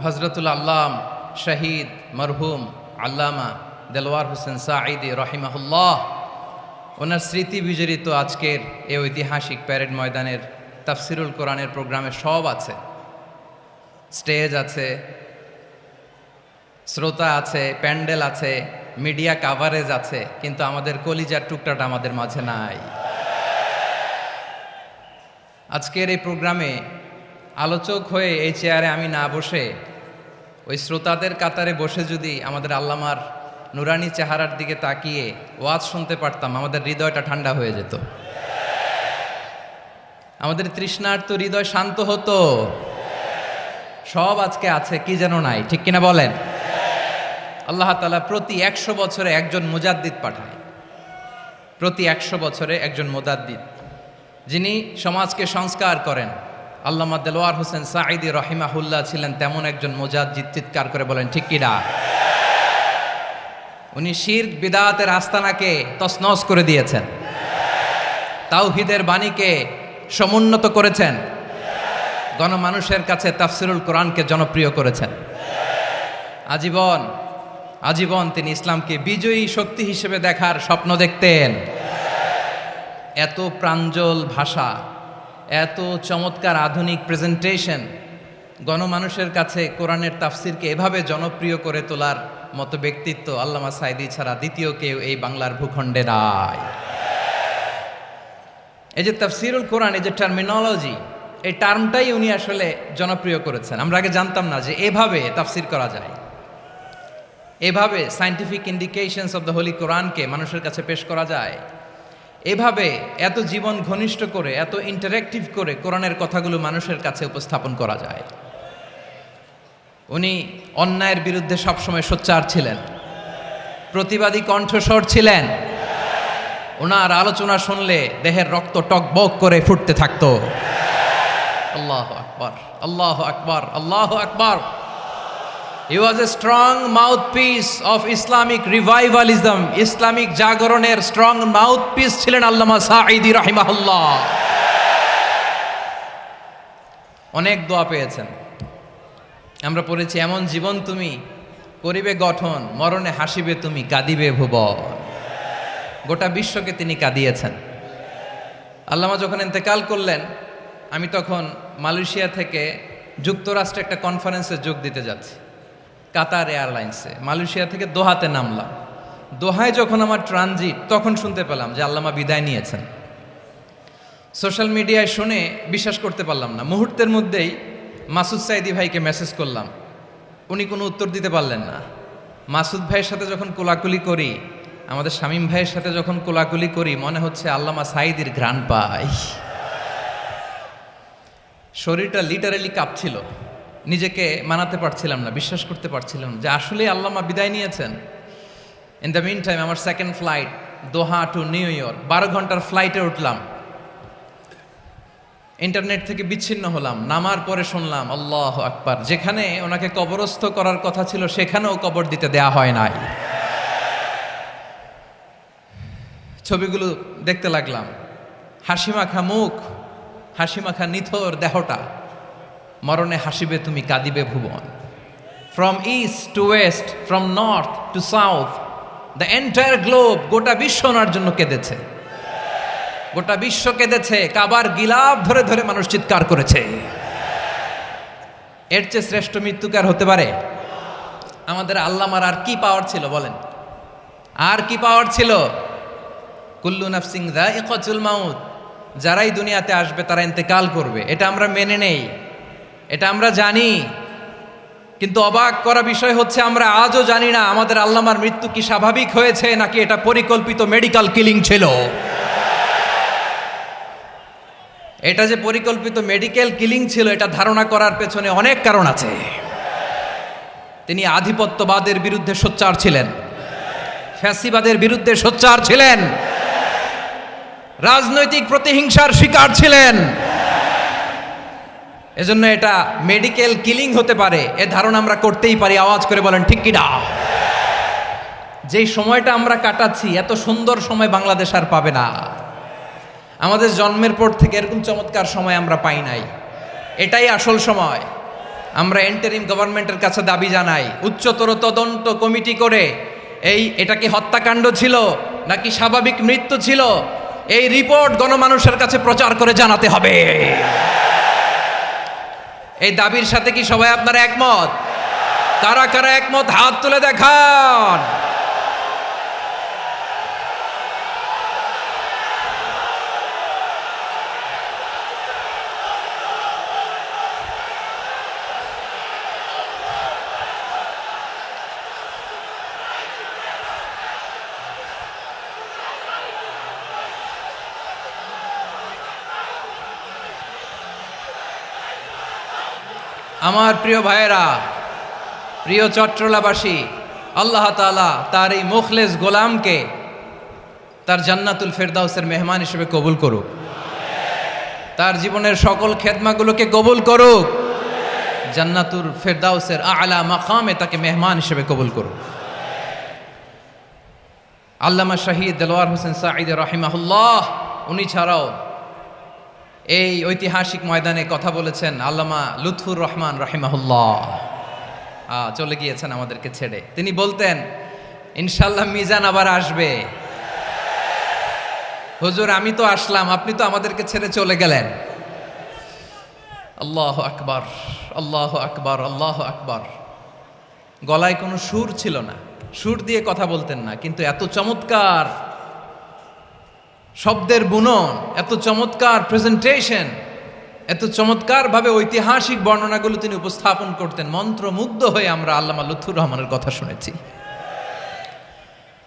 হযরতুল আল্লাম শহীদ মরহুম আল্লামা দেলওয়ার হোসেন সাঈদী রহিমাহুল্লাহ ওনার স্মৃতি বিজড়িত আজকের এই ঐতিহাসিক প্যারেড ময়দানের তাফসিরুল কোরআনের প্রোগ্রামে সব আছে। স্টেজ আছে, শ্রোতা আছে, প্যান্ডেল আছে, মিডিয়া কাভারেজ আছে, কিন্তু আমাদের কলিজার টুকটাটা আমাদের মাঝে নাই। আজকের এই প্রোগ্রামে আলোচক হয়ে এই চেয়ারে আমি না বসে ওই শ্রোতাদের কাতারে বসে যদি আমাদের আল্লামার নুরানি চেহারার দিকে তাকিয়ে ওয়াজ শুনতে পারতাম, আমাদের হৃদয়টা ঠান্ডা হয়ে যেত, আমাদের তৃষ্ণার্ত হৃদয় শান্ত হতো। সব আজকে আছে, কি যেন নাই, ঠিক কিনা বলেন? আল্লাহ তাআলা প্রতি 100 বছরে একজন মুজাদ্দিদ পাঠায়, প্রতি 100 বছরে একজন মুজাদ্দিদ, যিনি সমাজকে সংস্কার করেন। আল্লামা দেলওয়ার হোসেন সাঈদী রহিমাহুল্লাহ ছিলেন তেমন একজন মুজাদ্দিদ। চিৎকার করে বলেন ঠিক কিনা? উনি শিরক বিদআতের আস্তানাকে তছনছ করে দিয়েছেন, তাওহীদের বাণীকে সমুন্নত করেছেন, গণমানুষের কাছে তাফসিরুল কোরআনকে জনপ্রিয় করেছেন। আজীবন আজীবন তিনি ইসলামকে বিজয়ী শক্তি হিসেবে দেখার স্বপ্ন দেখতেন। এত প্রাঞ্জল ভাষা, এত চমৎকার আধুনিক প্রেজেন্টেশন, গণমানুষের কাছে কোরআনের তাফসিরকে এভাবে জনপ্রিয় করে তোলার মতো ব্যক্তিত্ব আল্লামা সাঈদী ছাড়া দ্বিতীয় কেউ এই বাংলার ভূখণ্ডে নাই। এই যে তাফসিরুল কোরআন, এই যে টার্মিনোলজি, এই টার্মটাই উনি আসলে জনপ্রিয় করেছেন। আমরা আগে জানতাম না যে এভাবে তাফসির করা যায়, এভাবে scientific indications of the Holi কোরআনকে মানুষের কাছে পেশ করা যায়, এভাবে এত জীবন ঘনিষ্ঠ করে, এত ইন্টারেক্টিভ করে কোরআনের কথাগুলো মানুষের কাছে উপস্থাপন করা যায়। উনি অন্যায়ের বিরুদ্ধে সবসময় সোচ্চার ছিলেন, প্রতিবাদী কণ্ঠস্বর ছিলেন। ওনার আলোচনা শুনলে দেহের রক্ত টকবক করে ফুটতে থাকতো। আল্লাহু আকবার, আল্লাহু আকবার, আল্লাহু আকবার। He was a strong mouthpiece of Islamic revivalism. Islamic জাগরণের স্ট্রং মাউথপিস ছিলেন আল্লামা সাঈদী রাহিমাহুল্লাহ। অনেক দোয়া পেয়েছেন, আমরা পড়েছি, এমন জীবন তুমি করিবে গঠন, মরণে হাসিবে তুমি, কাঁদিবে ভুবন। গোটা বিশ্বকে তিনি কাঁদিয়েছেন। আল্লামা যখন ইন্তেকাল করলেন, আমি তখন মালয়েশিয়া থেকে যুক্তরাষ্ট্রে একটা কনফারেন্সে যোগ দিতে যাচ্ছি, কাতার এয়ারলাইন্সে। মালয়েশিয়া থেকে দোহাতে নামলাম। দোহায় যখন আমার ট্রানজিট, তখন শুনতে পেলাম যে আল্লামা বিদায় নিয়েছেন। সোশ্যাল মিডিয়ায় শুনে বিশ্বাস করতে পারলাম না। মুহূর্তের মধ্যেই মাসুদ সাঈদী ভাইকে মেসেজ করলাম, উনি কোনো উত্তর দিতে পারলেন না। মাসুদ ভাইয়ের সাথে যখন কোলাকুলি করি, আমাদের শামীম ভাইয়ের সাথে যখন কোলাকুলি করি, মনে হচ্ছে আল্লামা সাঈদীর ঘ্রাণ পাই। শরীরটা লিটারালি কাঁপছিল, নিজেকে মানাতে পারছিলাম না, বিশ্বাস করতে পারছিলাম যে আসলে আল্লামা বিদায় নিয়েছেন। ইন দ্য মিন টাইম আমার সেকেন্ড ফ্লাইট দোহা টু নিউ ইয়র্ক, 12 ঘন্টার ফ্লাইটে উঠলাম। ইন্টারনেট থেকে বিচ্ছিন্ন হলাম। নামার পরে শুনলাম আল্লাহু আকবার, যেখানে ওনাকে কবরস্থ করার কথা ছিল সেখানেও কবর দিতে দেয়া হয় নাই। ছবিগুলো দেখতে লাগলাম, হাসিমাখা মুখ, হাসিমাখা নিথর দেহটা, মরণে হাসিবে তুমি, কাঁদিবে ভুবন। From east to west, from north to south, the entire globe, গোটা বিশ্ব ওনার জন্য কেঁদেছে, গোটা বিশ্ব কেঁদেছে। কাবার গিলাফ ধরে ধরে মানুষ চিৎকার করেছে। এর চেয়ে শ্রেষ্ঠ মৃত্যুকার হতে পারে? আমাদের আল্লামার আর কি পাওয়ার ছিল বলেন? আর কি পাওয়ার ছিল? কুল্লু নাফসিন যায়িকাতুল মাউত, যারাই দুনিয়াতে আসবে তারা ইন্তেকাল করবে, এটা আমরা মেনে নেই, এটা আমরা জানি। কিন্তু অবাক করা বিষয় হচ্ছে আমরা আজও জানি না আমাদের আল্লামার মৃত্যু কি স্বাভাবিক হয়েছে নাকি এটা পরিকল্পিত মেডিকেল কিলিং ছিল। এটা যে পরিকল্পিত মেডিকেল কিলিং ছিল এটা ধারণা করার পেছনে অনেক কারণ আছে। তিনি আধিপত্যবাদের বিরুদ্ধে সোচ্চার ছিলেন, ফ্যাসিবাদের বিরুদ্ধে সোচ্চার ছিলেন, রাজনৈতিক প্রতিহিংসার শিকার ছিলেন। এজন্য এটা মেডিকেল কিলিং হতে পারে এ ধারণা আমরা করতেই পারি। আওয়াজ করে বলেন ঠিক কি না? যেই সময়টা আমরা কাটাচ্ছি এত সুন্দর সময় বাংলাদেশ আর পাবে না। আমাদের জন্মের পর থেকে এরকম চমৎকার সময় আমরা পাই নাই। এটাই আসল সময়। আমরা ইন্টারিম গভর্নমেন্টের কাছে দাবি জানাই, উচ্চতর তদন্ত কমিটি করে এটা কি হত্যাকাণ্ড ছিল নাকি স্বাভাবিক মৃত্যু ছিল, এই রিপোর্ট গণমানুষের কাছে প্রচার করে জানাতে হবে। এই দাবির সাথে কি সবাই আপনারা একমত? কারা কারা একমত হাত তুলে দেখান। আমার প্রিয় ভাইয়েরা, প্রিয় চট্টলাবাসী, আল্লাহ তাআলা তার এই মুখলেস গোলামকে তার জান্নাতুল ফেরদাউসের মেহমান হিসেবে কবুল করুক, তার জীবনের সকল খেদমাগুলোকে কবুল করুক, জান্নাতুল ফেরদাউসের আলা মাকামে তাকে মেহমান হিসেবে কবুল করুক। আল্লামা শহীদ দেলোয়ার হোসেন সাঈদ রাহিমাহুল্লাহ, উনি ছাড়াও এই ঐতিহাসিক ময়দানে কথা বলেছেন আল্লামা লুৎফুর রহমান রাহিমাহুল্লাহ। চলে গিয়েছেন আমাদেরকে ছেড়ে। তিনি বলতেন, ইনশাল্লাহ মিজান আবার আসবে। হুজুর আমি তো আসলাম, আপনি তো আমাদেরকে ছেড়ে চলে গেলেন। আল্লাহু আকবার, আল্লাহু আকবার, আল্লাহু আকবার। গলায় কোনো সুর ছিল না, সুর দিয়ে কথা বলতেন না, কিন্তু এত চমৎকার শব্দের বুনন, এত চমৎকার প্রেজেন্টেশন, এত চমৎকার ভাবে ঐতিহাসিক বর্ণনাগুলো তিনি উপস্থাপন করতেন। মন্ত্রমুগ্ধ হয়ে আমরা আল্লামা লুৎফুর রহমানের কথা শুনেছি।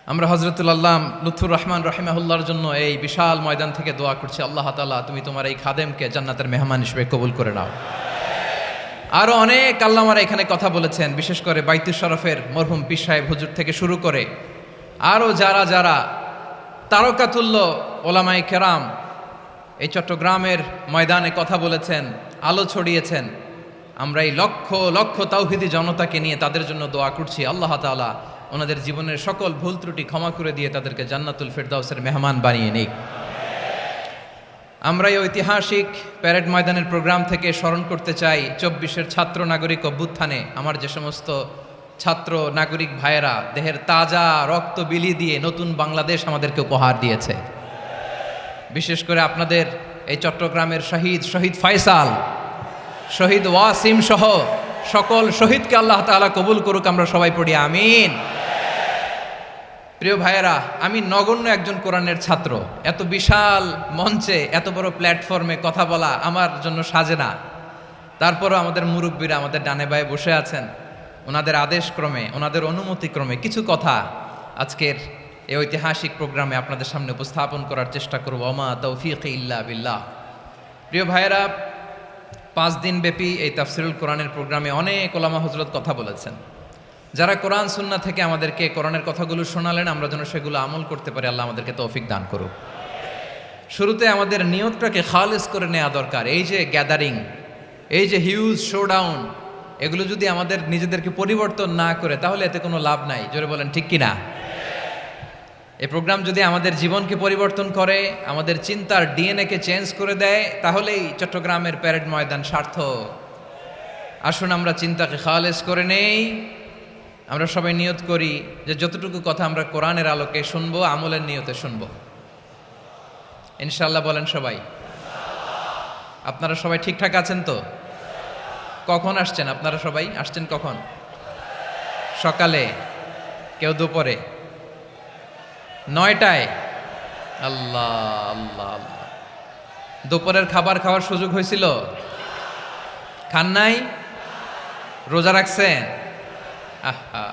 আমরা হযরতুল আল্লাম লুৎফুর রহমান রাহিমাহুল্লাহর জন্য এই বিশাল ময়দান থেকে দোয়া করছি, আল্লাহ তাআলা তুমি তোমার এই খাদেমকে জান্নাতের মেহমান হিসেবে কবুল করে নাও। আরো অনেক আল্লামারা এখানে কথা বলেছেন, বিশেষ করে বাইতুল শরফের মরহুম পীর সাহেব হুজুর থেকে শুরু করে আরো যারা যারা তারকাতুল্য ওলামায়ে কেরাম এই চট্টগ্রামের ময়দানে কথা বলেছেন, আলো ছড়িয়েছেন। আমরা এই লক্ষ লক্ষ তাওহীদি জনতাকে নিয়ে তাদের জন্য দোয়া করছি, আল্লাহ তাআলা ওনাদের জীবনের সকল ভুল ত্রুটি ক্ষমা করে দিয়ে তাদেরকে জান্নাতুল ফেরদাউসের মেহমান বানিয়ে নিক। আমরা এই ঐতিহাসিক প্যারেড ময়দানের প্রোগ্রাম থেকে স্মরণ করতে চাই 24-এর ছাত্র নাগরিক অভ্যুত্থানে আমার যে সমস্ত ছাত্র নাগরিক ভাইয়েরা দেহের তাজা রক্ত বিলি দিয়ে নতুন বাংলাদেশ আমাদেরকে উপহার দিয়েছে। বিশেষ করে আপনাদের এই চট্টগ্রামের শহীদ ফয়সাল, শহীদ ওয়াসিম সহ সকল শহীদকে আল্লাহ তাআলা কবুল করুক। আমরা সবাই পড়ি আমিন। প্রিয় ভাইয়েরা, আমি নগণ্য একজন কোরআনের ছাত্র, এত বিশাল মঞ্চে এত বড় প্ল্যাটফর্মে কথা বলা আমার জন্য সাজে না। তারপরও আমাদের মুরব্বীরা আমাদের ডানে বায়ে বসে আছেন, ওনাদের আদেশক্রমে ওনাদের অনুমতিক্রমে কিছু কথা আজকের এই ঐতিহাসিক প্রোগ্রামে আপনাদের সামনে উপস্থাপন করার চেষ্টা করব। ওমা তৌফিকি ইল্লা বিল্লাহ। প্রিয় ভাইয়েরা, 5 দিন ব্যাপী এই তাফসিরুল কোরআনের প্রোগ্রামে অনেক ওলামা হযরত কথা বলেছেন। যারা কোরআন সুন্নাহ থেকে আমাদেরকে কোরআনের কথাগুলো শোনালেন, আমরা যেন সেগুলো আমল করতে পারি, আল্লাহ আমাদেরকে তৌফিক দান করুক। শুরুতে আমাদের নিয়তটাকে খালেস করে নেওয়া দরকার। এই যে গ্যাদারিং, এই যে হিউজ শোডাউন, এগুলো যদি আমাদের নিজেদেরকে পরিবর্তন না করে তাহলে এতে কোনো লাভ নাই। জোরে বলেন ঠিক কিনা? এই প্রোগ্রাম যদি আমাদের জীবনকে পরিবর্তন করে, আমাদের চিন্তার ডিএনএকে চেঞ্জ করে দেয়, তাহলেই চট্টগ্রামের প্যারেড ময়দান সার্থক। আসুন আমরা চিন্তাকে খালেস করে নেই। আমরা সবাই নিয়ত করি যে যতটুকু কথা আমরা কোরআনের আলোকে শুনবো, আমলের নিয়তে শুনবো ইনশাআল্লাহ। বলেন সবাই। আপনারা সবাই ঠিকঠাক আছেন তো? কখন আসছেন আপনারা? সবাই আসছেন কখন? সকালে, কেউ দুপুরে, 9টায়, আল্লাহ আল্লাহ আল্লাহ। দুপুরের খাবার খাওয়ার সুযোগ হয়েছিল? খান নাই? রোজা রাখছেন? আহা,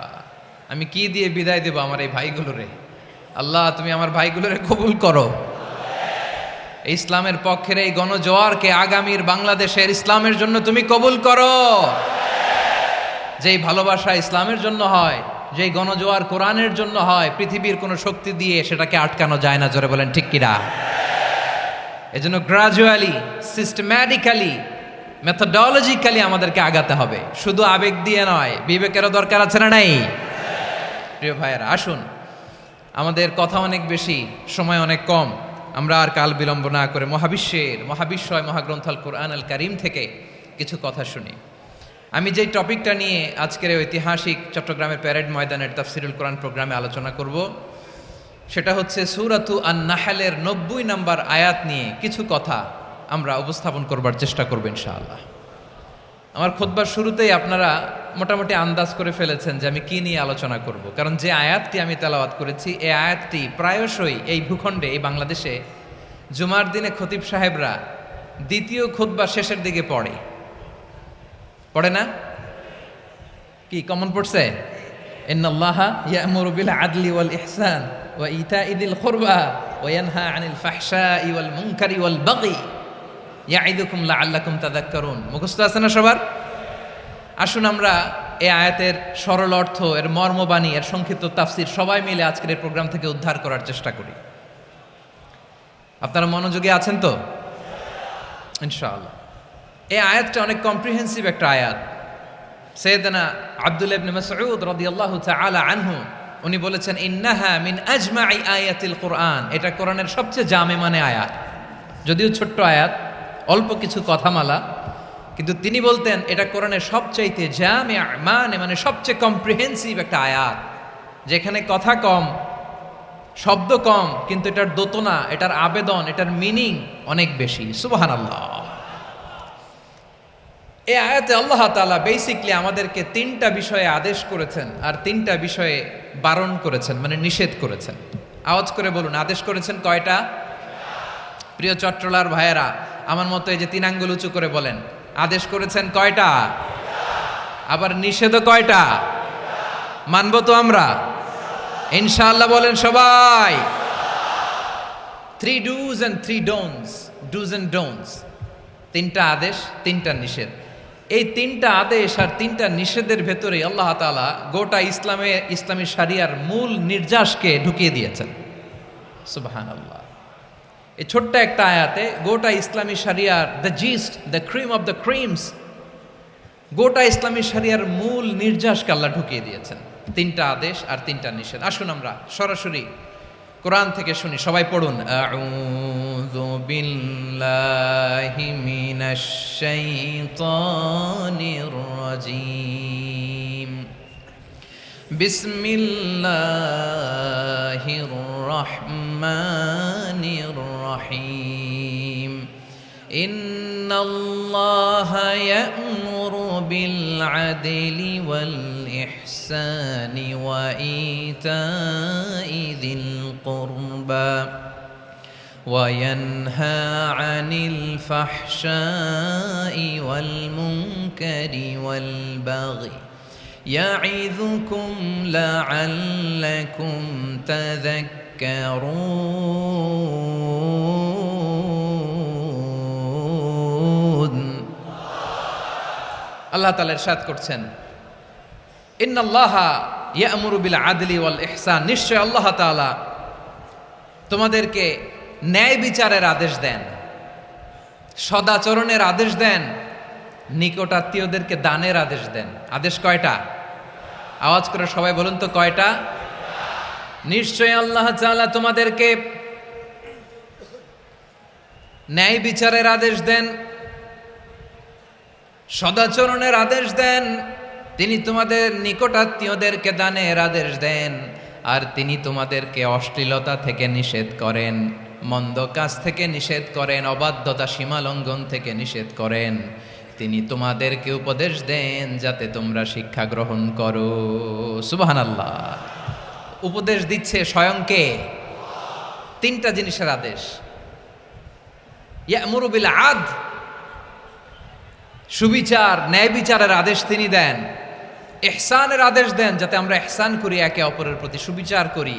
আমি কি দিয়ে বিদায় দেব আমার এই ভাইগুলোরে? আল্লাহ তুমি আমার ভাইগুলোরে কবুল করো। ইসলামের পক্ষের এই গণজোয়ারকে আগামীর বাংলাদেশের ইসলামের জন্য তুমি কবুল করো। যেই ভালোবাসা ইসলামের জন্য হয়, যেই গণজোয়ার কোরআনের জন্য হয়, পৃথিবীর কোনো শক্তি দিয়ে সেটাকে আটকানো যায় না। জোরে বলেন ঠিক কিনা? এজন্য গ্রাজুয়ালি, সিস্টেম্যাটিক্যালি, মেথোডোলজিক্যালি আমাদেরকে আগাতে হবে, শুধু আবেগ দিয়ে নয়। বিবেকেরও দরকার আছে না নাই? প্রিয় ভাইয়েরা, আসুন, আমাদের কথা অনেক বেশি, সময় অনেক কম। আমরা আর কাল বিলম্ব না করে মহাবিশ্বয় মহাগ্রন্থ আল কোরআন আল কারীম থেকে কিছু কথা শুনি। আমি যেই টপিকটা নিয়ে আজকের এই ঐতিহাসিক চট্টগ্রামের প্যারেড ময়দানের তাফসিরুল কোরআন প্রোগ্রামে আলোচনা করব, সেটা হচ্ছে সূরাতু আন-নাহলের 90 নম্বর আয়াত নিয়ে কিছু কথা আমরা উপস্থাপন করবার চেষ্টা করব ইনশাআল্লাহ। আমার খুতবার শুরুতেই আপনারা মোটামুটি আন্দাজ করে ফেলেছেন যে আমি কি নিয়ে আলোচনা করব, কারণ যে আয়াতটি আমি তেলাওয়াত করেছি এই আয়াতটি প্রায়শই এই ভূখণ্ডে, এই বাংলাদেশে জুমার দিনে খতিব সাহেবরা দ্বিতীয় খুতবার শেষের দিকে পড়ে না? কি কমন পড়ছে? ইন্নাল্লাহা ইয়া'মুরু বিল আদলি ওয়াল ইহসান ওয়া ইতা'i যিল কুরবা ওয়া ইয়ানহা আনিল ফাহশাই ওয়াল মুনকারি ওয়াল বাগি ইয়া'iদুকুম লাআল্লাকুম তাযাক্কারুন। মুখস্থ আছে না সবার? আসুন আমরা এই আয়াতের সরল অর্থ, এর মর্মবাণী, এর সংক্ষিপ্ত তাফসীর সবাই মিলে আজকের এই প্রোগ্রাম থেকে উদ্ধার করার চেষ্টা করি। আপনারা মনোযোগী আছেন তো? ইনশাআল্লাহ। এই আয়াতটা অনেক কম্প্রিহেন্সিভ একটা আয়াত। সাইয়েদনা আব্দুল্লাহ ইবনে মাসউদ রাদিয়াল্লাহু তাআলা আনহু উনি বলেছেন, ইন্নাহা মিন আজমাই আয়াতিল কোরআন। এটা কোরআনের সবচেয়ে জামে আয়াত। যদিও ছোট্ট আয়াত, অল্প কিছু কথামালা, কিন্তু তিনি বলতেন এটা কোরআনের সবচাইতে জামে মানে সবচেয়ে কম্প্রিহেন্সিভ একটা আয়াত, যেখানে কথা কম, শব্দ কম, কিন্তু এটার দোতনা, এটার আবেদন, এটার মিনিং অনেক বেশি। সুবহানাল্লাহ। এই আয়াতে আল্লাহ তাআলা বেসিকলি আমাদেরকে 3টা বিষয়ে আদেশ করেছেন আর 3টা বিষয়ে বারণ করেছেন, মানে নিষেধ করেছেন। আওয়াজ করে বলুন, আদেশ করেছেন কয়টা? প্রিয় চট্টলার ভাইয়েরা, আমার মতো এই যে 3 আঙ্গুল উঁচু করে বলেন, আদেশ করেছেন কয়টা? আবার নিষেধও কয়টা? মানবো তো আমরা ইনশাআল্লাহ? বলেন সবাই। 3 do's and 3 don'ts, do's and don'ts। 3টা আদেশ, 3টা নিষেধ। এই 3টা আদেশ আর 3টা নিষেধের ভেতরে আল্লাহ তাআলা গোটা ইসলামী শরিয়ার মূল নির্যাসকে ঢুকিয়ে দিয়েছেন। সুবহানাল্লাহ। এই ছোট্ট একটা আয়াতে গোটা ইসলামী শরিয়ার, the gist, the cream of the creams, গোটা ইসলামী শরিয়ার মূল নির্যাসকে আল্লাহ ঢুকিয়ে দিয়েছেন। 3টা আদেশ আর 3টা নিষেধ। আসুন আমরা সরাসরি কোরআন থেকে শুনি, সবাই পড়ুন। আউযু বিল্লাহি মিনাশ শাইতানির রাজীম। বিসমিল্লাহির রহমানির রহিম। ইন্নাল্লাহা ইয়া'মুরু বিল আদলি ওয়াল ইহসানি ওয়া ইতা'i যিল কুরবা ওয়া ইয়ানহা আনিল ফাহশাই ওয়াল মুনকারি ওয়াল বাগি ইয়া'ইযুকুম লা'আল্লাকুম তাযাক্কারুন। আল্লাহ তাআলা ইরশাদ করছেন, ইন্নাল্লাহা ইয়া'মুরু বিল আদলি ওয়াল ইহসান। নিশ্চয় আল্লাহ তাআলা তোমাদেরকে ন্যায় বিচারের আদেশ দেন, সদাচরণের আদেশ দেন, নিকটাত্মীয়দেরকে দানের আদেশ দেন। আদেশ কয়টা? আওয়াজ করে সবাই বলুন তো কয়টা? নিশ্চয় আল্লাহ তাআলা তোমাদেরকে ন্যায় বিচারের আদেশ দেন, সদাচরণের আদেশ দেন, তিনি তোমাদের নিকটাত্মীয়দেরকে দানের আদেশ দেন, আর তিনি তোমাদেরকে অশ্লীলতা থেকে নিষেধ করেন, মন্দ কাজ থেকে নিষেধ করেন, অবাধ্যতা সীমালঙ্ঘন থেকে নিষেধ করেন। তিনি তোমাদেরকে উপদেশ দেন যাতে তোমরা শিক্ষা গ্রহণ করো। সুবহানাল্লাহ। উপদেশ দিচ্ছে স্বয়ং কে? তিনটা জিনিসের আদেশ। ইয়া'মুরু বিল আদল, সুবিচার ন্যায় বিচারের আদেশ তিনি দেন। ইহসানের আদেশ দেন, যাতে আমরা ইহসান করি, একে অপরের প্রতি সুবিচার করি,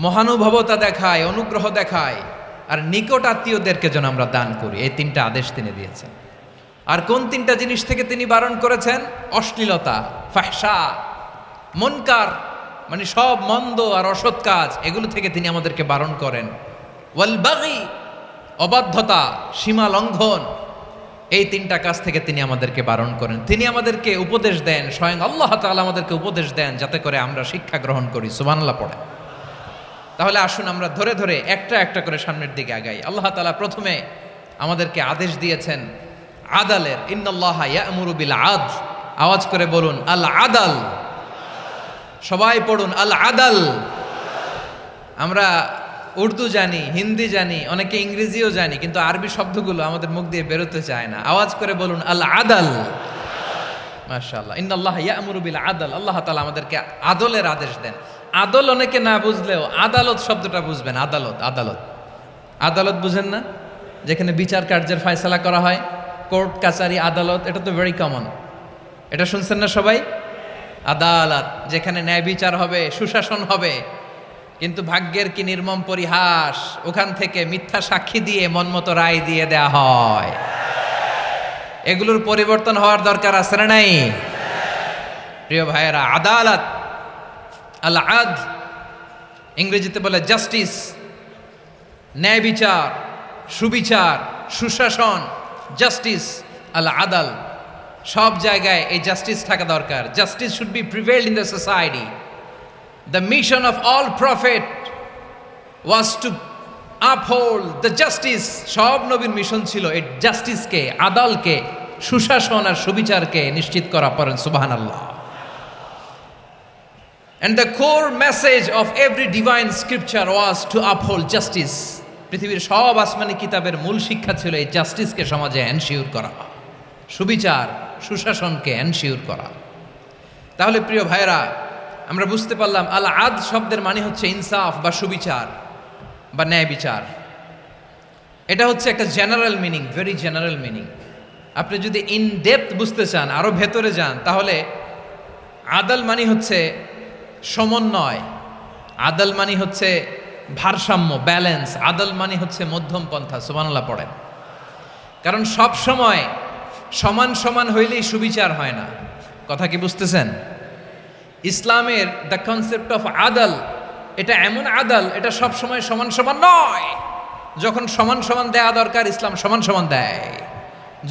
মহানুভবতা দেখায়, অনুগ্রহ দেখায়, আর নিকট আত্মীয়দেরকে যেন আমরা দান করি। এই তিনটা আদেশ তিনি দিয়েছেন। আর কোন তিনটা জিনিস থেকে তিনি বারণ করেছেন? অশ্লীলতা, ফাহশা, মুনকার, মানে সব মন্দ আর অসৎ কাজ, এগুলো থেকে তিনি আমাদেরকে বারণ করেন। ওয়াল বাগি, অবাধ্যতা, সীমা লঙ্ঘন, এই তিনটা কাজ থেকে তিনি আমাদেরকে বারণ করেন। তিনি আমাদেরকে উপদেশ দেন, স্বয়ং আল্লাহ তাআলা আমাদেরকে উপদেশ দেন, যাতে করে আমরা শিক্ষা গ্রহণ করি। সুবহানাল্লাহ পড়ে। তাহলে আসুন আমরা ধরে ধরে একটা একটা করে সামনের দিকে আগাই। আল্লাহ তাআলা প্রথমে আমাদেরকে আদেশ দিয়েছেন আদালের। ইন্নাল্লাহা ইয়া'মুরু বিল আদল। আওয়াজ করে বলুন আল আদাল। সবাই পড়ুন আল আদাল। আমরা উর্দু জানি, হিন্দি জানি, অনেকে ইংরেজিও জানি, কিন্তু আরবি শব্দগুলো আমাদের মুখ দিয়ে বেরোতে চায় না। আওয়াজ করে বলুন আল আদাল। মাশাআল্লাহ। ইন্নাল্লাহা ইয়া'মুরু বিল আদল। আল্লাহ তাআলা আমাদেরকে আদলের আদেশ দেন। আদল অনেকে না বুঝলেও আদালত শব্দটা বুঝবেন। আদালত, আদালত, আদালত বুঝেন না? যেখানে বিচার কার্যের ফয়সালা করা হয়, কোর্ট কাচারি আদালত, এটা তো ভেরি কমন। এটা শুনছেন না সবাই? আদালত, যেখানে ন্যায় বিচার হবে, সুশাসন হবে। কিন্তু ভাগ্যের কি নির্মম পরিহাস, ওখান থেকে মিথ্যা সাক্ষী দিয়ে মনমতো রায় দিয়ে দেয়া হয়। এগুলোর পরিবর্তন হওয়ার দরকার আছে না নাই? প্রিয় ভাইয়েরা, আদালত, আল আদল, ইংরেজিতে বলে জাস্টিস, ন্যায় বিচার, সুবিচার, সুশাসন, জাস্টিস, আল আদল, সব জায়গায় এই জাস্টিস থাকা দরকার। Justice should be prevailed in the society. The mission of all prophet was to uphold the justice. সব নবীর মিশন ছিল এই জাস্টিসকে, আদালকে, সুশাসন আর সুবিচারকে নিশ্চিত করা। পড়েন সুবহানাল্লাহ। And the core message of every divine scripture was to uphold justice. পৃথিবীর সব আসমানি কিতাবের মূল শিক্ষা ছিল এই জাস্টিসকে সমাজে এনশিওর করা, সুবিচার, সুশাসনকে এনশিওর করা। তাহলে প্রিয় ভাইরা, আমরা বুঝতে পারলাম আল আদল শব্দের মানে হচ্ছে ইনসাফ বা সুবিচার বা ন্যায় বিচার। এটা হচ্ছে একটা general meaning, very general meaning. আপনি যদি ইন ডেপথ বুঝতে চান, আরো ভেতরে যান, তাহলে আদল মানে হচ্ছে সমন্বয়, আদল মানে হচ্ছে ভারসাম্য, ব্যালেন্স। আদল মানে হচ্ছে মধ্যম পন্থা। সুবহানাল্লাহ পড়েন। কারণ সব সময় সমান সমান হইলেই সুবিচার হয় না। কথা কি বুঝতেছেন? ইসলামের দ্য কনসেপ্ট অফ আদল, এটা এমন আদল, এটা সব সময় সমান সমান নয়। যখন সমান সমান দেয়া দরকার, ইসলাম সমান সমান দেয়।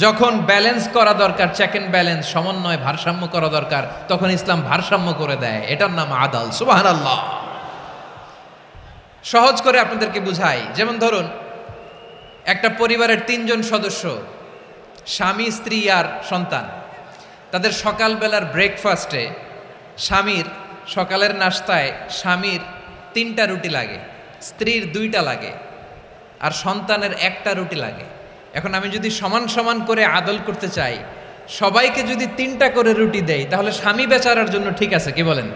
যখন ব্যালেন্স করা দরকার, চেক এন্ড ব্যালেন্স, সমন্বয়, ভারসাম্য করা দরকার, তখন ইসলাম ভারসাম্য করে দেয়। এটার নাম আদল। সুবহানাল্লাহ। সহজ করে আপনাদেরকে বুঝাই। যেমন ধরুন, একটা পরিবারের 3 জন সদস্য, স্বামী, স্ত্রী আর সন্তান। তাদের সকালবেলার ব্রেকফাস্টে স্বামীর, সকালের নাস্তায় স্বামীর 3টা রুটি লাগে, স্ত্রীর 2টা লাগে, আর সন্তানের 1টা রুটি লাগে। এখন আমি যদি সমান সমান করে আদল করতে চাই, সবাইকে যদি 3টা করে রুটি দেই, তাহলে স্বামী বেচারার জন্য ঠিক আছে? কি বলেন?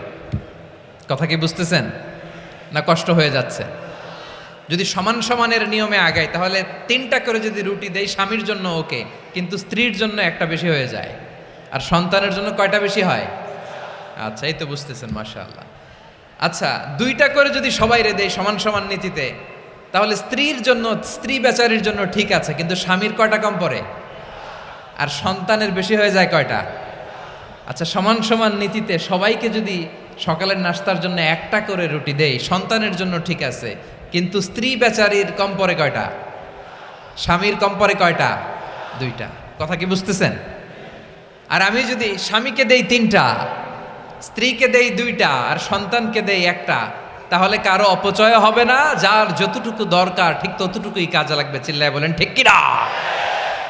কথা কি বুঝতেছেন না কষ্ট হয়ে যাচ্ছে? যদি সমান সমানের নিয়মে আগাই, তাহলে 3টা করে যদি রুটি দেই, স্বামীর জন্য ওকে, কিন্তু স্ত্রীর জন্য 1টা বেশি হয়ে যায়। আর সন্তানের জন্য কয়টা বেশি হয়? আচ্ছা, এই তো বুঝতেছেন, মাশাআল্লাহ। আচ্ছা, 2টা করে যদি সবাই রে দেয় সমান সমান নীতিতে, তাহলে স্ত্রীর জন্য, স্ত্রী বেচারির জন্য ঠিক আছে, কিন্তু স্বামীর কয়টা কম পড়ে? আর সন্তানের বেশি হয়ে যায় কয়টা? আচ্ছা, সমান সমান নীতিতে সবাইকে যদি সকালের নাস্তার জন্য 1টা করে রুটি দেই, সন্তানের জন্য ঠিক আছে, কিন্তু স্ত্রী বেচারির কম পড়ে কয়টা? স্বামীর কম পড়ে কয়টা? 2টা। কথা কি বুঝতেছেন? আর আমি যদি স্বামীকে দেই 3টা, স্ত্রীকে দেই 2টা, আর সন্তানকে দেই 1টা, তাহলে কারো অপচয় হবে না। যার যতটুকু দরকার ঠিক ততটুকুই কাজে লাগবে। চিল্লায় বলেন ঠিক কিনা?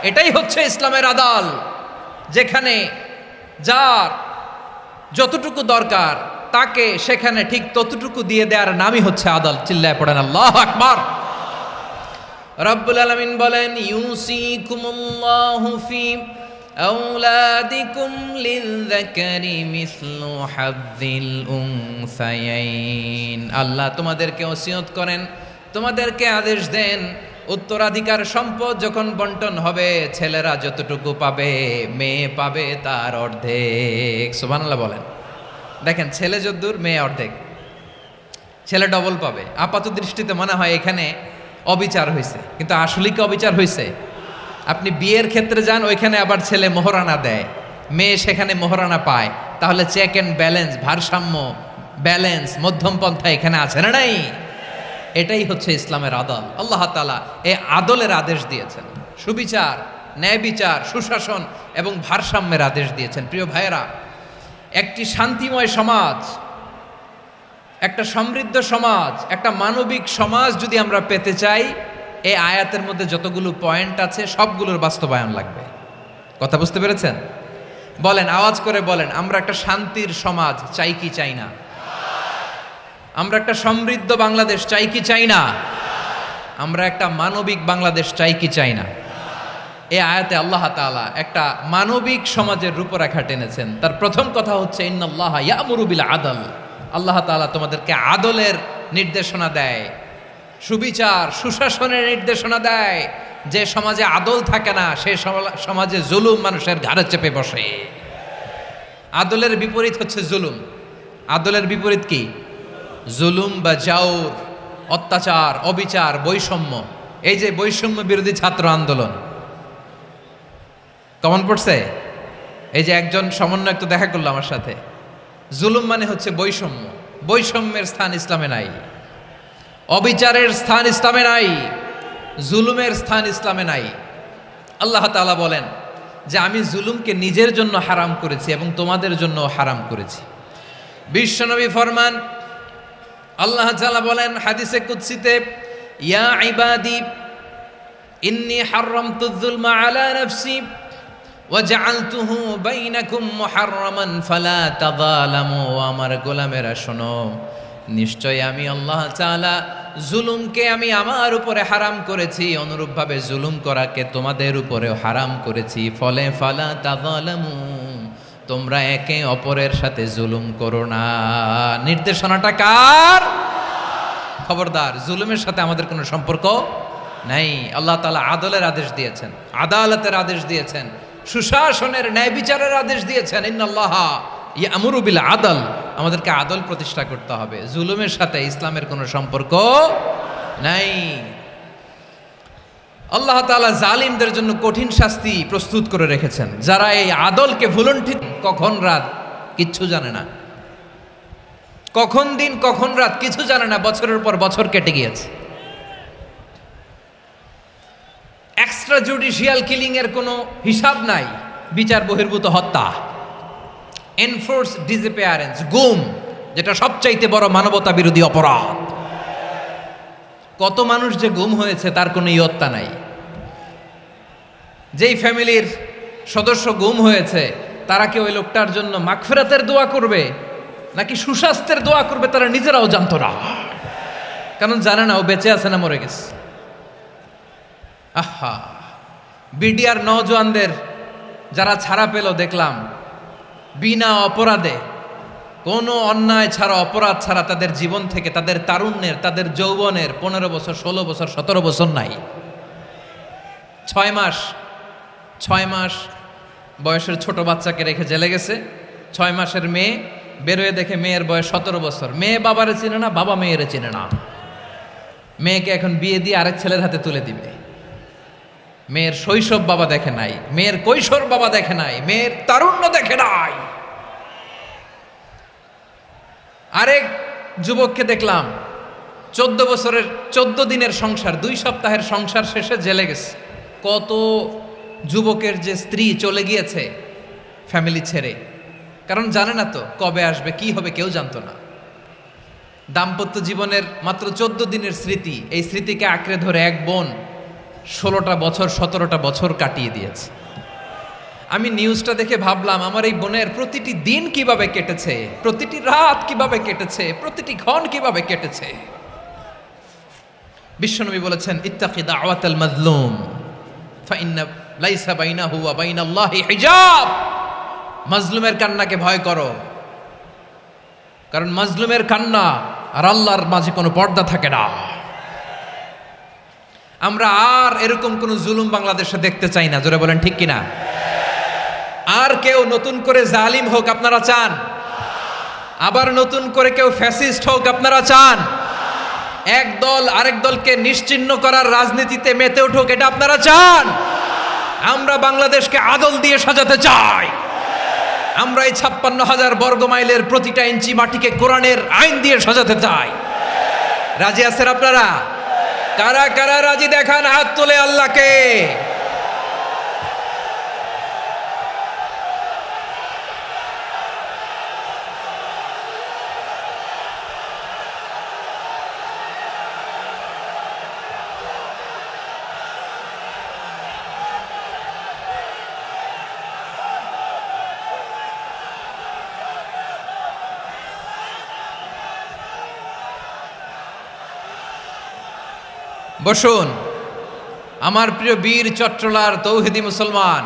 এটাই হচ্ছে ইসলামের আদল, যেখানে যার যতটুকু দরকার তাকে সেখানে ঠিক ততটুকু দিয়ে দেওয়ার নামই হচ্ছে আদল। চিল্লায় পড়েন আল্লাহু আকবার। রব্বুল আলামিন বলেন, ইউসিকুমুল্লাহু ফি আওলাদিকুম লিযযাকারি মিসলু হাযযিল উনসায়াইন। আল্লাহ তোমাদেরকে ওসিয়ত করেন তোমাদেরকে আদেশ দেন উত্তরাধিকার সম্পদ যখন বন্টন হবে ছেলেরা যতটুকু পাবে মেয়ে পাবে তার অর্ধেক। সুবহানাল্লাহ বলেন। দেখেন ছেলে যদ্দূর মেয়ে অর্ধেক, ছেলে ডবল পাবে। আপাত দৃষ্টিতে মনে হয় এখানে অবিচার হয়েছে, কিন্তু আসলে কি অবিচার হয়েছে? আপনি বিয়ের ক্ষেত্রে যান, ওইখানে আবার ছেলে মোহরানা দেয়, মেয়ে সেখানে মোহরানা পায়। তাহলে চেক অ্যান্ড ব্যালেন্স, ভারসাম্য, ব্যালেন্স, মধ্যম পন্থা এখানে আছে না নাই? এটাই হচ্ছে ইসলামের আদল। আল্লাহ তাআলা এই আদলের আদেশ দিয়েছেন, সুবিচার, ন্যায় বিচার, সুশাসন এবং ভারসাম্যের আদেশ দিয়েছেন। প্রিয় ভাইয়েরা, একটি শান্তিময় সমাজ, একটা সমৃদ্ধ সমাজ, একটা মানবিক সমাজ যদি আমরা পেতে চাই, এই আয়াতের মধ্যে যতগুলো পয়েন্ট আছে সবগুলোর বাস্তবায়ন লাগবে। কথা বুঝতে পেরেছেন? বলেন, আওয়াজ করে বলেন, আমরা একটা শান্তির সমাজ চাই কি চাই না? আমরা একটা সমৃদ্ধ বাংলাদেশ চাই কি চাই না? আমরা একটা মানবিক বাংলাদেশ চাই কি চাই না? এই আয়াতে আল্লাহ তাআলা একটা মানবিক সমাজের রূপরেখা টেনেছেন। তার প্রথম কথা হচ্ছে ইন্নাল্লাহা ইয়ামুরু বিল আদল। আল্লাহ তাআলা তোমাদেরকে আদলের নির্দেশনা দেয়, সুবিচার, সুশাসনের নির্দেশনা দেয়। যে সমাজে আদল থাকে না সে সমাজে জুলুম মানুষের ঘাড়ে চেপে বসে। আদলের বিপরীত হচ্ছে জুলুম। আদলের বিপরীত কি? জুলুম বা জাউর, অত্যাচার, অবিচার, বৈষম্য। এই যে বৈষম্য বিরোধী ছাত্র আন্দোলন কমন পড়ছে? এই যে একজন সমন্বয়ক তো দেখা করলো আমার সাথে। জুলুম মানে হচ্ছে বৈষম্য। বৈষম্যের স্থান ইসলামে নাই, অবিচারের স্থান ইসলামে নাই, জুলুমের স্থান ইসলামে নাই। আল্লাহ তাআলা বলেন যে আমি জুলুমকে নিজের জন্য হারাম করেছি এবং তোমাদের জন্য হারাম করেছি। বিশ্বনবী ফরমান, আল্লাহ তাআলা বলেন হাদিসে কুদসিতে, ইয়া ইবাদি ইন্নী হারামতুয যুলমা আলা নাফসি ওয়া জাআলতুহু বাইনাকুম মুহাররামান ফালা তাযালামু। আমার গোলামেরা শোনো, নিশ্চয় আমি আল্লাহ তাআলা জুলুমকে আমি আমার উপরে হারাম করেছি, অনুরূপভাবে জুলুম করাকে তোমাদের উপরেও হারাম করেছি। ফলে ফালা তাযালামু, তোমরা একে অপরের সাথে জুলুম করো না। নির্দেশনাটা কার? খবরদার, জুলুমের সাথে আমাদের কোনো সম্পর্ক নাই। আল্লাহ তাআলা আদলের আদেশ দিয়েছেন, আদালতের আদেশ দিয়েছেন, সুশাসনের, ন্যায় বিচারের আদেশ দিয়েছেন। ইন্নাল্লাহা ইয়ামুরু বিল আদল, আমাদেরকে আদল প্রতিষ্ঠা করতে হবে। জুলুমের সাথে ইসলামের কোনো সম্পর্ক নাই। আল্লাহ তাআলা জালিমদের জন্য কঠিন শাস্তি প্রস্তুত করে রেখেছেন। যারা এই আদলকে ভুলুণ্ঠিত, কখন রাত কিচ্ছু জানে না, কখন দিন কখন রাত কিছু জানে না, বছরের পর বছর কেটে গিয়েছে। এক্সট্রা জুডিশিয়াল কিলিং এর কোনো হিসাব নাই, বিচার বহির্ভূত হত্যা, এনফোর্স ডিসঅ্যাপিয়ারেন্স, গুম, যেটা সবচাইতে বড় মানবতা বিরোধী অপরাধ। কত মানুষ যে গুম হয়েছে তার কোনো ইয়ত্তা নাই। যেই ফ্যামিলির সদস্য গুম হয়েছে তারা কি ওই লোকটার জন্য মাগফিরাতের দোয়া করবে নাকি সুস্বাস্থ্যের দোয়া করবে তারা নিজেরাও জানতো না, কারণ জানে না ও বেঁচে আছে না মরে গেছে। আহা, বিডিআর নওজোয়ানদের যারা ছাড়া পেল দেখলাম, বিনা অপরাধে, কোনো অন্যায় ছাড়া, অপরাধ ছাড়া তাদের জীবন থেকে, তাদের তারুণ্যের, তাদের যৌবনের 15 বছর, 16 বছর, 17 বছর নাই, 6 মাস বয়সের ছোট বাচ্চাকে রেখে জেলে গেছে। 6 মাসের মেয়ে বেরোয় দেখে মেয়ের বয়স 17 বছর। মেয়ে বাবারে চিনে না, বাবা মেয়েরে চিনে না। মেয়েকে এখন বিয়ে দিয়ে আরেক ছেলের হাতে তুলে দিবে। মেয়ের শৈশব বাবা দেখে নাই, মেয়ের কৈশোর বাবা দেখে নাই, মেয়ের তারুণ্য দেখে নাই। আরেক যুবককে দেখলাম 14 বছরের 14 দিনের সংসার, 2 সপ্তাহের সংসার শেষে জেলে গেছে। কত যুবকের যে স্ত্রী চলে গিয়েছে ফ্যামিলি ছেড়ে, কারণ জানে না তো কবে আসবে, কি হবে, কেউ জানতো না। দাম্পত্য জীবনের মাত্র 14 দিনের স্মৃতি, এই স্মৃতিকে আঁকড়ে ধরে এক বোন 16টা বছর, 17টা বছর কাটিয়ে দিয়েছে। আমি নিউজটা দেখে ভাবলাম, আমার এই বোনের প্রতিটি দিন কিভাবে কেটেছে, প্রতিটি রাত কিভাবে কেটেছে, প্রতিটি ক্ষণ কিভাবে কেটেছে। বিশ্বনবী বলেছেন, ইত্তাকি দাওয়াতাল মাজলুম ফাইন্না লাইসা বাইনাহু ওয়া বাইনাল্লাহি হিজাব। মাজলুমের কান্নাকে ভয় করো, কারণ মাজলুমের কান্না আর আল্লাহর মাঝে কোনো পর্দা থাকে না। আমরা আর এরকম কোন জুলুম বাংলাদেশে দেখতে চাই না, জোরে বলেন ঠিক কিনা? আর কেউ নতুন করে জালিম হোক আপনারা চান? আবার নতুন করে কেউ ফ্যাসিস্ট হোক আপনারা চান? এক দল আরেক দলকে নিশ্চিহ্ন করার রাজনীতিতে মেতে উঠুক এটা আপনারা চান? আমরা বাংলাদেশকে আদল দিয়ে সাজাতে চাই। আমরা এই 56,000 বর্গ মাইলের প্রতিটা ইঞ্চি মাটিকে কোরআনের আইন দিয়ে সাজাতে চাই। রাজি আছেন আপনারা? কারা কারা রাজি দেখান হাত তুলে আল্লাহকে। বসুন আমার প্রিয় বীর চট্টলার তৌহিদি মুসলমান,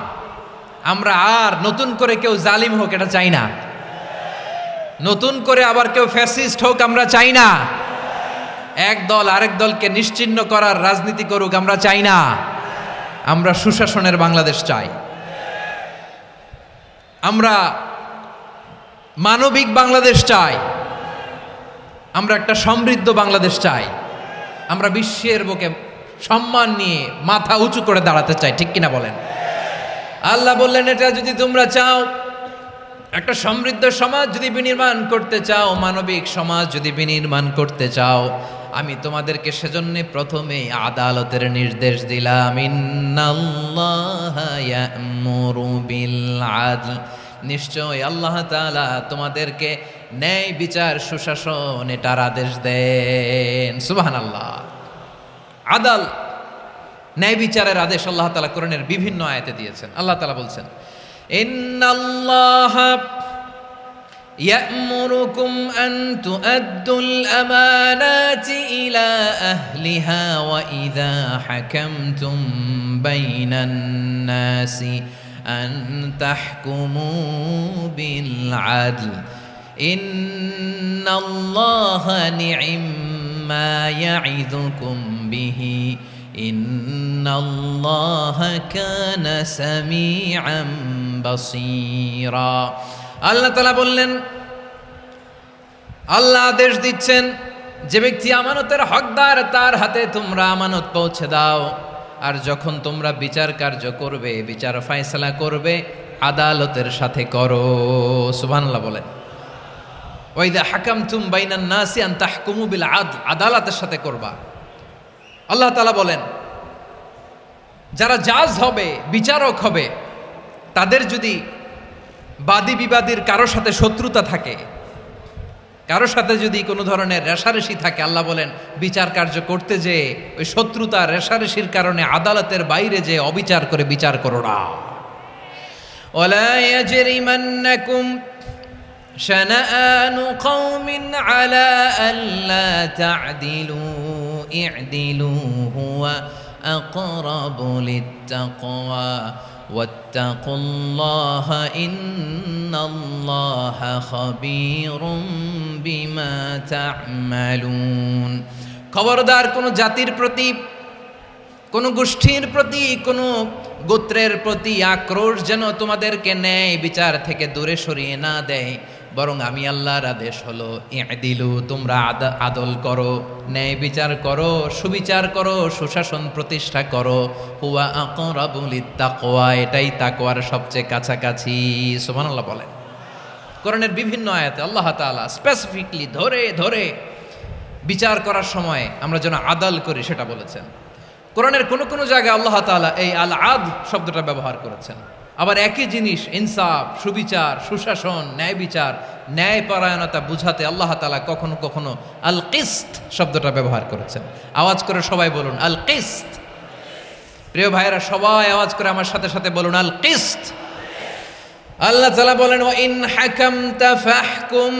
আমরা আর নতুন করে কেউ জালিম হোক এটা চাই না, নতুন করে আবার কেউ ফ্যাসিস্ট হোক আমরা চাই না, এক দল আরেক দলকে নিশ্চিহ্ন করার রাজনীতি করুক আমরা চাই না। আমরা সুশাসনের বাংলাদেশ চাই, আমরা মানবিক বাংলাদেশ চাই, আমরা একটা সমৃদ্ধ বাংলাদেশ চাই, আমরা বিশ্বের বুকে সম্মান নিয়ে মাথা উঁচু করে দাঁড়াতে চাই, ঠিক কিনা বলেন? আল্লাহ বললেন এটা যদি তোমরা চাও, একটা সমৃদ্ধ সমাজ যদি বিনির্মাণ করতে চাও, মানবিক সমাজ যদি বিনির্মাণ করতে চাও, আমি তোমাদেরকে সেজন্য প্রথমে আদালতের নির্দেশ দিলাম। ইন্নাল্লাহা ইয়া'মুরু বিল আদল, নিশ্চয় আল্লাহ তাআলা তোমাদেরকে ন্যায় বিচার সুশাসন এটার আদেশ দেন। সুবহানাল্লাহ। আদাল ন্যায় বিচারের আদেশ আল্লাহ তাআলা কোরআনের বিভিন্ন আয়াতে দিয়েছেন। আল্লাহ তাআলা বলছেন ইন্নাল্লাহা ইয়া'মুরুকুম আন তুআদ্দুল আমানাতি ইলা আহলিহা ওয়া ইযা হাকামতুম বাইনান নাসি আন তাহকুমু বিল আদল ইন্নাল্লাহা নি'ম্মা ইয়া'iযুকুম বিহি ইন্নাল্লাহা কানা সামিআন বাসীরা। আল্লাহ তাআলা বললেন, আল্লাহ আদেশ দিচ্ছেন যে ব্যক্তি আমানতের হকদার তার হাতে তোমরা আমানত পৌঁছে দাও, আর যখন তোমরা বিচার কার্য করবে, বিচার ফয়সালা করবে, আদালতের সাথে করো। সুবহানাল্লাহ বলেন। ওয়াইদা হাকামতুম বাইনান নাসি আন তাহকুমু বিল আদল, আদালতের সাথে করবা। আল্লাহ তাআলা বলেন যারা জাজ হবে, বিচারক হবে, তাদের যদি বাদী বিবাদীর কারোর সাথে শত্রুতা থাকে, কারোর সাথে যদি কোনো ধরনের রেষারেষি থাকে, আল্লাহ বলেন বিচার কার্য করতে যে ওই শত্রুতা রেষারেষির কারণে আদালতের বাইরে যে অবিচার করে বিচার করো না। ওয়ালা ইয়াজরিমান্নাকুম শানাআনু কওমিন আলা আল্লা তা'দিলু ই'দিলু হুয়া আকরাবু লিত্তাকওয়া ওয়াত্তাকুল্লাহা ইন্নাল্লাহা খাবীরুম বিমা তা'মালুন। খবরদার কোনো জাতির প্রতি, কোনো গোষ্ঠীর প্রতি, কোনো গোত্রের প্রতি আক্রোশ যেন তোমাদেরকে ন্যায় বিচার থেকে দূরে সরিয়ে না দেয়, বরং আমি আল্লাহর আদেশ হলো ই'দিলু, তোমরা আদল করো, ন্যায় বিচার করো, সুবিচার করো, সুশাসন প্রতিষ্ঠা করো। হুয়া আকরাবু লিত্তাকওয়া, এটাই তাকওয়ার সবচেয়ে কাছাকাছি। সুবহানাল্লাহ বলেন। কোরআনের বিভিন্ন আয়াতে আল্লাহ তাআলা স্পেসিফিকলি ধরে ধরে বিচার করার সময় আমরা যেন আদল করি সেটা বলেছেন। কোরআনের কোন কোন জায়গায় আল্লাহ তাআলা এই আল আদল শব্দটা ব্যবহার করেছেন। আবার একই জিনিস ইনসাফ, সুবিচার, সুশাসন, ন্যায় বিচার, ন্যায়পরায়ণতা বুঝাতে আল্লাহ তাআলা কখনো কখনো আল কিসত শব্দটা ব্যবহার করেছেন। আওয়াজ করে সবাই বলুন আল কিসত। প্রিয় ভাইয়েরা সবাই আওয়াজ করে আমার সাথে সাথে বলুন আল কিসত। আল্লাহ তাআলা বলেন ওয়া ইন হাকামতা ফাহকুম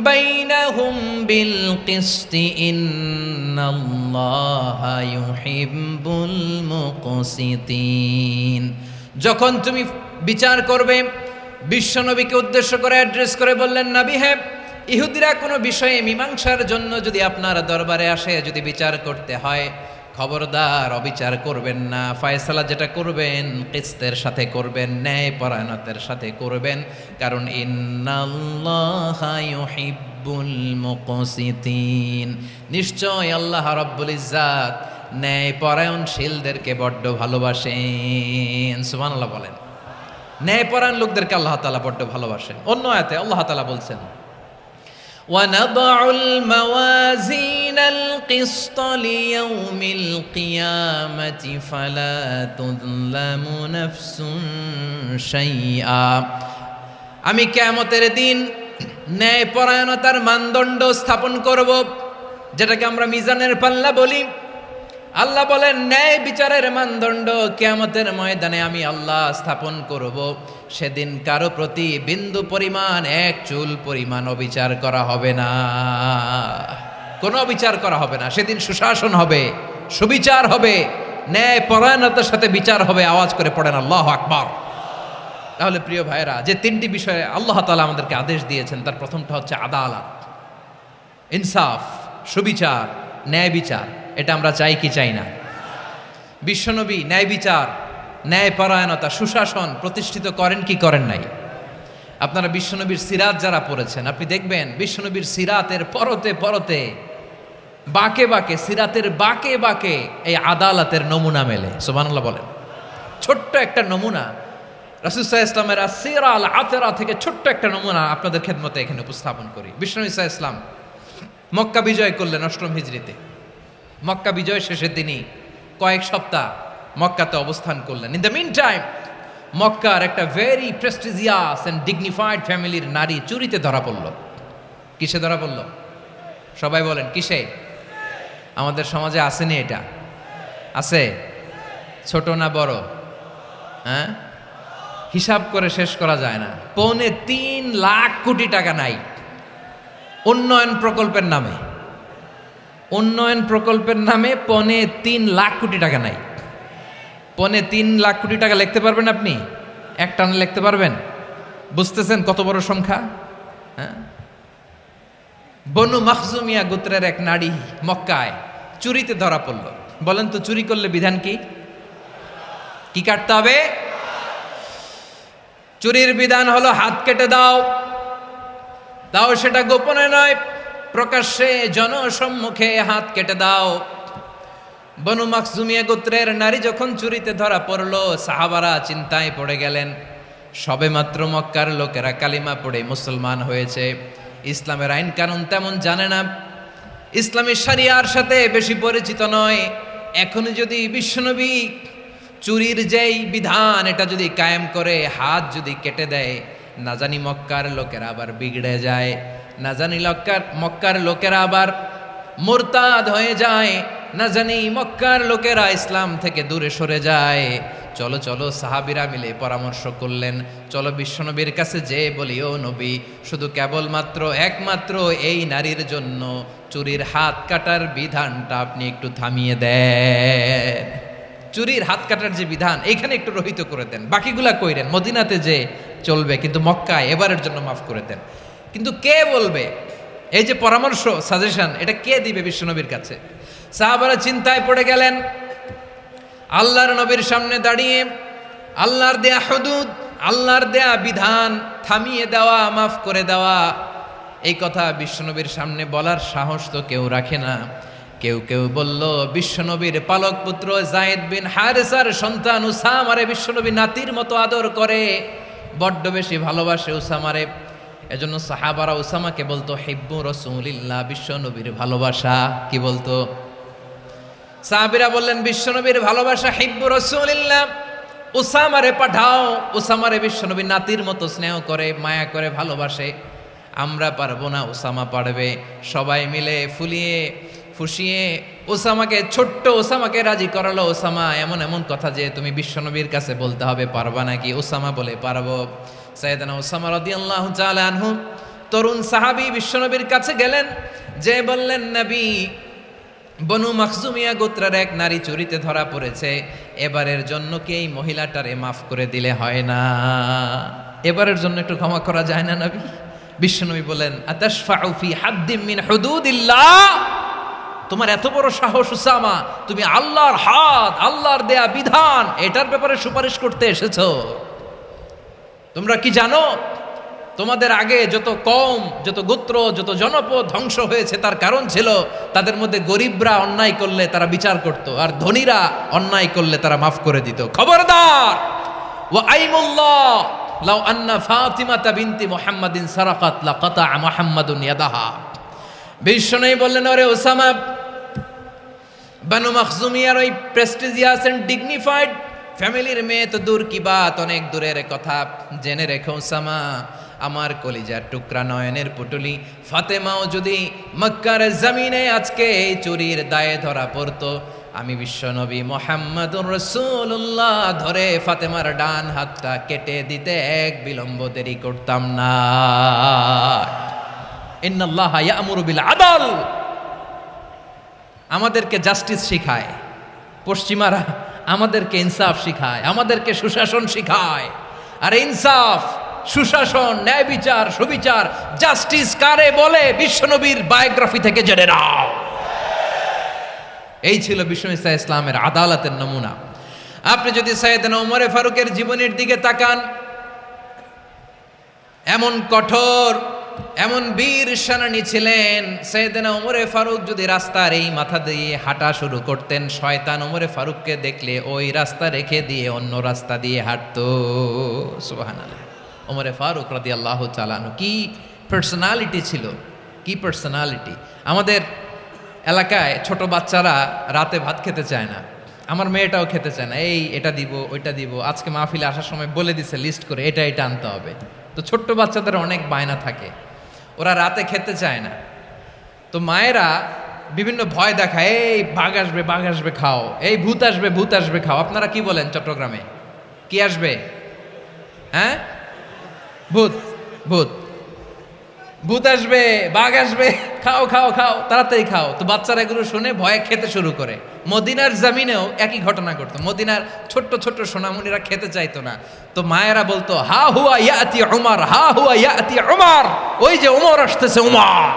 বাইনাহুম বিল কিসতি ইন্নাল্লাহা ইউহিব্বুল মুকসিতিন। যখন তুমি বিচার করবে, বিশ্বনবীকে উদ্দেশ্য করে অ্যাড্রেস করে বললেন, নবী হ্যাঁ, ইহুদিরা কোনো বিষয়ে মীমাংসার জন্য যদি আপনার দরবারে আসে, যদি বিচার করতে হয়, খবরদার অবিচার করবেন না, ফয়সালা যেটা করবেন কিসতের সাথে করবেন, ন্যায় পরায়ণতার সাথে করবেন, কারণ ইন্নাল্লাহা ইউহিব্বুল মুকসিতিন, নিশ্চয় আল্লাহ রাব্বুল ইজ্জাত ন্যায় পরায়ণশীলদেরকে বড্ড ভালোবাসেন। সুবহানাল্লাহ বলেন। ন্যায় পরায়ণ লোকদেরকে আল্লাহ তাআলা বড্ড ভালোবাসেন। অন্য আয়াতে আল্লাহ তাআলা বলছেন, وَنَضَعُ الْمَوَازِينَ الْقِسْطَ لِيَوْمِ الْقِيَامَةِ فَلَا تُظْلَمُ نَفْسٌ شَيْئًا, আমি কিয়ামতের দিন ন্যায়পরায়ণতার মানদণ্ড স্থাপন করব, যেটাকে আমরা মিজানের পাল্লা বলি। আল্লাহ বলেন ন্যায় বিচারের মানদণ্ড কিয়ামতের ময়দানে আমি আল্লাহ স্থাপন করব। সেদিন কারো প্রতি বিন্দু পরিমাণ, এক চুল পরিমাণ অবিচার করা হবে না, কোনো অবিচার করা হবে না। সেদিন সুশাসন হবে, সুবিচার হবে, ন্যায় পরায়ণতার সাথে বিচার হবে। আওয়াজ করে পড়েন আল্লাহু আকবার। তাহলে প্রিয় ভাইরা, যে তিনটি বিষয়ে আল্লাহ তাআলা আমাদেরকে আদেশ দিয়েছেন, তার প্রথমটা হচ্ছে আদালত, ইনসাফ, সুবিচার, ন্যায় বিচার। এটা আমরা চাই কি চাই না? বিশ্বনবী ন্যায় বিচার, ন্যায় পরায়ণতা, সুশাসন প্রতিষ্ঠিত করেন কি করেন নাই? আপনারা বিশ্বনবীর সিরাত যারা পড়েছেন, আপনি দেখবেন বিশ্বনবীর সিরাতের পরতে পরতে, বাঁকে বাঁকে, সিরাতের বাঁকে বাঁকে এই আদালতের নমুনা মেলে। সুবহানাল্লাহ বলেন। ছোট্ট একটা নমুনা রাসূল সাল্লাল্লাহু আলাইহি ওয়াসাল্লামের আসসিরা আল আতরা থেকে ছোট্ট একটা নমুনা আপনাদের খেদমতে এখানে উপস্থাপন করি। বিশ্বনবী সাল্লাল্লাহু আলাইহি ওয়াসাল্লাম মক্কা বিজয় করলেন ৮ম হিজরিতে। মক্কা বিজয় শেষের দিনই কয়েক সপ্তাহ মক্কাতে অবস্থান করলেন। ইন দ্য মিন টাইম মক্কার একটা ভেরি প্রেস্টিজিয়াস অ্যান্ড ডিগনিফাইড ফ্যামিলির নারী চুরিতে ধরা পড়ল। কিসে ধরা পড়ল? সবাই বলেন কিসে? আমাদের সমাজে আসেনি এটা? আছে? ছোট না বড়? হ্যাঁ, হিসাব করে শেষ করা যায় না। ৩.৫ লাখ কোটি টাকা নাই উন্নয়ন প্রকল্পের নামে। উন্নয়ন প্রকল্পের নামে ৩.৫ লাখ কোটি টাকা নাই। ৩.৫ লাখ কোটি টাকা লিখতে পারবেন আপনি? এক টানে লিখতে পারবেন? বুঝতেছেন কত বড় সংখ্যা? হ্যাঁ, বনু মাখজুমিয়া গোত্রের এক নারী মক্কায় চুরিতে ধরা পড়ল। বলেন তো চুরি করলে বিধান কি? কি কাটতে হবে? চুরির বিধান হলো হাত কেটে দাও। দাও সেটা গোপনে নয়, প্রকাশ্যে জনসম্মুখে হাত কেটে দাও। বনু মাখজুমিয়া গোত্রের নারী যখন চুরিতে ধরা পড়লো, সাহাবারা চিন্তায় পড়ে গেলেন। সবেমাত্র মক্কার লোকেরা কালিমা পড়ে মুসলমান হয়েছে, ইসলামের আইন কানুন তেমন জানে না, ইসলামী শরিয়ার সাথে বেশি পরিচিত নয়। এখনই যদি বিশ্বনবী চুরির যেই বিধান এটা যদি কায়েম করে হাত যদি কেটে দেয়, না জানি মক্কার লোকেরা আবার বিগড়ে যায়, না জানি মক্কার লোকেরা আবার মুরতাদ হয়ে যায়, না জানি মক্কার লোকেরা ইসলাম থেকে দূরে সরে যায়। চলো চলো, সাহাবীরা মিলে পরামর্শ করলেন, চলো বিশ্বনবীর কাছে যে বলি, ও নবী, শুধু কেবলমাত্র একমাত্র এই নারীর জন্য চুরির হাত কাটার বিধানটা আপনি একটু থামিয়ে দেন। চুরির হাত কাটার যে বিধান এইখানে একটু রহিত করে দেন, বাকিগুলা কইরেন মদিনাতে যে চলবে, কিন্তু মক্কায় এবারের জন্য মাফ করে দেন। কিন্তু কে বলবে? এই যে পরামর্শ, সাজেশন, এটা কে দিবে বিশ্বনবীর কাছে? সাহাবারা চিন্তায় পড়ে গেলেন। আল্লাহর নবীর সামনে দাঁড়িয়ে আল্লাহর দেয়া হুদুদ, আল্লাহর দেয়া বিধান থামিয়ে দেওয়া, মাফ করে দেওয়া, এই কথা বিশ্বনবীর সামনে বলার সাহস তো কেউ রাখে না। কেউ কেউ বলল, বিশ্বনবীর পালক পুত্র যায়েদ বিন হারেসার সন্তান উসামারে বিশ্বনবী নাতির মতো আদর করে, বড্ড বেশি ভালোবাসে উসামারে। এজন্য সাহাবারা উসামাকে বলতো হিব্বু রাসূলিল্লাহ, বিশ্বনবীর ভালোবাসা। কি বলতো? সাহাবীরা বললেন বিশ্বনবীর ভালোবাসা হিব্বু রাসূলিল্লাহ, উসামারে পাঠাও। উসামারে বিশ্বনবী নাতির মতো স্নেহ করে, মায়া করে, ভালোবাসে। আমরা পারবো না, উসামা পারবে। সবাই মিলে ফুলিয়ে ফুসিয়ে ওসামাকে, ছোট্ট ওসামাকে রাজি করালো। ওসামা এমন এমন কথা যে তুমি বিশ্বনবীর কাছে বলতে হবে, পারবা নাকি? ওসামা বলে পারবো। সাইয়েদনা ওসামা রাদিয়াল্লাহু তাআলা আনহু তরুণ সাহাবী বিশ্বনবীর কাছে গেলেন, যে বললেন, নবী, বনু মাখজুমিয়া গোত্রের এক নারী চুরিতে ধরা পড়েছে, এবারের জন্য কি এই মহিলাটারে মাফ করে দিলে হয় না? এবারের জন্য একটু ক্ষমা করা যায় না নবী? বিশ্বনবী বলেন, আতাশফাউ ফি হাদ্দিম মিন হুদুদিল্লাহ, তোমার এত বড় সাহস উসামা, তুমি আল্লাহর হাত, আল্লাহর দেয়া বিধান এটার ব্যাপারে সুপারিশ করতে এসেছো? তোমরা কি জানো তোমাদের আগে যত কওম, যত গোত্র, যত জনপদ ধ্বংস হয়েছে তার কারণ ছিল তাদের মধ্যে গরিবরা অন্যায় করলে তারা বিচার করত, আর ধনীরা অন্যায় করলে তারা মাফ করে দিত। খবরদার! ওয়া আইমুল্লাহ লাউ আন্না ফাতিমাতা বিনতি মুহাম্মাদিন সারাকাত লাকাতা মুহাম্মাদুন ইয়াদাহা। বিশ্বনবী বললেন, ওরে ওসামা, বানু মাখজুমিয়ার ওই প্রেস্টিজিয়াস এন্ড ডিগনিফাইড ফ্যামিলির মেয়ে তো দূর কি বাত, অনেক দূরের কথা। জেনে রেখো ওসামা, আমার কলিজার টুকরা নয়নের পুটুলি ফাতেমাও যদি মক্কার জমিনে আজকে এই চুরির দায়ে ধরা পড়তো, আমি বিশ্বনবী মুহাম্মাদুর রাসূলুল্লাহ ধরে ফাতেমার ডান হাতটা কেটে দিতে এক বিলম্ব দেরি করতাম না। ইন্নাল্লাহা ইয়া'মুরু বিল আদল। আমাদেরকে জাস্টিস শিখায় পশ্চিমারা, আমাদেরকে ইনসাফ শিখায়, আমাদেরকে সুশাসন শিখায়। আর ইনসাফ, সুশাসন, ন্যায় বিচার, সুবিচার, জাস্টিস কারে বলে বিশ্বনবীর বায়োগ্রাফি থেকে জেনে নাও। এই ছিল বিশ্বনবী সাল্লাল্লাহু আলাইহি ইসলামের আদালতের নমুনা। আপনি যদি সাইয়েদনা ওমরে ফারুকের জীবনের দিকে তাকান, এমন কঠোর, এমন বীর সেনানী ছিলেন। সাইয়েদনা ওমরে ফারুক যদি রাস্তার এই মাথা দিয়ে হাঁটা শুরু করতেন, শয়তান ওমরে ফারুককে দেখলে ওই রাস্তা রেখে দিয়ে অন্য রাস্তা দিয়ে হাঁটতো। সুবহানাল্লাহ। ওমরে ফারুক রাদিয়াল্লাহু তাআলা আনহু কি পার্সোনালিটি ছিল, কি পার্সোনালিটি! আমাদের এলাকায় ছোট বাচ্চারা রাতে ভাত খেতে চায় না, আমার মেয়েটাও খেতে চায় না। এই এটা দিব, ওইটা দিব, আজকে মাহফিলে আসার সময় বলে দিছে লিস্ট করে এটা এটা আনতে হবে। তো ছোট্ট বাচ্চাদের অনেক বায়না থাকে, ওরা রাতে খেতে চায় না। তো মায়েরা বিভিন্ন ভয় দেখায়, এই বাঘ আসবে, বাঘ আসবে খাও, এই ভূত আসবে, ভূত আসবে খাও। আপনারা কি বলেন চট্টগ্রামে? কি আসবে? হ্যাঁ, ভূত, ভূত, ভূত আসবে, বাঘ আসবে, খাও খাও খাও, তাড়াতাড়ি খাও। তো বাচ্চারা এগুলো শুনে ভয়ে খেতে শুরু করে। মদিনার জমিনেও একই ঘটনা ঘটতো। মদিনার ছোট্ট ছোট্ট সোনামণিরা খেতে চাইতো না। তো মায়েরা বলতো, হা হুয়া ইয়াতি উমর, হা হুয়া ইয়াতি উমর, ওই যে উমর আসতেছে, উমর।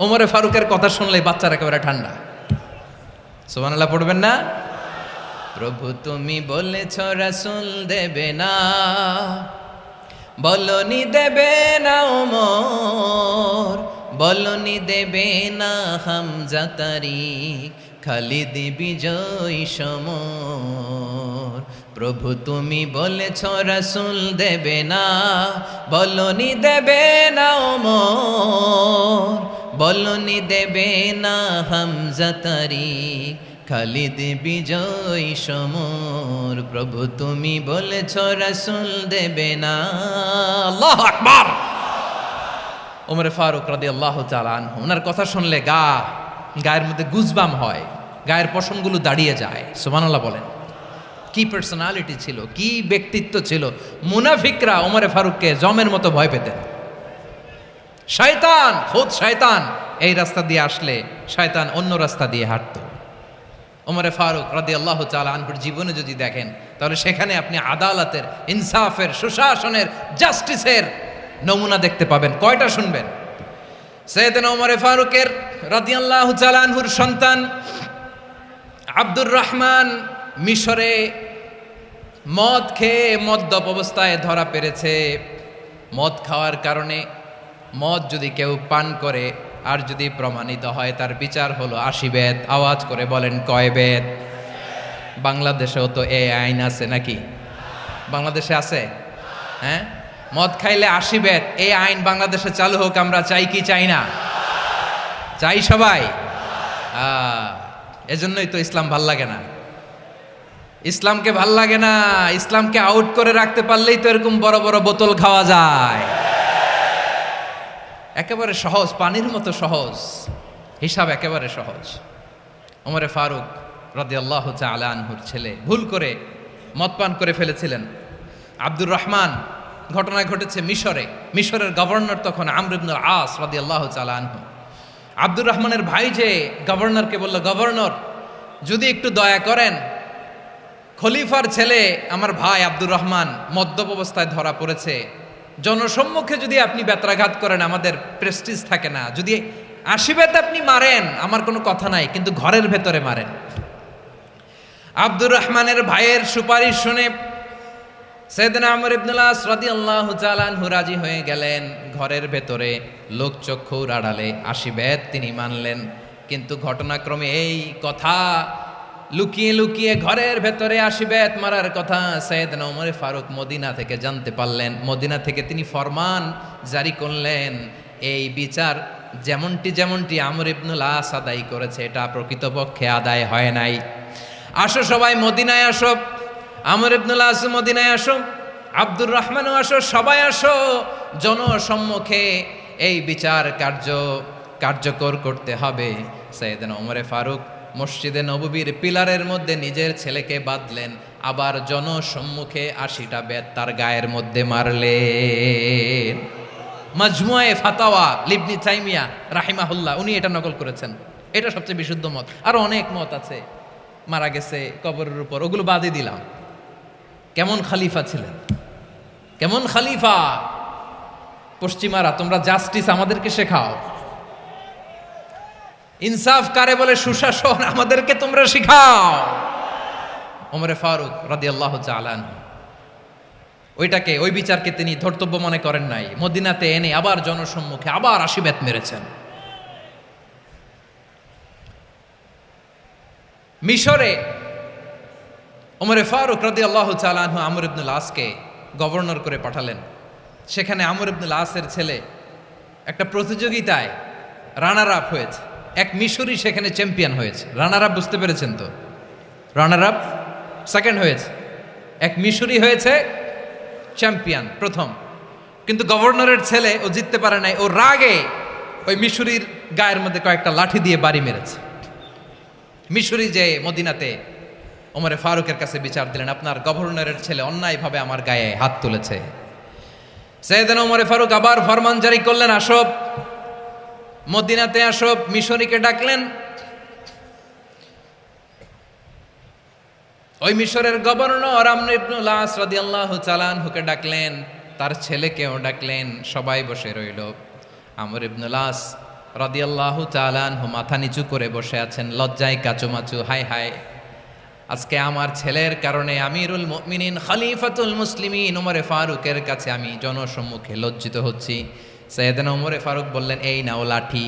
ওমরে ফারুকের কথা শুনলেই বাচ্চারা একেবারে ঠান্ডা। সুবহানাল্লাহ পড়বেন না? প্রভু তুমি বলেছ রাসূল দেবে না, বলনি দেবে না ওমর, বলনি দেবে না হামজা তারিক, খালিদ বিজয় সমর। প্রভু তুমি বলেছ রাসূল দেবে না, বলনি দেবে না ওমর, বলনি দেবে না হামজা তারিক, খালিদ বিজয় সমর। প্রভু তুমি বলেছ রাসূল দেবে না। আল্লাহু আকবার। ওমরে ফারুক রাদিয়াল্লাহু তাআলা আনহু, ওনার কথা শুনলে গায়ের মধ্যে গুজবাম হয়, গায়ের পশমগুলো দাঁড়িয়ে যায়। সুবহানাল্লাহ বলেন। কি পার্সোনালিটি ছিল, কি ব্যক্তিত্ব ছিল! মুনাফিকরা ওমরে ফারুককে জমের মতো ভয় পেতেন। শয়তান, খোদ শয়তান এই রাস্তা দিয়ে আসলে শয়তান অন্য রাস্তা দিয়ে হাঁটতো। ওমরে ফারুক রাদিয়াল্লাহু তাআলা আনহুর জীবনে যদি দেখেন, তাহলে সেখানে আপনি আদালতের, ইনসাফের, সুশাসনের, জাস্টিসের নমুনা দেখতে পাবেন। কয়টা শুনবেন? সাইয়েদনা ওমরে ফারুকের রাদিয়াল্লাহু তাআলা আনহুর সন্তান আব্দুর রহমান মিশরে মদ খেয়ে মদ্যপ অবস্থায় ধরা পড়েছে। মদ খাওয়ার কারণে, মদ যদি কেউ পান করে আর যদি প্রমাণিত হয়, তার বিচার হলো 80 বেত। আওয়াজ করে বলেন কয় বেত? বাংলাদেশেও তো এই আইন আছে নাকি? বাংলাদেশে আছে? হ্যাঁ, মদ খাইলে 80 বেত, এই আইন বাংলাদেশে চালু হোক। আমরা চাই কি চাই না? চাই সবাই। এজন্যই তো ইসলাম ভাল লাগে না। ইসলামকে ভাল লাগে না। ইসলামকে আউট করে রাখতে পারলেই তো এরকম বড় বড় বোতল খাওয়া যায়। একেবারে সহজ, পানির মতো সহজ, হিসাব একেবারে সহজ। ওমরে ফারুক রাদিয়াল্লাহু তাআলা আনহুর ছেলে ভুল করে মদ পান করে ফেলেছিলেন। আব্দুর রহমান, ঘটনা ঘটেছে মিশরে। মিশরের গভর্নর তখন আমর ইবনুল আস রাদিয়াল্লাহু তাআলা আনহু। আব্দুর রহমানের ভাই যে গভর্নরকে বলল, গভর্নর যদি একটু দয়া করেন, খলিফার ছেলে আমার ভাই আব্দুর রহমান মদ্যপ অবস্থায় ধরা পড়েছে, জনসম্মুখে যদি আপনি বেত্রাঘাত করেন আমাদের প্রেস্টিজ থাকে না, যদি আসিবেত আপনি মারেন, আমার কোনো কথা নাই, কিন্তু ঘরের ভেতরে মারেন। আব্দুর রহমানের ভাইয়ের সুপারিশ শুনে সাইয়েদনা আমর ইবনুল আস রাদিয়াল্লাহু তাআলা আনহু রাজি হয়ে গেলেন। ঘরের ভেতরে লোকচক্ষুর আড়ালে ৮০ বেত তিনি মানলেন। কিন্তু ঘটনাক্রমে এই কথা লুকিয়ে লুকিয়ে ঘরের ভেতরে ৮০ বেত মারার কথা সাইয়েদনা ওমর ফারুক মদিনা থেকে জানতে পারলেন। মদিনা থেকে তিনি ফরমান জারি করলেন, এই বিচার যেমনটি আমর ইবনুল আস আদায় করেছে এটা প্রকৃতপক্ষে আদায় হয় নাই। আসো সবাই মদিনায় আসো, আমর ইবনুল আস মদিনায় আসো, আব্দুর রহমানও আসো, সবাই আসো, জনসম্মুখে এই বিচার কার্যকর করতে হবে। সাইয়েদনা ওমর ফারুক মসজিদে নববীর পিলারের মধ্যে নিজের ছেলেকে বাঁধলেন, আবার জনসম্মুখে ৮০টা বেত তার গায়ের মধ্যে মারলেন। মাজমুয়ে ফাতাওয়া লিবনি তাইমিয়া রাহিমাহুল্লাহ উনি এটা নকল করেছেন। এটা সবচেয়ে বিশুদ্ধ মত, আরো অনেক মত আছে। মারা গেছে কবরের উপর, ওগুলো বাদই দিলাম। কেমন খলিফা ছিলেন, কেমন খলিফা! পশ্চিমারা তোমরা জাস্টিস আমাদেরকে শেখাও, ইনসাফ কারে বলে সুশাসন আমাদেরকে তোমরা শিখাও। ওমরে ফারুক রাদিয়াল্লাহু তাআলা আনহু ওই বিচারকে তিনি ধর্তব্য মনে করেন নাই। মদিনাতে এনে আবার জনসম্মুখে আবার ৮০ বেত মেরেছেন। মিশরে ওমরে ফারুক রাদিয়াল্লাহু তাআলা আনহু আমর ইবনুল আসকে গভর্নর করে পাঠালেন। সেখানে আমর ইবনুল আসের ছেলে একটা প্রতিযোগিতায় রানার আপ হয়েছে। এক মিশরি সেখানে চ্যাম্পিয়ন হয়েছে। রানার আপ বুঝতে পেরেছেন তো? রানার আপ সেকেন্ড হয়েছে, এক মিশরি হয়েছে চ্যাম্পিয়ন প্রথম। কিন্তু গভর্নরের ছেলে ও জিততে পারে নাই। ও রাগে ওই মিশরির গায়ের মধ্যে কয়েকটা লাঠি দিয়ে বাড়ি মেরেছে। মিশরি যে মদিনাতে ওমরে ফারুকের কাছে বিচার দিলেন, আপনার গভর্নরের ছেলে অন্যায়ভাবে আমার গায়ে হাত তুলেছে। সাইয়েদনা ওমরে ফারুক আবার ফরমান জারি করলেন, আসো মদিনাতে আসো। মিশরীকে ডাকলেন। ওই মিশরের গভর্নর আমর ইবনুল আস রাদিয়াল্লাহু তাআলা আনহুকে ডাকলেন, তার ছেলেকেও ডাকলেন। সবাই বসে রইল। আমর ইবনুল আস রাদিয়াল্লাহু তাআলা আনহু মাথা নিচু করে বসে আছেন, লজ্জায় কাচুমাচু। হায় হায়, আজকে আমার ছেলের কারণে আমিরুল মুমিনিন খলিফাতুল মুসলিমিন ওমরে ফারুকের কাছে আমি জনসম্মুখে লজ্জিত হচ্ছি। সাইয়েদনা ওমরে ফারুক বললেন, এই নাও লাঠি।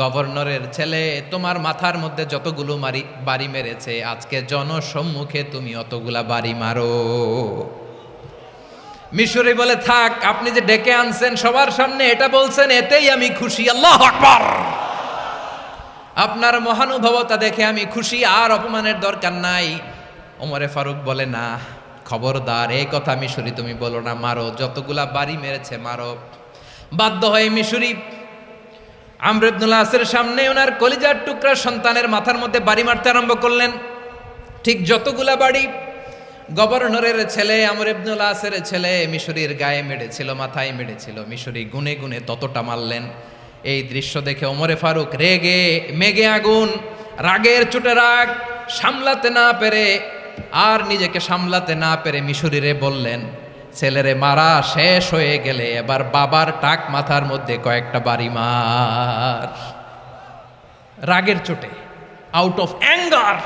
গভর্নরের ছেলে তোমার মাথার মধ্যে যতগুলো বাড়ি মেরেছে, আজকে জনসম্মুখে তুমি অতগুলা বাড়ি মারো। মিশরি বলে, থাক, আপনি যে ডেকে আনছেন সবার সামনে এটা বলছেন, এতেই আমি খুশি। আল্লাহু আকবার! আপনার মহানুভবতা দেখে আমি খুশি, আর অপমানের দরকার নাই। ওমরে ফারুক বলে, না, খবরদার, এই কথা মিশরি তুমি বলো না, মারো, যতগুলা বাড়ি মেরেছে মারো। বাধ্য হয়ে মিশরি আমর ইবনুল আসের সামনে ওনার কলিজার টুকরা সন্তানের মাথার মধ্যে বাড়ি মারতে আরম্ভ করলেন। ঠিক যতগুলা বাড়ি গভর্নরের ছেলে আমর ইবনুল আসের ছেলে মিশরির গায়ে মেরেছিল, মাথায় মেরেছিল, মিশরি গুনে গুনে ততটা মারলেন। এই দৃশ্য দেখে ওমরে ফারুক রেগে মেগে আগুন, রাগের চোটে রাগ সামলাতে না পেরে আর নিজেকে সামলাতে না পেরে মিশরিরে বললেন, ছেলেরে মারা শেষ হয়ে গেলে এবার বাবার টাক মাথার মধ্যে কয়েকটা বাড়ি মার। রাগের চোটে, আউট অফ অ্যাঙ্গার,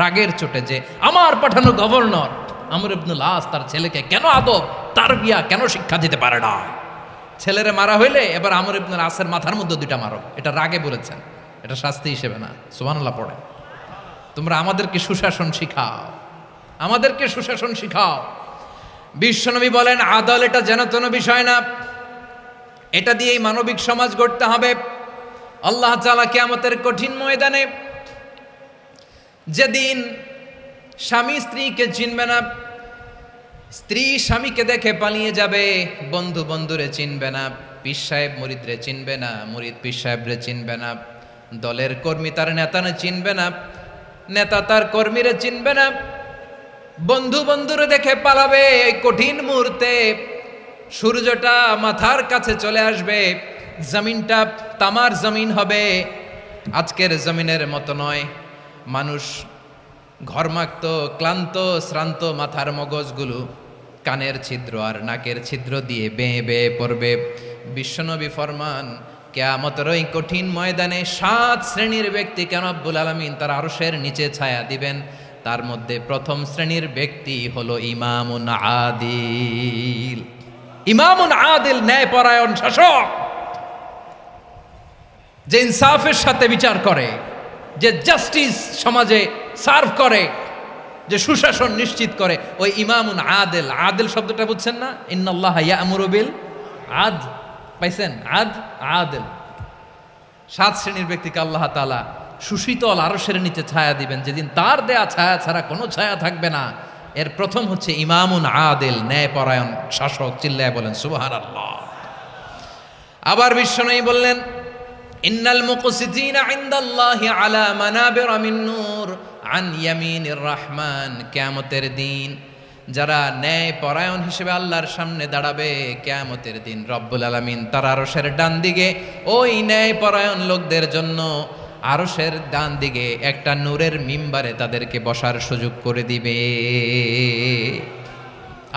রাগের চোটে, যে আমার পাঠানো গভর্নর আমর ইবনুল আস তার ছেলেকে কেন আদব তারবিয়া কেন শিক্ষা দিতে পারে না। ছেলেরে মারা হইলে এবার আমর ইবনুল আসের মাথার মধ্যে দুইটা মারো। এটা রাগে বলেছেন, এটা শাস্তি হিসেবে না। সুবহানাল্লাহ পড়ে। তোমরা আমাদেরকে সুশাসন শিখাও, আমাদেরকে সুশাসন শিখাও। বিশ্বনবী বলেন, আদল এটা যেন তেন বিষয় না, এটা দিয়েই মানবিক সমাজ গড়তে হবে। আল্লাহ তাআলা কিয়ামতের কঠিন ময়দানে যেদিন স্বামী স্ত্রীকে চিনবে না, স্ত্রী স্বামীকে দেখে পালিয়ে যাবে, বন্ধু বন্ধুরে চিনবে না, পীর সাহেব মুরিদরে চিনবে না, মুরিদ পীর সাহেবরে চিনবে না, দলের কর্মী তার নেতারে চিনবে না, নেতা তার কর্মীরে চিনবে না, বন্ধু বন্ধুরে দেখে পালাবে। এই কঠিন মুহূর্তে সূর্যটা মাথার কাছে চলে আসবে, জমিনটা তামার জমিন হবে। আজকের জমিনের মতো নয়। মানুষ ঘর্মাক্ত, ক্লান্ত, শ্রান্ত মাথার মগজগুলো কানের ছিদ্র আর নাকের ছিদ্র দিয়ে বেয়ে বেয়ে পড়বে। বিশ্বনবী ফরমান, কিয়ামতের ওই কঠিন ময়দানে 7 শ্রেণীর ব্যক্তিকে রব্বুল আলামিন তার আরশের নিচে ছায়া দিবেন। তার মধ্যে প্রথম শ্রেণীর ব্যক্তি হলো ইমামুন আদিল। ইমামুন আদিল, ন্যায়পরায়ণ শাসক, যে ইনসাফের সাথে বিচার করে, যে জাস্টিস সমাজে সার্ভ করে, যে সুশাসন নিশ্চিত করে, ওই ইমামুন আদিল। আদিল শব্দটা বুঝছেন না? ইন্নাল্লাহা ইয়া'মুরু বিল আদল, পাইছেন? আদিল। 7 শ্রেণীর ব্যক্তিকে আল্লাহ তাআলা সুশীতল আরশের নিচে ছায়া দিবেন, যেদিন তার দেয়া ছায়া ছাড়া কোনো ছায়া থাকবে না। এর প্রথম হচ্ছে ইমামুন আদিল, ন্যায়পরায়ণ শাসক। চিল্লায় বলেন সুবহানাল্লাহ। আবার বিশ্বনবী বললেন, ইন্নাল মুকসিতিনা ইনদাল্লাহি আলা মানাবিরা মিন নূর আন ইয়ামিনির রহমান। কিয়ামতের দিন যারা ন্যায়পরায়ণ হিসেবে আল্লাহর সামনে দাঁড়াবে, কিয়ামতের দিন রব্বুল আলামিন তার আরশের ডান দিকে ওই ন্যায়পরায়ণ লোকদের জন্য আরশের ডান দিকে একটা নূরের মিম্বারে তাদেরকে বসার সুযোগ করে দিবে।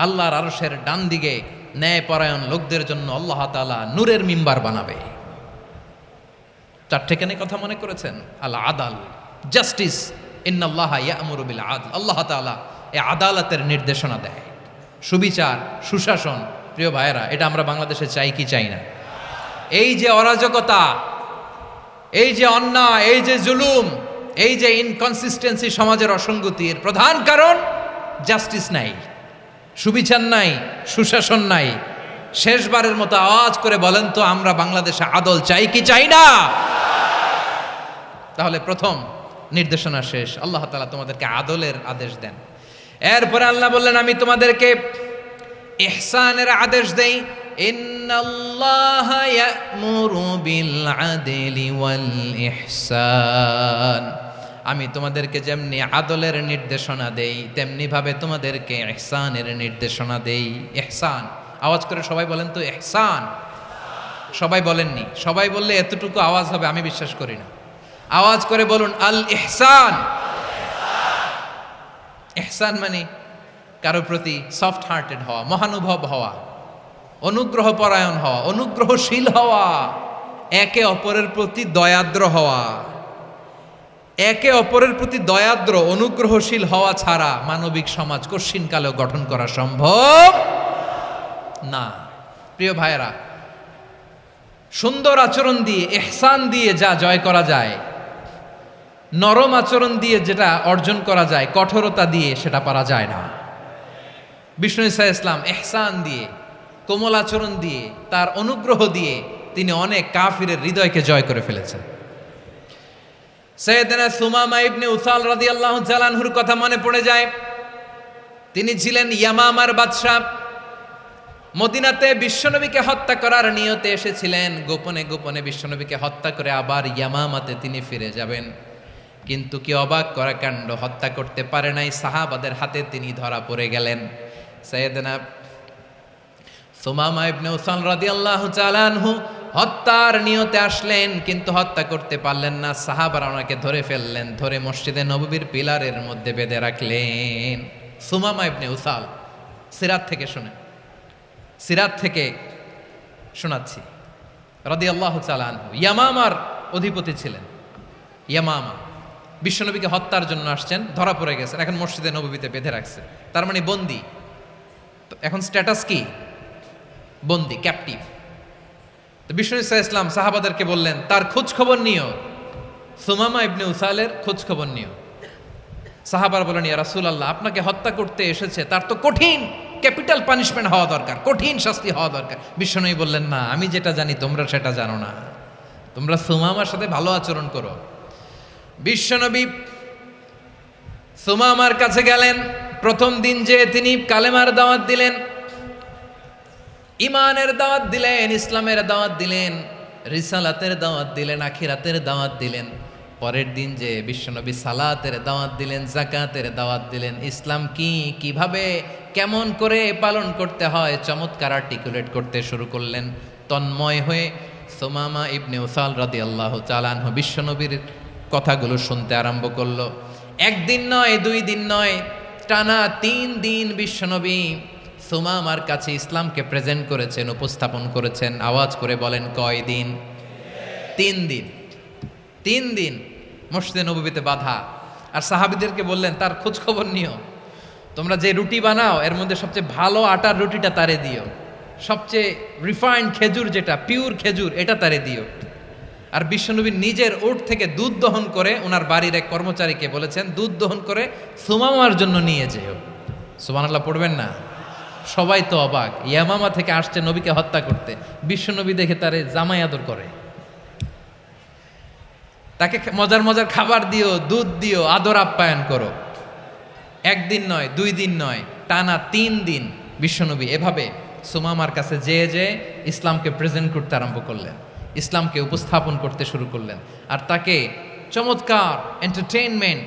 আল্লাহর আরশের ডান দিকে ন্যায়পরায়ণ লোকদের জন্য আল্লাহ তাআলা নূরের মিম্বার বানাবে। 4টে কেন কথা মনে করেছেন? আল আদাল, জাস্টিস। ইন্নাল্লাহা ইয়া'মুরু বিল আদল। আল্লাহ তাআলা এই আদালতের নির্দেশনা দেয়, সুবিচার, সুশাসন। প্রিয় ভাইয়েরা, এটা আমরা বাংলাদেশে চাই কি চাই না? এই যে অরাজকতা, এই যে অন্যায়, এই যে জুলুম, এই যে ইনকনসিস্টেন্সি, সমাজের অসঙ্গতির প্রধান কারণ জাস্টিস নাই, সুবিচার নাই, সুশাসন নাই। শেষবারের মতো আওয়াজ করে বলেন তো, আমরা বাংলাদেশে আদল চাই কি চাই না? তাহলে প্রথম নির্দেশনা শেষ। আল্লাহ তাআলা তোমাদেরকে আদলের আদেশ দেন। এরপরে আল্লাহ বললেন, আমি তোমাদেরকে ইহসানের আদেশ দেই। ইন্নাল্লাহা ইয়া'মুরু বিল আদলি ওয়াল ইহসান। আমি তোমাদেরকে যেমনি আদলের নির্দেশনা দেই, তেমনি ভাবে তোমাদেরকে ইহসানের নির্দেশনা দেই। ইহসান, আওয়াজ করে সবাই বলেন তো ইহসান। সবাই বলেননি? সবাই বললে এতটুকু আওয়াজ হবে আমি বিশ্বাস করি না। আওয়াজ করে বলুন আল ইহসান। ইহসান মানে কারো প্রতি সফট হার্টেড হওয়া, মহানুভব হওয়া, অনুগ্রহ পরায়ণ হওয়া, অনুগ্রহশীল হওয়া, একে অপরের প্রতি দয়াদ্র হওয়া। একে অপরের প্রতি দয়াদ্র, অনুগ্রহশীল হওয়া ছাড়া মানবিক সমাজ কশিনকালেও গঠন করা সম্ভব না। প্রিয় ভাইয়েরা, সুন্দর আচরণ দিয়ে, ইহসান দিয়ে যা জয় করা যায়, নরম আচরণ দিয়ে যেটা অর্জন করা যায়, কঠোরতা দিয়ে সেটা পারা যায় না। বিষ্ণু ঈসা ইসলাম ইহসান দিয়ে, কোমল আচরণ দিয়ে, তার অনুগ্রহ দিয়ে তিনি অনেক কাফিরের হৃদয়কে জয় করে ফেলেছেন। সাইয়েদনা সুমামা ইবনে উসাল রাদিয়াল্লাহু তাআলা আনহুর কথা মনে পড়ে যায়। তিনি ছিলেন ইয়ামামার বাদশা। মদিনাতে বিশ্বনবীকে হত্যা করার নিয়তে এসেছিলেন। গোপনে গোপনে বিশ্বনবীকে হত্যা করে আবার ইয়ামামাতে তিনি ফিরে যাবেন। কিন্তু কি অবাক করা কাণ্ড, হত্যা করতে পারে নাই, সাহাবাদের হাতে তিনি ধরা পড়ে গেলেন। সাইয়েদনা সুমামা ইবনে উসাল রাদিয়াল্লাহু তাআলা আনহু হত্যার নিয়তে আসলেন, কিন্তু হত্যা করতে পারলেন না। সাহাবারা ওনাকে ধরে ফেললেন, ধরে মসজিদে নববীর পিলারের মধ্যে বেঁধে রাখলেন। সুমামা ইবনে উসাল, সিরাত থেকে শুনে, সিরাত থেকে শোনাচ্ছি, রাদিয়াল্লাহু তাআলা আনহু ইয়ামামার অধিপতি ছিলেন। ইয়ামামা বিশ্বনবীকে হত্যার জন্য আসছেন, ধরা পড়ে গেছেন, এখন মসজিদে নববীতে বেঁধে রাখছে, তার মানে বন্দী। এখন স্ট্যাটাস কি? বন্দী, ক্যাপটিভ। তো বিষ্ণু ঈসা ইসলাম সাহাবাদেরকে বললেন, তার খোঁজ খবর নিও, সুমামা ইবনে উসালের খোঁজ খবর নিও। সাহাবার বলেন, ইয়া রাসূলুল্লাহ, আপনাকে হত্যা করতে এসেছে, তার তো কঠিন ক্যাপিটাল পানিশমেন্ট হওয়া দরকার, কঠিন শাস্তি হওয়া দরকার। বিশ্বনবী বললেন, না, আমি যেটা জানি তোমরা সেটা জানো না, তোমরা সুমামার সাথে ভালো আচরণ করো। বিশ্বনবী সুমামার কাছে গেলেন। প্রথম দিন যে তিনি কালেমার দাওয়াত দিলেন, ইমানের দাওয়াত দিলেন, ইসলামের দাওয়াত দিলেন, রিসালাতের দাওয়াত দিলেন, আখিরাতের দাওয়াত দিলেন। পরের দিন যে বিশ্বনবী সালাতের দাওয়াত দিলেন, যাকাতের দাওয়াত দিলেন, ইসলাম কি, কিভাবে, কেমন করে পালন করতে হয় চমৎকার আর্টিকুলেট করতে শুরু করলেন। তন্ময় হয়ে সুমামা ইবনে উসাল রাদিয়াল্লাহু তাআলা আনহু বিশ্বনবীর কথাগুলো শুনতে আরম্ভ করলো। একদিন নয়, 2 দিন নয়, টানা 3 দিন বিশ্বনবী সুমামার কাছে ইসলামকে প্রেজেন্ট করেছেন, উপস্থাপন করেছেন। আওয়াজ করে বলেন, কয়দিন? তিন দিন মসজিদে নববীতে বাধা। আর সাহাবীদেরকে বললেন তার খোঁজ খবর নিও, তোমরা যে রুটি বানাও এর মধ্যে সবচেয়ে ভালো আটার রুটিটা তারে দিও, সবচেয়ে রিফাইন্ড খেজুর যেটা পিওর খেজুর এটা তারে দিও। আর বিশ্বনবী নিজের উট থেকে দুধ দহন করে ওনার বাড়ির এক কর্মচারীকে বলেছেন দুধ দহন করে সুমামার জন্য নিয়ে যেও। সুবহানাল্লাহ পড়বেন না? সবাই তো অবাক, ইয়ামামা থেকে আসছে নবীকে হত্যা করতে, বিশ্বনবী দেখে তারে জামাই আদর করে, তাকে মজার মজার খাবার দিও, দুধ দিও, আদর আপ্যায়ন করো। একদিন নয়, 2 দিন নয়, টানা 3 দিন বিশ্বনবী এভাবে সুমামার কাছে যেয়ে ইসলামকে প্রেজেন্ট করতে আরম্ভ করলেন, ইসলামকে উপস্থাপন করতে শুরু করলেন। আর তাকে চমৎকার এন্টারটেইনমেন্ট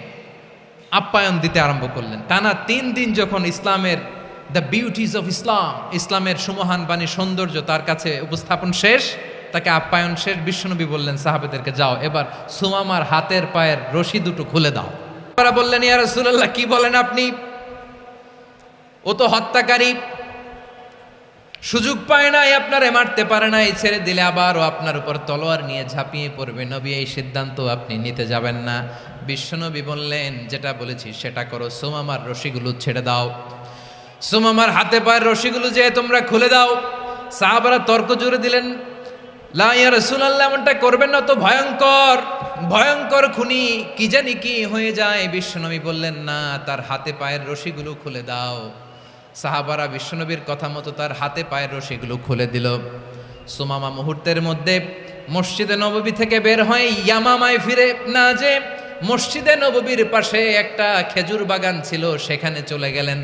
আপ্যায়ন দিতে আরম্ভ করলেন। টানা 3 দিন যখন ইসলামের দ্য বিউটিজ অফ ইসলামের সুমহান বাণী সৌন্দর্য তার কাছে উপস্থাপন শেষ, তাকে আপ্যায়ন শেষ, বিশ্বনবী বললেন সাহাবেদেরকে যাও এবার সুমামার হাতের পায়ের রশি দুটো খুলে দাও। তারা বললেন ইয়া রাসূলুল্লাহ কি বলেন আপনি, ও তো হত্যাকারী, সুযোগ পায় নাই, আপনারে মারতে পারে নাই, ছেড়ে দিলে আবার ও আপনার উপর তলোয়ার নিয়ে ঝাঁপিয়ে পড়বে। নবী এই সিদ্ধান্ত আপনি নিতে যাবেন না। বিশ্বনবী বললেন যেটা বলেছি সেটা করো, সুমামার রশিগুলো ছেড়ে দাও, সুমামার হাতে পায়ের রশিগুলো যে তোমরা খুলে দাও। সাহাবারা তর্ক জুড়ে দিলেন লা ইয়া রাসূলুল্লাহ এমনটা করবেন না, তো ভয়ঙ্কর ভয়ঙ্কর খুনি, কি জানি কি হয়ে যায়। বিশ্বনবী বললেন না, তার হাতে পায়ের রশিগুলো খুলে দাও। সাহাবারা বিশ্বনবীর কথা মতো তার হাতে পায়ের রশিগুলো খুলে দিল। সুমামা মুহূর্তের মধ্যে মসজিদে নববী থেকে বের হয়ে ইয়ামামায় ফিরে না যে মসজিদে নববীর পাশে একটা খেজুর বাগান ছিল সেখানে চলে গেলেন।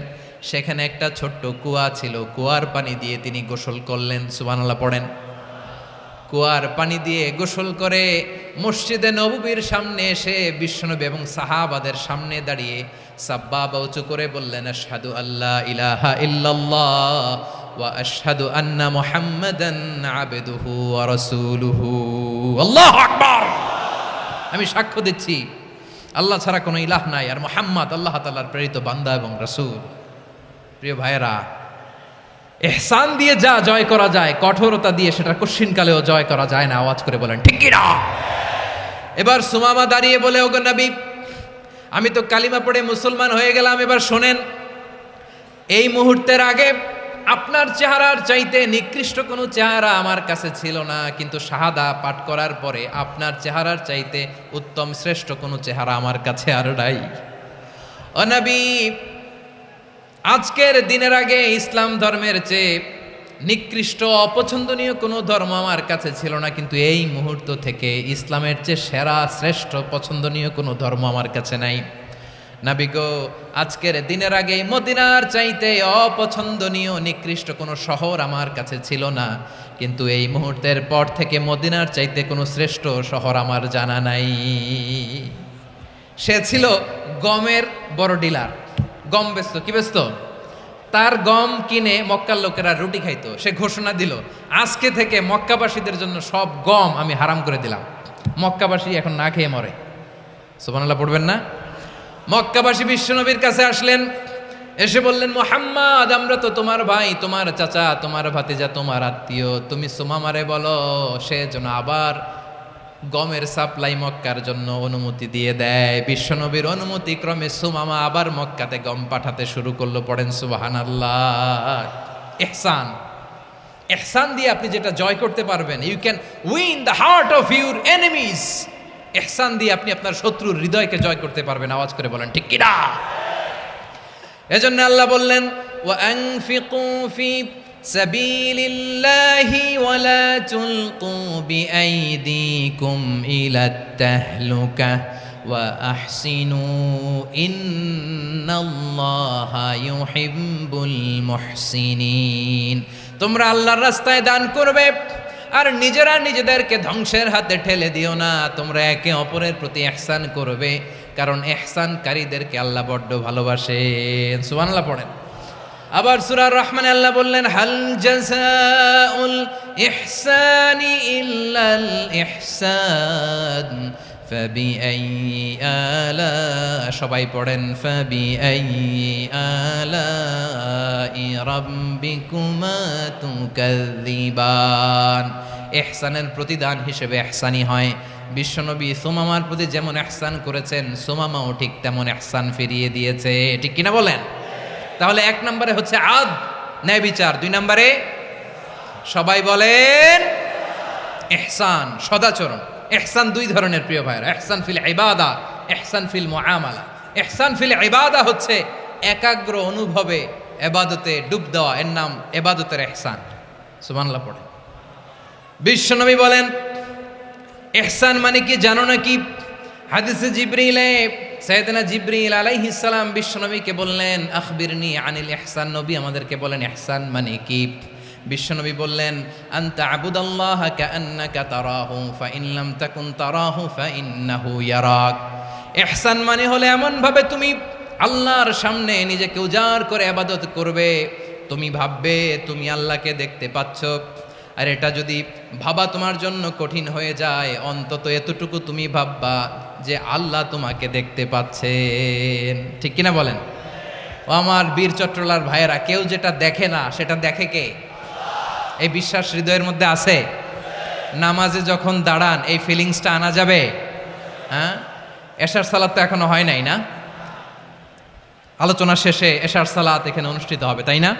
সেখানে একটা ছোট্ট কুয়া ছিল, কুয়ার পানি দিয়ে তিনি গোসল করলেন। সুবহানাল্লাহ পড়েন। কুয়ার পানি দিয়ে গোসল করে মসজিদে নববীর সামনে এসে বিশ্বনবী এবং সাহাবাদের সামনে দাঁড়িয়ে সাব্বাবা উঁচু করে বললেন আশহাদু আল্লা ইলাহা ইল্লাল্লাহ ওয়া আশহাদু আন্না মুহাম্মাদান আবদুহু ওয়া রাসূলুহু। আল্লাহু আকবার। আমি সাক্ষ্য দিচ্ছি আল্লাহ ছাড়া কোনো ইলাহ নাই, আর মুহাম্মদ আল্লাহ তাআলার প্রেরিত বান্দা এবং রাসূল। প্রিয় ভাইয়েরা, ইহসান দিয়ে যা জয় করা যায়, কঠোরতা দিয়ে সেটা কঠিনকালেও জয় করা যায় না। আওয়াজ করে বলেন ঠিক কি না? এবার সুমামা দাঁড়িয়ে বলে ওগো নবী, আমি তো কালিমা পড়ে মুসলমান হয়ে গেলাম, এবার শোনেন, এই মুহূর্তের আগে আপনার চেহারার চাইতে নিকৃষ্ট কোনো চেহারা আমার কাছে ছিল না, কিন্তু শাহাদা পাঠ করার পরে আপনার চেহারার চাইতে উত্তম শ্রেষ্ঠ কোনো চেহারা আমার কাছে আর নাই। ও নবী, আজকের দিনের আগে ইসলাম ধর্মের চেয়ে নিকৃষ্ট অপছন্দনীয় কোনো ধর্ম আমার কাছে ছিল না, কিন্তু এই মুহূর্ত থেকে ইসলামের চেয়ে সেরা শ্রেষ্ঠ পছন্দনীয় কোনো ধর্ম আমার কাছে নাই। নবী গো, আজকের দিনের আগে মদিনার চাইতে অপছন্দনীয় নিকৃষ্ট কোনো শহর আমার কাছে ছিল না, কিন্তু এই মুহূর্তের পর থেকে মদিনার চাইতে কোনো শ্রেষ্ঠ শহর আমার জানা নাই। সে ছিল গমের বড় ডিলার, গম বেচত। কি বেচত? তার গম কিনে মক্কার লোকেরা রুটি খাইতো। সে ঘোষণা দিল আজকে থেকে মক্কাবাসীদের জন্য সব গম আমি হারাম করে দিলাম, মক্কাবাসী এখন না খেয়ে মরে। সুবহানাল্লাহ পড়বেন না? মক্কাবাসী বিশ্বনবীর কাছে আসলেন, এসে বললেন মুহাম্মদ, আমরা তো তোমার ভাই, তোমার চাচা, তোমার ভাতিজা, তোমার আত্মীয়, তুমি সুমামারে বলো সে যেন আবার গমের সাপ্লাই মক্কার জন্য অনুমতি দিয়ে দেয়। বিশ্বনবীর অনুমতি ক্রমে সুমামা আবার মক্কাতে গম পাঠাতে শুরু করলো। পড়েন সুবহানাল্লাহ। ইহসান, ইহসান দিয়ে আপনি যেটা জয় করতে পারবেন, you can win the heart of your enemies. ইহসান দিয়ে আপনি আপনার শত্রুর হৃদয়কে জয় করতে পারবেন। আওয়াজ করে বলেন ঠিক কি না? এজন্য আল্লাহ বললেন ওয়া আনফিকু ফি সাবিলিল্লাহি ওয়া লা তুলকু বিআইদিকুম ইলাত তাহলুকা ওয়া আহসিনু ইন্নাল্লাহা ইউহিব্বুল মুহসিনিন। তোমরা আল্লাহর রাস্তায় দান করবে আর নিজেরা নিজেদেরকে ধ্বংসের হাতে ঠেলে দিও না। তোমরা একে অপরের প্রতি ইহসান করবে, কারণ ইহসানকারীদেরকে আল্লাহ বড্ড ভালোবাসেন। সুবহানাল্লাহ পড়েন। আবার সূরা রহমানে আল্লাহ বললেন হাল জাযাউল ইহসানি ইল্লাল ইহসান ফাবিআইয়ি আলা, সবাই পড়েন ফাবিআইয়ি আলাই রাব্বিকুমা তুকাযযিবান। ইহসানের প্রতিদান হিসেবে ইহসানই হয়। বিশ্বনবী সুমামার প্রতি যেমন ইহসান করেছেন, সুমামাও ঠিক তেমন ইহসান ফিরিয়ে দিয়েছে। ঠিক কিনা বলেন? তাহলে 1 নম্বরে হচ্ছে আদ, ন্যায় বিচার। 2 নম্বরে সবাই বলেন ইহসান, সদাচরণ। ইহসান 2 ধরনের প্রিয় ভাইরা, ইহসান ফিল ইবাদা, ইহসান ফিল মুআমালা। ইহসান ফিল ইবাদা হচ্ছে একাগ্র অনুভবে ইবাদতে ডুব দেওয়া, এর নাম ইবাদতের ইহসান। সুবহানাল্লাহ পড়ে। বিশ্বনবী বলেন ইহসান মানে কি জানো নাকি? হাদিসে জিবরিলে সাইয়েদনা জিবরিল আলাইহিস সালাম বিশ্বনবীকে বললেন আখবিরনি আনিল ইহসান। নবী আমাদেরকে বলেন ইহসান মানে কি? বিশ্বনবী বললেন আনতা আবুদাল্লাহা কাআন্নাকা তারাহু ফাইন লাম তাকুন তারাহু ফাইন্নাহু ইয়ারাক। ইহসান মানে হলো এমন ভাবে তুমি আল্লাহর সামনে নিজেকে উজাড় করে ইবাদত করবে, তুমি ভাববে তুমি আল্লাহকে দেখতে পাচ্ছ। আর এটা যদি ভাবা তোমার জন্য কঠিন হয়ে যায়, অন্তত এতটুকু তুমি ভাববা যে আল্লাহ তোমাকে দেখতে পাচ্ছেন। ঠিক কিনা বলেন? ও আমার বীর চট্টলার ভাইয়েরা, কেউ যেটা দেখে না সেটা দেখে কে? এই বিশ্বাস হৃদয়ের মধ্যে আছে? নামাজে যখন দাঁড়ান এই ফিলিংসটা আনা যাবে? হ্যাঁ, এশার সালাত তো এখনো হয় নাই না? আলোচনা শেষে এশার সালাত এখানে অনুষ্ঠিত হবে, তাই না?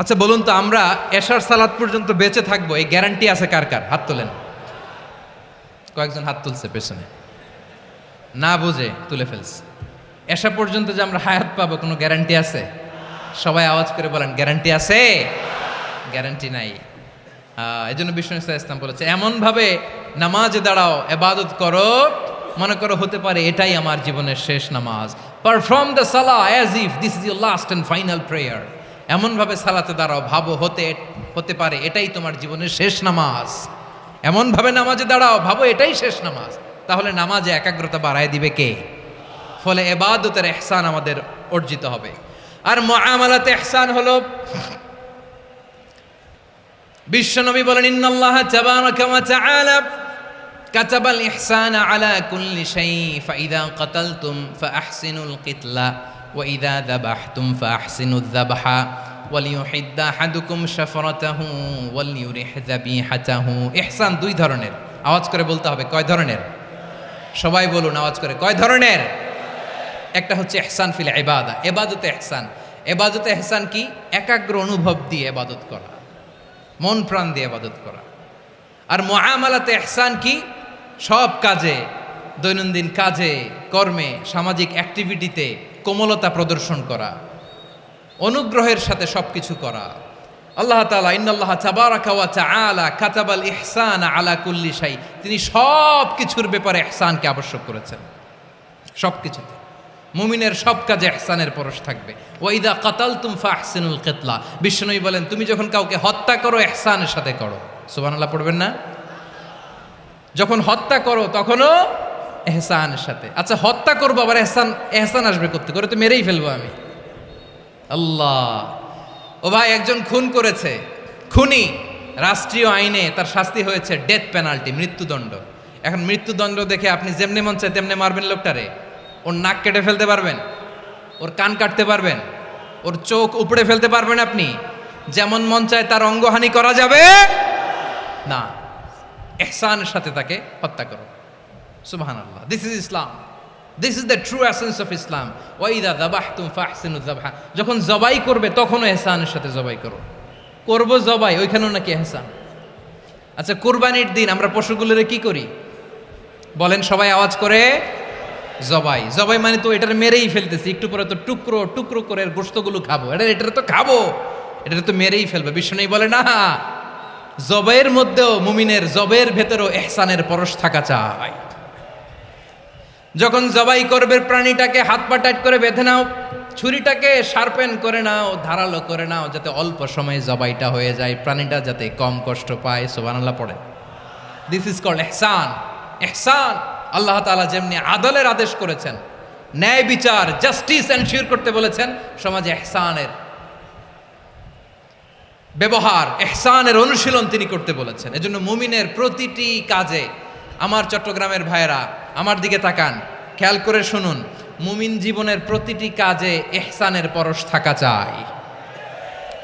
আচ্ছা বলুন তো, আমরা এশার সালাত পর্যন্ত বেঁচে থাকবো এই গ্যারান্টি আছে কার কার? হাত তোলেন। কয়েকজন হাত তুলছে পেছনে, না বুঝে তুলে ফেলছে। এশা পর্যন্ত যে আমরা হায়াত পাবো কোনো গ্যারান্টি আছে? সবাই আওয়াজ করে বলেন গ্যারান্টি আছে? গ্যারান্টি নাই। এই জন্য বিষ্ণু ইসলাম বলেছে এমন ভাবে নামাজে দাঁড়াও, ইবাদত করো, মনে করো হতে পারে এটাই আমার জীবনের শেষ নামাজ। Perform the Salah as if this is your last and final prayer. এমনভাবে সালাতে দাঁড়াও, ভাবো হতে পারে এটাই তোমার জীবনের শেষ নামাজ। এমনভাবে নামাজে দাঁড়াও, ভাবো এটাই শেষ নামাজ। তাহলে নামাজে একাগ্রতা বাড়ায় দিবে কে? ফলে ইবাদতের ইহসান আমাদের অর্জিত হবে। আর মুআমালাতে ইহসান হলো, বিশ্বনবী বলেন ইন্নাল্লাহা তাবারাকা ওয়া তাআলা কাতাবাল ইহসানা আলা কুল্লি শাই ফাইদা কাতালতুম ফাআহসিনুল কিতলা ওয়া ইযা যাবাহতুম ফাআহসিনুয যাবহা ওয়ালিয়ুহিদ্দা আহাদুকুম শাফরাতাহু ওয়ালিয়ুরিহ যাবিহাতাহু। ইহসান 2 ধরনের। আওয়াজ করে বলতে হবে কয় ধরনের? সবাই বলুন আওয়াজ করে, কয় ধরনের? একটা হচ্ছে ইহসান ফিল ইবাদা, ইবাদতে ইহসান। ইবাদতে ইহসান কি? একাগ্র অনুভব দিয়ে ইবাদত করা, মন প্রাণ দিয়ে ইবাদত করা। আর মুআমালাতে ইহসান কি? সব কাজে, দৈনন্দিন কাজে, কর্মে, সামাজিক অ্যাক্টিভিটিতে কোমলতা প্রদর্শন করা, অনুগ্রহের সাথে সবকিছু করা। আল্লাহ তাআলা ইন্নাল্লাহা তাবারাকা ওয়া তাআলা কাতাবাল ইহসানা আলা কুল্লি শাই, তিনি সব কিছুর ব্যাপারে ইহসানকে আবশ্যক করেছেন। সব কিছুতে মুমিনের সব কাজে ইহসানের পরশ থাকবে। ওয়া ইযা কাতালতুম ফাহসিনুল কিতলা, বিশ্বনবী বলেন তুমি যখন কাউকে হত্যা করো ইহসানের সাথে করো। সুবহানাল্লাহ পড়বেন না? যখন হত্যা করো তখনও ইহসানের সাথে। আচ্ছা হত্যা করবো আবার ইহসান আসবে করতে করে, তো মেরেই ফেলবো আমি। আল্লাহ, ও ভাই একজন খুন করেছে, খুনি, রাষ্ট্রীয় আইনে তার শাস্তি হয়েছে ডেথ পেনাল্টি, মৃত্যুদণ্ড। এখন মৃত্যুদণ্ড দেখে আপনি যেমনে মন চায় তেমনে মারবেন লোকটারে? ওর নাক কেটে ফেলতে পারবেন? ওর কান কাটতে পারবেন? ওর চোখ উপড়ে ফেলতে পারবেন আপনি? যেমন মন চায় তার অঙ্গহানি করা যাবে না। ইহসানের সাথে তাকে হত্যা করো। সুবহানাল্লাহ, this is Islam, this is the true essence of Islam. ওয়া ইযা যাবাহতুম ফাহসিনুয যাবহা, যখন জবাই করবে তখনও ইহসানের সাথে জবাই করো। করব জবাই, ওইখানেও নাকি ইহসান। আচ্ছা কুরবানির দিন আমরা পশুগুলোরে কি করি বলেন সবাই আওয়াজ করে? জবাই। জবাই মানে তো এটার মেরেই ফেলতেছি, একটু পরে তো টুকরো টুকরো করে গোশতগুলো খাবো, এটা তো খাবো, এটা তো মেরেই ফেলবে। বিষ্ণু বলে না, জবাইয়ের মধ্যেও মুমিনের জবের ভেতরেও ইহসানের পরশ থাকা চাই। যখন জবাই করবে প্রাণীটাকে হাত পা টাইট করে বেঁধে নাও, ছুরিটাকে শার্পেন করে নাও, ধারালো করে নাও, যাতে অল্প সময়ে জবাইটা হয়ে যায়, প্রাণীটা যাতে কম কষ্ট পায়। সুবহানাল্লাহ পড়ে। দিস ইজ কল্ড ইহসান। ইহসান আল্লাহ তাআলা যেমনি আদলের আদেশ করেছেন, ন্যায় বিচার, জাস্টিস এনশিওর করতে বলেছেন, সমাজে ইহসানের ব্যবহার, ইহসানের অনুশীলন তিনি করতে বলেছেন। এজন্য মুমিনের প্রতিটি কাজে, আমার চট্টগ্রামের ভাইয়েরা আমার দিকে তাকান, খেয়াল করে শুনুন, মুমিন জীবনের প্রতিটি কাজে ইহসানের পরশ থাকা চাই।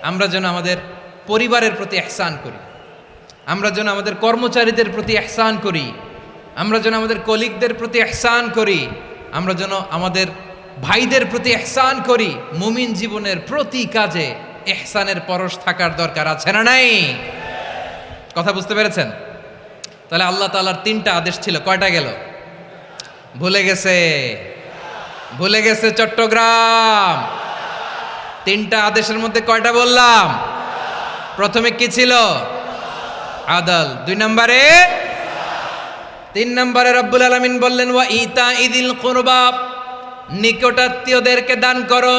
আমরা যেন আমাদের পরিবারের প্রতি ইহসান করি, আমরা যেন আমাদের কর্মচারীদের প্রতি ইহসান করি, আমরা যেন আমাদের কলিগদের প্রতি ইহসান করি, আমরা যেন আমাদের ভাইদের প্রতি ইহসান করি। মুমিন জীবনের প্রতি কাজে ইহসানের পরশ থাকার দরকার আছে না নাই? কথা বুঝতে পেরেছেন? তাহলে আল্লাহ তাআলার 3টা আদেশ ছিল, কয়টা গেল? ভুলে গেছে, ভুলে গেছে চট্টগ্রাম। 3টা আদেশের মধ্যে কয়টা বললাম? প্রথমে কি ছিল? আদল। 2 নম্বরে, 3 নম্বরে রব্বুল আলামিন বললেন ওয়া ইতা ইদিল কুরবা, নিকটাত্মীয়দেরকে দান করো,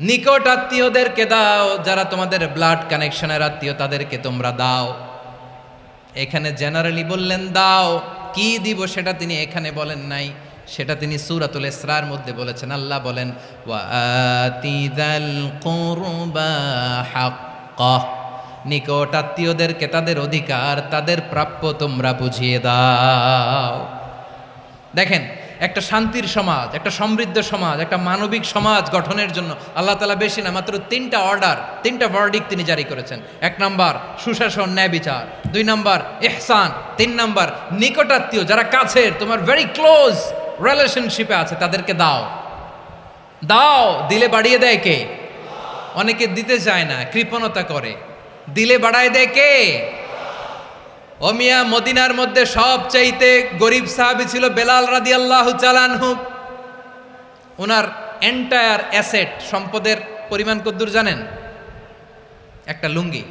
নিকটাত্মীয়দেরকে দাও, যারা তোমাদের ব্লাড কানেকশনের আত্মীয় তাদেরকে তোমরা দাও। এখানে জেনারেলি বললেন দাও, কি দিব সেটা তিনি এখানে বলেন নাই, সেটা তিনি সূরাতুল ইসরার মধ্যে বলেছেন। আল্লাহ বলেন ওয়া আতিযাল কুরবা হাক্কাহ, নিকট আত্মীয়দেরকে তাদের অধিকার, তাদের প্রাপ্য তোমরা বুঝিয়ে দাও। দেখেন, একটা শান্তির সমাজ, একটা সমৃদ্ধ সমাজ, একটা মানবিক সমাজ গঠনের জন্য আল্লাহ তাআলা বেশি না, মাত্র 3টা অর্ডার, 3টা ভার্ডিক্ট তিনি জারি করেছেন। 1 নাম্বার সুশাসন, ন্যায় বিচার। 2 নাম্বার ইহসান। 3 নাম্বার নিকটাত্মীয়, যারা কাছের, তোমার ভেরি ক্লোজ রিলেশনশিপে আছে, তাদেরকে দাও। দাও, দিলে বাড়িয়ে দেয় কে? অনেকে দিতে চায় না, কৃপণতা করে। দিলে বাড়ায় দেয় কে? ও মিয়া, মদিনার মধ্যে সবচাইতে গরিব সাহাবী ছিল বেলাল রাদিয়াল্লাহু তাআলা আনহু। ওনার এন্টায়ার অ্যাসেট, সম্পদের পরিমাণ কতদূর জানেন? একটা লুঙ্গি।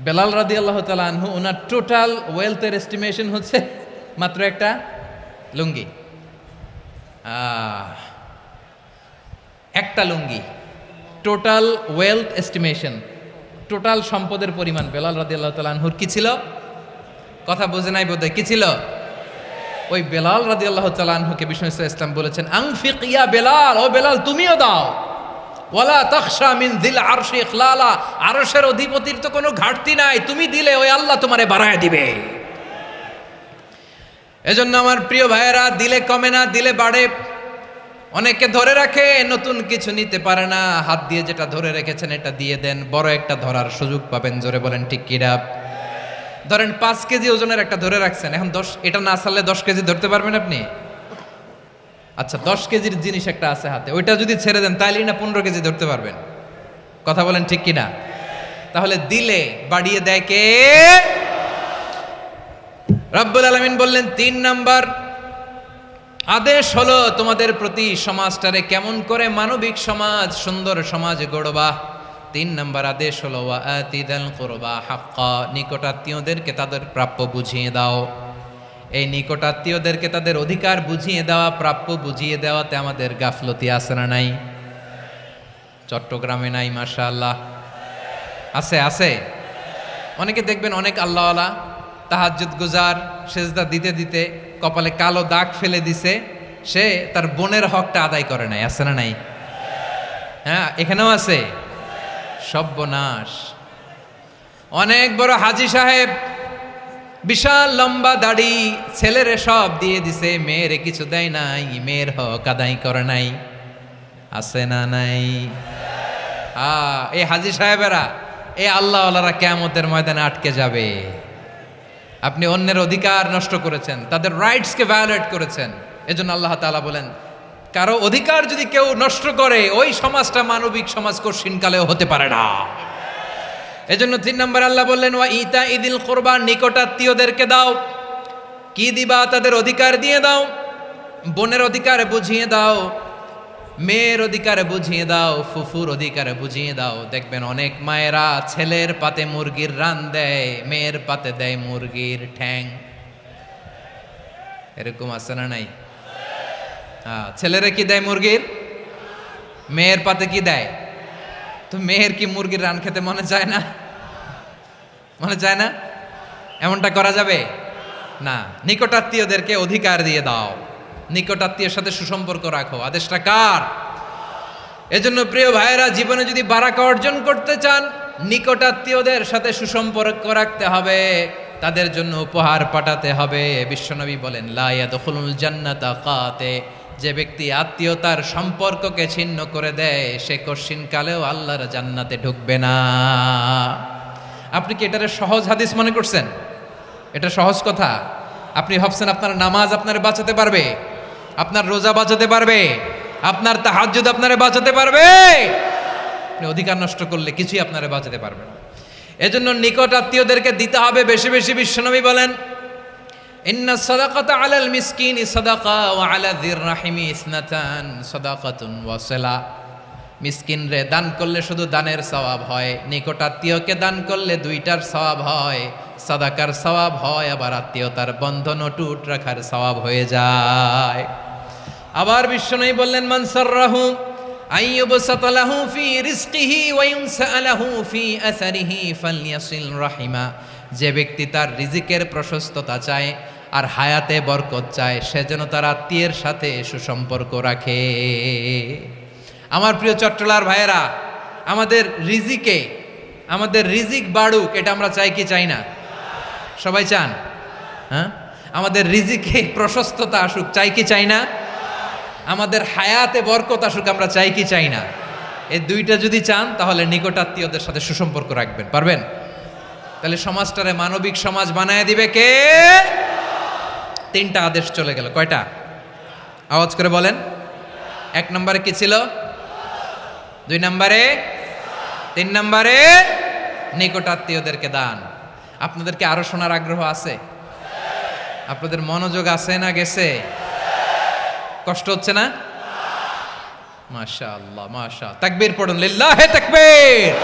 বেলাল রাদিয়াল্লাহু তাআলা আনহু, ওনার টোটাল ওয়েলথের এস্টিমেশন হচ্ছে মাত্র একটা লুঙ্গি। একটা লুঙ্গি, টোটাল ওয়েলথ এস্টিমেশন, টোটাল সম্পদের পরিমাণ বেলাল রাদিয়াল্লাহু তাআলা আনহুর কি ছিল? কথা বুঝে নাই বোধহয়। কি ছিল? ওই বেলাল রাদিয়াল্লাহু তাআলা আনহুকে বিষ্ণু ইসলাম বলেছেন আনফিক ইয়া বেলাল, ও বেলাল তুমিও দাও। ওয়ালা তাখশা মিন যিল আরশি ইখলালা, আরশের অধিপতির তো কোনো ঘাটতি নাই, তুমি দিলে ওই আল্লাহ তোমারে বাড়ায় দিবে। এজন্য আমার প্রিয় ভাইয়েরা, দিলে কমে না, দিলে বাড়ে। অনেকে ধরে রাখে, নতুন কিছু নিতে পারে না, হাত দিয়ে যেটা ধরে রেখেছেন এটা দিয়ে দেন, বড় একটা ধরার সুযোগ পাবেন। জোরে বলেন ঠিক কিনা? ধরেন 5 কেজি ওজনের একটা ধরে রাখছেন, এখন 10, এটা না ছাড়লে 10 কেজি ধরতে পারবেন আপনি? আচ্ছা, 10 কেজির জিনিস একটা আছে হাতে, ওইটা যদি ছেড়ে দেন তাইলেই না 15 কেজি ধরতে পারবেন। কথা বলেন ঠিক কিনা? তাহলে দিলে বাড়িয়ে দেয় কে? রব্বুল আলামিন বললেন 3 নাম্বার আদেশ হলো তোমাদের প্রতি সমাজটারে কেমন করে মানবিক সমাজ, সুন্দর সমাজ গড়বা। 3 নাম্বার আদেশ হলো ওয়া আতিযাল কুরবা হাক্কা, নিকটাত্মীয়দেরকে তাদের প্রাপ্য বুঝিয়ে দাও। এই নিকটাত্মীয়দেরকে তাদের অধিকার বুঝিয়ে দেওয়া, প্রাপ্য বুঝিয়ে দেওয়াতে আমাদের গাফলতি আছে না নাই? চট্টগ্রামে নাই? মাশাআল্লাহ আছে, আছে। অনেকে দেখবেন অনেক আল্লাহওয়ালা তাহাজ্জুদ গুজার, সেজদা দিতে দিতে কপালে কালো দাগ ফেলে দিছে, সে তার বোনের হকটা আদায় করে নাই। আছে না নাই? হ্যাঁ, এখানেও আছে। সর্বনাশ। অনেক বড় হাজী সাহেব, বিশাল লম্বা দাড়ি, ছেলেরে সব দিয়ে দিছে, মেয়েরে কিছু দেয় নাই, মেয়ের হক আদায় করে নাই। আছে না নাই? এই হাজী সাহেবেরা, এই আল্লাহওয়ালারা কিয়ামতের ময়দানে আটকে যাবে। আপনি অন্যের অধিকার নষ্ট করেছেন, তাদের রাইটসকে ভায়োলেট করেছেন। এজন্য আল্লাহ তাআলা বলেন, কারো অধিকার যদি কেউ নষ্ট করে, ওই সমাজটা মানবিক সমাজ কঠিনকালেও হতে পারে না। এজন্য 3 নম্বর আল্লাহ বললেন ওয়া ইতা ইদিল কুরবা, নিকটাত্মীয়দেরকে দাও। কি দিবা? তাদের অধিকার দিয়ে দাও। বোনের অধিকার বুঝিয়ে দাও, মেয়ের অধিকার বুঝিয়ে দাও, ফুফুর অধিকার বুঝিয়ে দাও। দেখবেন অনেক মায়েরা ছেলের পাতে মুরগির রান দেয়, মেয়ের পাতে দেয় মুরগির ঠ্যাং। এরকম আছে না নাই? ছেলেরা কি দেয়? মুরগির। মেয়ের পাতে কি দেয়? তো মেয়ের কি মুরগির রান খেতে মনে চায় না? মনে চায় না? এমনটা করা যাবে না। নিকটাত্মীয়দেরকে অধিকার দিয়ে দাও, নিকটাত্মীয়ের সাথে সুসম্পর্ক রাখো। আদেশটা কার? এজন্য প্রিয় ভাইয়েরা, জীবনে যদি বারাকা অর্জন করতে চান, নিকটাত্মীয়দের সাথে সুসম্পর্ক রাখতে হবে, তাদের জন্য উপহার পাঠাতে হবে। বিশ্বনবী বলেন লা ইয়াদখুলুল জান্নাতা কাতে, যে ব্যক্তি আত্মীয়তার সম্পর্ককে ছিন্ন করে দেয়, সে কঠিনকালেও আল্লাহর জান্নাতে ঢুকবে না। আপনি কি এটারে সহজ হাদিস মনে করছেন? এটা সহজ কথা? আপনি ভাবছেন আপনার নামাজ আপনারে বাঁচাতে পারবে, আপনার রোজা বাঁচাতে পারবে, আপনার তাহাজ্জুদ আপনারে বাঁচাতে পারবে? আপনি অধিকার নষ্ট করলে কিছুই আপনারে বাঁচাতে পারবে না। এজন্য নিকট আত্মীয়দেরকে দিতে হবে বেশি বেশি। বিশ্বনবী বলেন, ইন্না সাদাকাতা আলাল মিসকিনি সাদাকা ওয়া আলা যির রাহিমি ইসনাতান সাদাকাতুন ওয়া সিলা। মিসকিন রে দান করলে শুধু দানের সওয়াব হয়, নিকট আত্মীয়কে দান করলে দুইটার সওয়াব হয়, সাদাকার সওয়াব হয়, আবার আত্মীয়তার বন্ধন অটুট রাখার সওয়াব হয়ে যায়। আবার বিশ্বনবী বললেন, মান সাররাহু আইয়ুবসাতা লাহু ফি রিজকিহি ওয়া ইউনসা লাহু ফি আসারিহি ফালইয়াসিল রাহিমা। যে ব্যক্তি তার রিজিকের প্রশস্ততা চায় আর হায়াতে বরকত চায়, সে যেন তার আত্মীয়ের সাথে সুসম্পর্ক রাখে। আমার প্রিয় চট্টলার ভাইয়েরা, আমাদের রিজিক বাড়ুক, এটা আমরা চাই কি চাই না? সবাই চান? হ্যাঁ, আমাদের রিজিকে প্রশস্ততা আসুক, চাই কি চাই না? আমাদের হায়াতে বরকত আসুক, আমরা চাই কি চাই না? এই দুইটা যদি চান তাহলে নিকট আত্মীয়দের সাথে সুসম্পর্ক রাখবেন, পারবেন? তাহলে সমাজটারে মানবিক সমাজ বানায় দিবে কে? তিনটা আদেশ চলে গেল। কয়টা? আওয়াজ করে বলেন। 1 নম্বরে কি ছিল? 2 নম্বরে, 3 নম্বরে নিকট আত্মীয়দেরকে দান। আপনাদেরকে আরো শোনার আগ্রহ আছে? আপনাদের মনোযোগ আছে না গেছে? কষ্ট হচ্ছে না? মাশাআল্লাহ, মাশাআল্লাহ। তাকবীর পড়ুন, লিল্লাহে তাকবীর।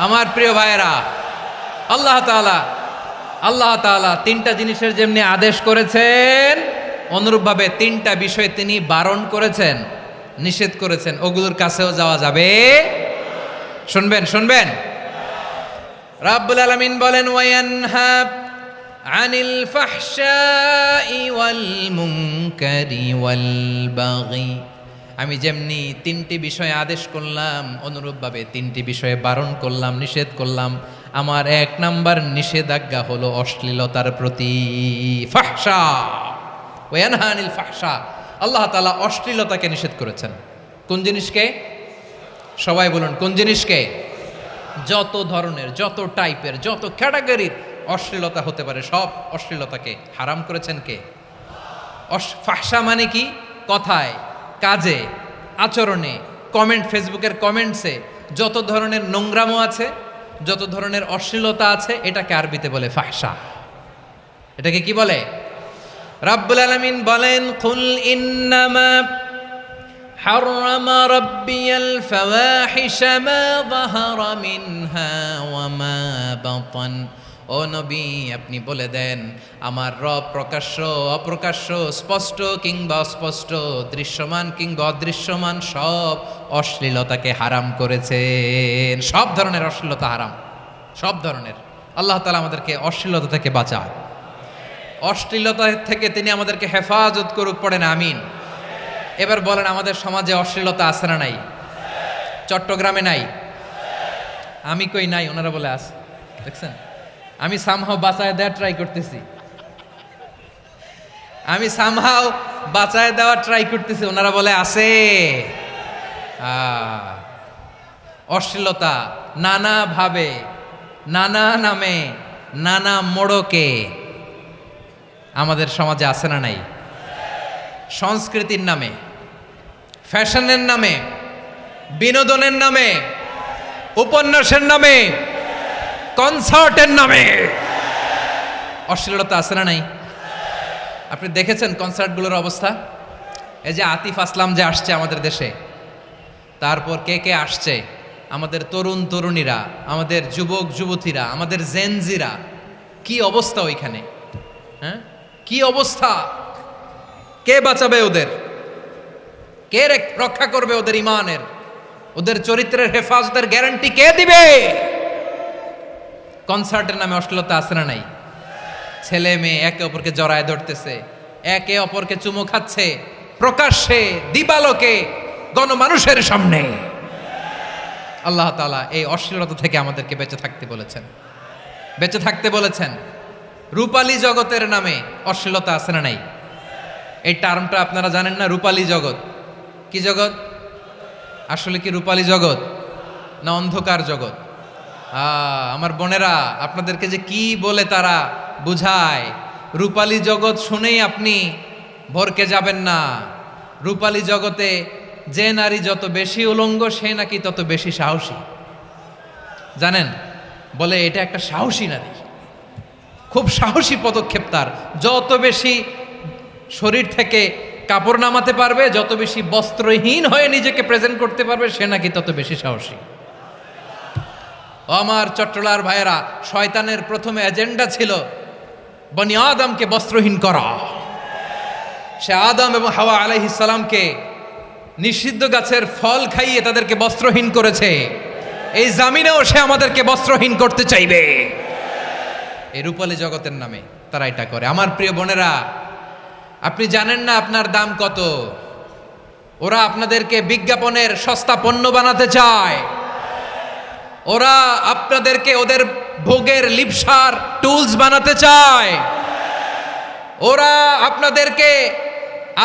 আমার প্রিয় ভাইয়েরা, আল্লাহ তাআলা 3টা জিনিসের যেমনি আদেশ করেছেন, অনুরূপভাবে 3টা বিষয় তিনি বারণ করেছেন, নিষেধ করেছেন। ওগুলোর কাছেও যাওয়া যাবে? শুনবেন। রাব্বুল আলামিন বলেন, ওয়ায়ানহা আনিল ফাহশাই ওয়াল মুনকারি ওয়াল বাগি। আমি যেমনি 3টি বিষয়ে আদেশ করলাম, অনুরূপভাবে 3টি বিষয়ে বারণ করলাম, নিষেধ করলাম। আমার 1 নাম্বার নিষেধাজ্ঞা হলো অশ্লীলতার প্রতি। ফাহশা, ওয়ায়ানহা আনিল ফাহশা। আল্লাহ তাআলা অশ্লীলতাকে নিষেধ করেছেন। কোন জিনিসকে? সবাই বলুন, কোন জিনিসকে? যত ধরনের, যত টাইপের, যত ক্যাটাগরির অশ্লীলতা হতে পারে, সব অশ্লীলতাকে হারাম করেছেন কে? ফাহশা মানে কি? কথায়, কাজে, আচরণে, কমেন্ট, ফেসবুকের কমেন্টসে যত ধরনের নোংরামো আছে, যত ধরনের অশ্লীলতা আছে, এটাকে আরবিতে বলে ফাহশা। এটাকে কি বলে? রাব্বুল আলামিন বলেন, কুল ইন্নামা হাররামা রাব্বিয়াল ফাওয়াহিশা মা যাহারা মিনহা ওয়া মা বাতান। ও নবী, আপনি বলে দেন, আমার রব প্রকাশ্য, অপ্রকাশ্য, স্পষ্ট কিংবা অস্পষ্ট, দৃশ্যমান কিংবা অদৃশ্যমান সব অশ্লীলতাকে হারাম করেছেন। সব ধরনের অশ্লীলতা হারাম, সব ধরনের। আল্লাহ তাআলা আমাদেরকে অশ্লীলতা থেকে বাঁচায়, অশ্লীলতা থেকে তিনি আমাদেরকে হেফাজত করুক। পড়েন আমিন। এবার বলেন, আমাদের সমাজে অশ্লীলতা আছে না নাই? চট্টগ্রামে নাই? আমি কই নাই, ওনারা বলে আছে। দেখছেন, আমি সামহাও বাঁচায় দেওয়ার ট্রাই করতেছি, ওনারা বলে আছে। অশ্লীলতা নানা ভাবে, নানা নামে, নানা মোড়কে আমাদের সমাজে আছে না নাই? সংস্কৃতির নামে, ফ্যাশনের নামে, বিনোদনের নামে, উপন্যাসের নামে, কনসার্টের নামে অশ্লীলতা আছে না নাই? আপনি দেখেছেন কনসার্টগুলোর অবস্থা? এই যে আতিফ আসলাম যে আসছে আমাদের দেশে, তারপর কে কে আসছে, আমাদের তরুণ তরুণীরা, আমাদের যুবক যুবতীরা, আমাদের জেনজিরা, কি অবস্থা ওইখানে? হ্যাঁ, কি অবস্থা? কে বাঁচাবে ওদের? কে রক্ষা করবে ওদের ইমানের, ওদের চরিত্রের হেফাজতের গ্যারান্টি কে দিবে? কনসার্টের নামে অশ্লীলতা আছে না নাই? ছেলে মেয়ে একে অপরকে জড়ায় ধরতেছে, একে অপরকে চুমু খাচ্ছে, প্রকাশ্যে, দিবালোকে, গণমানুষের সামনে। আল্লাহ তাআলা এই অশ্লীলতা থেকে আমাদেরকে বেঁচে থাকতে বলেছেন। বেঁচে থাকতে বলেছেন। রূপালী জগতের নামে অশ্লীলতা আছে না নাই? এই টার্মটা আপনারা জানেন না? রূপালী জগৎ কি জগৎ? আসলে কি রূপালী জগৎ না অন্ধকার জগৎ? আমার বোনেরা, আপনাদেরকে যে কি বলে তারা বুঝায়, রূপালী জগৎ শুনেই আপনি ভরকে যাবেন না। রূপালী জগতে যে নারী যত বেশি উলঙ্গ সে নাকি তত বেশি সাহসী। জানেন, বলে এটা একটা সাহসী নারী, খুব সাহসী পদক্ষেপ তার। যত বেশি শরীর থেকে কাপড় নামাতে পারবে, যত বেশি বস্ত্রহীন হয়ে নিজেকে প্রেজেন্ট করতে পারবে, সে নাকি তত বেশি সাহসী। আমার চট্টলার ভাইয়েরা, শয়তানের প্রথম এজেন্ডা ছিল বনি আদমকে বস্ত্রহীন করা। সে আদম এবং হাওয়া আলাইহিস সালামকে নিষিদ্ধ গাছের ফল খাইয়ে তাদেরকে বস্ত্রহীন করেছে। এই জামিনেও সে আমাদেরকে বস্ত্রহীন করতে চাইবে। এই রূপালী জগতের নামে তারা এটা করে। আমার প্রিয় বোনেরা, আপনি জানেন না আপনার দাম কত। ওরা আপনাদেরকে বিজ্ঞাপনের সস্তা পণ্য বানাতে চায়। ওরা আপনাদেরকে ওদের ভোগের লিপসার টুলস বানাতে চায়। ওরা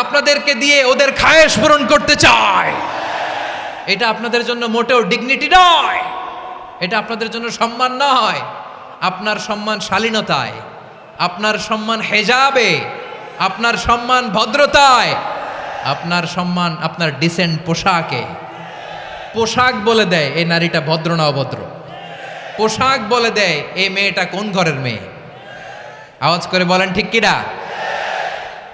আপনাদেরকে দিয়ে ওদের খায়েশ পূরণ করতে চায়। এটা আপনাদের জন্য মোটেও ডিগনিটি নয়, এটা আপনাদের জন্য সম্মান নয়। আপনার সম্মান শালীনতায়, আপনার সম্মান হেজাবে, আপনার সম্মান ভদ্রতায়, আপনার সম্মান আপনার ডিসেন্ট পোশাকে। পোশাক বলে দেয় এই নারীটা ভদ্র না অভদ্র। পোশাক বলে দেয় এই মেয়েটা কোন ঘরের মেয়ে। আওয়াজ করে বলেন ঠিক কিনা?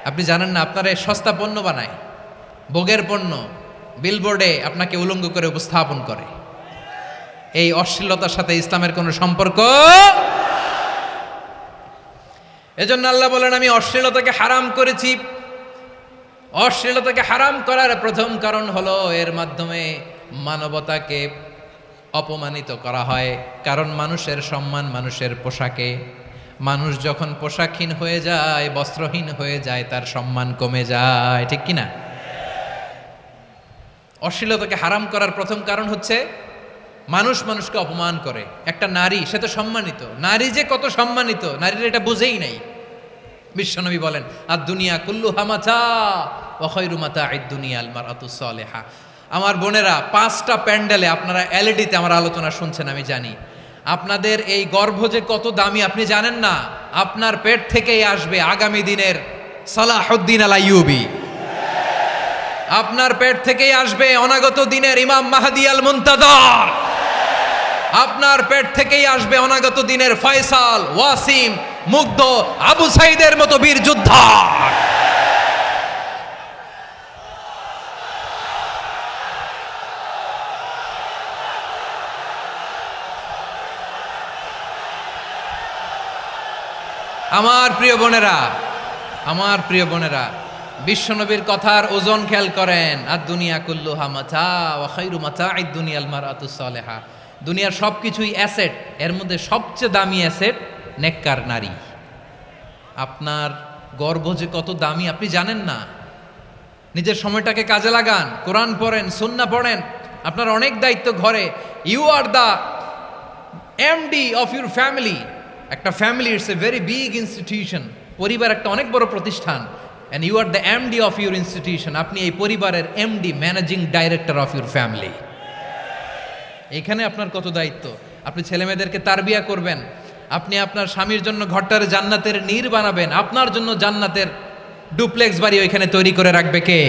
আপনি জানেন না, আপনারা সস্তা পণ্য বানায়, ভোগের পণ্য, বিলবোর্ডে আপনাকে উলঙ্গ করে উপস্থাপন করে। এই অশ্লীলতার সাথে ইসলামের কোনো সম্পর্ক। এজন্য আল্লাহ বলেন, আমি অশ্লীলতাকে হারাম করেছি। অশ্লীলতাকে হারাম করার প্রথম কারণ হলো এর মাধ্যমে মানবতাকে অপমানিত করা হয়। কারণ মানুষের সম্মান মানুষের পোশাকে। মানুষ যখন পোশাকহীন হয়ে যায়, বস্ত্রহীন হয়ে যায়, তার সম্মান কমে যায়। ঠিক কিনা? অশ্লীলতাকে হারাম করার প্রথম কারণ হচ্ছে মানুষ মানুষকে অপমান করে। একটা নারী, সে তো সম্মানিত। নারী যে কত সম্মানিত, নারীর এটা বুঝেই নাই। বিশ্বনবী বলেন, আর দুনিয়া কুল্লুহা মাতা ওয়া খায়রু মাতা'আদ দুনিয়া আল মারআতুস সালিহা। আমার বোনেরা, 5টা প্যান্ডেলে আপনারা এলইডিতে আমার আলোচনা শুনছেন, আমি জানি। আপনাদের এই গর্ভ যে কত দামি আপনি জানেন না। আপনার পেট থেকেই আসবে আগামী দিনের সালাহুদ্দিন আল আইয়ুবী। আপনার পেট থেকেই আসবে অনাগত দিনের ইমাম মাহদী আল মুনতাজার। আপনার পেট থেকেই আসবে অনাগত দিনের ফয়সাল, ওয়াসিম, মুগ্ধ, আবু সাইদের মতো বীর যোদ্ধা। আমার প্রিয় বোনেরা, আমার প্রিয় বোনেরা, বিশ্বনবীর কথার ওজন খেয়াল করেন। আর দুনিয়া কুল্লুহা মাতা ওয়া খায়রু মাতা'আদ দুনিয়াল মারআতুস সালিহা। দুনিয়ার সবকিছুই অ্যাসেট, এর মধ্যে সবচেয়ে দামি অ্যাসেট নেককার নারী। আপনার গর্ভ যে কত দামি আপনি জানেন না। নিজের সময়টাকে কাজে লাগান, কোরআন পড়েন, সুন্নাহ পড়েন। আপনার অনেক দায়িত্ব ঘরে। You are the MD of your family. একটা family it's a very big institution. পরিবার একটা অনেক বড় প্রতিষ্ঠান। And you are the MD of your institution. আপনি এই পরিবারের MD, managing director of your family. এখানে আপনার কত দায়িত্ব। আপনি ছেলেমেয়েদেরকে তারবিয়া করবেন। আপনি আপনার স্বামীর জন্য ঘরটার জান্নাতের নীর বানাবেন। আপনার জন্য জান্নাতের ডুপ্লেক্স বাড়ি ওইখানে তৈরি করে রাখবে কে?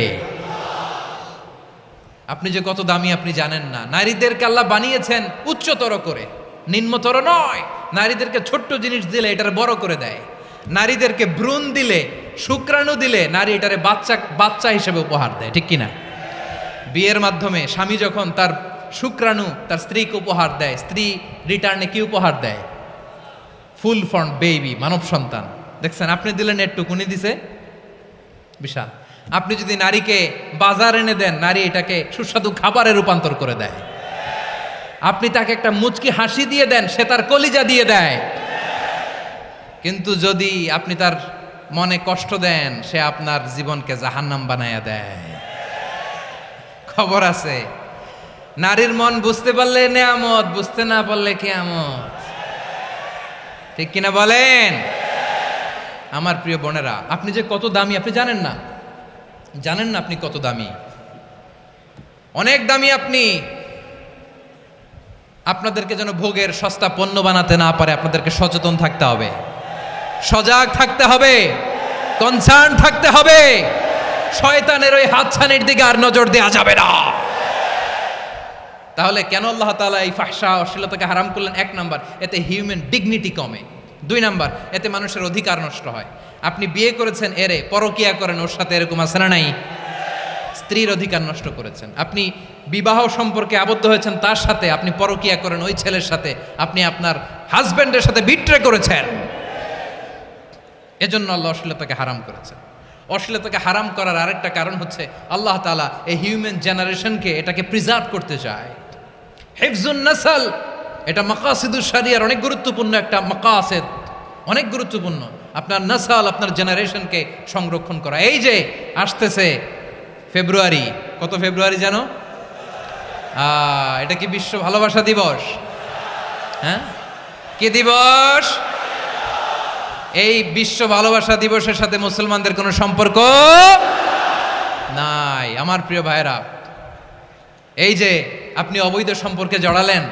আপনি যে কত দামি আপনি জানেন না। নারীদেরকে আল্লাহ বানিয়েছেন উচ্চতর করে, নিম্নতর নয়। নারীদেরকে ছোট্ট জিনিস দিলে এটারে বড় করে দেয়। নারীদেরকে ভ্রূণ দিলে, শুক্রাণু দিলে নারী এটারে বাচ্চা হিসেবে উপহার দেয়। ঠিক কিনা? বিয়ের মাধ্যমে স্বামী যখন তার শুক্রাণু তার স্ত্রীকে উপহার দেয়, স্ত্রী রিটার্নে কি উপহার দেয়? ফুল ফর্ম বেবি, মানব সন্তান। দেখছেন, আপনি দিলেন একটুকুনি, দিছে বিশাল। আপনি যদি নারীকে বাজার এনে দেন, নারী এটাকে সুস্বাদু খাবারে রূপান্তর করে দেয়। আপনি তাকে একটা মুচকি হাসি দিয়ে দেন, সে তার কলিজা দিয়ে দেয়। কিন্তু যদি আপনি তার মনে কষ্ট দেন, সে আপনার জীবনকে জাহান্নাম বানায়া দেয়। খবর আছে, নারীর মন বুঝতে পারলে নেয়ামত, বুঝতে না পারলে কিয়ামত। ঠিক কিনা বলেন? আমার প্রিয় বোনেরা, আপনি যে কত দামি আপনি জানেন না, জানেন না আপনি কত দামি, অনেক দামি আপনি। আপনাদেরকে যেন ভোগের সস্তা পণ্য বানাতে না পারে আপনাদেরকে সচেতন থাকতে হবে, সজাগ থাকতে হবে, কনসার্ন থাকতে হবে। শয়তানের ওই হাতছানির দিকে আর নজর দেওয়া যাবে না। তাহলে কেন আল্লাহ তাআলা এই ফাহশা অশ্লীলতাকে হারাম করলেন? 1 নাম্বার, এতে হিউম্যান ডিগনিটি কমে। 2 নাম্বার, এতে মানুষের অধিকার নষ্ট হয়। আপনি বিয়ে করেছেন এরে, পরকিয়া করেন ওর সাথে, এরকম আছে না নাই? স্ত্রীর অধিকার নষ্ট করেছেন। আপনি বিবাহ সম্পর্কে আবদ্ধ হয়েছেন তার সাথে, আপনি পরকিয়া করেন ওই ছেলের সাথে, আপনি আপনার হাজবেন্ডের সাথে বিট্রে করেছেন। এজন্য আল্লাহ অশ্লীলতাকে হারাম করেছেন। অশ্লীলতাকে হারাম করার আরেকটা কারণ হচ্ছে আল্লাহ তাআলা এই হিউম্যান জেনারেশনকে এটাকে প্রিজার্ভ করতে চায়। হিফজুন নাসল, এটা মাকাসিদুশ শরিয়ার অনেক গুরুত্বপূর্ণ একটা মাকাসিদ, অনেক গুরুত্বপূর্ণ। আপনার নাসল, আপনার জেনারেশনকে সংরক্ষণ করা। এই যে আসতেছে ফেব্রুয়ারি, কত ফেব্রুয়ারি জানো? এটা কি বিশ্ব ভালোবাসা দিবস? হ্যাঁ, কি দিবস? এই বিশ্ব ভালোবাসা দিবসের সাথে মুসলমানদের কোনো সম্পর্ক নাই। আমার প্রিয় ভাইরা, এই যে আপনি অবৈধ সম্পর্কে জড়ালেন,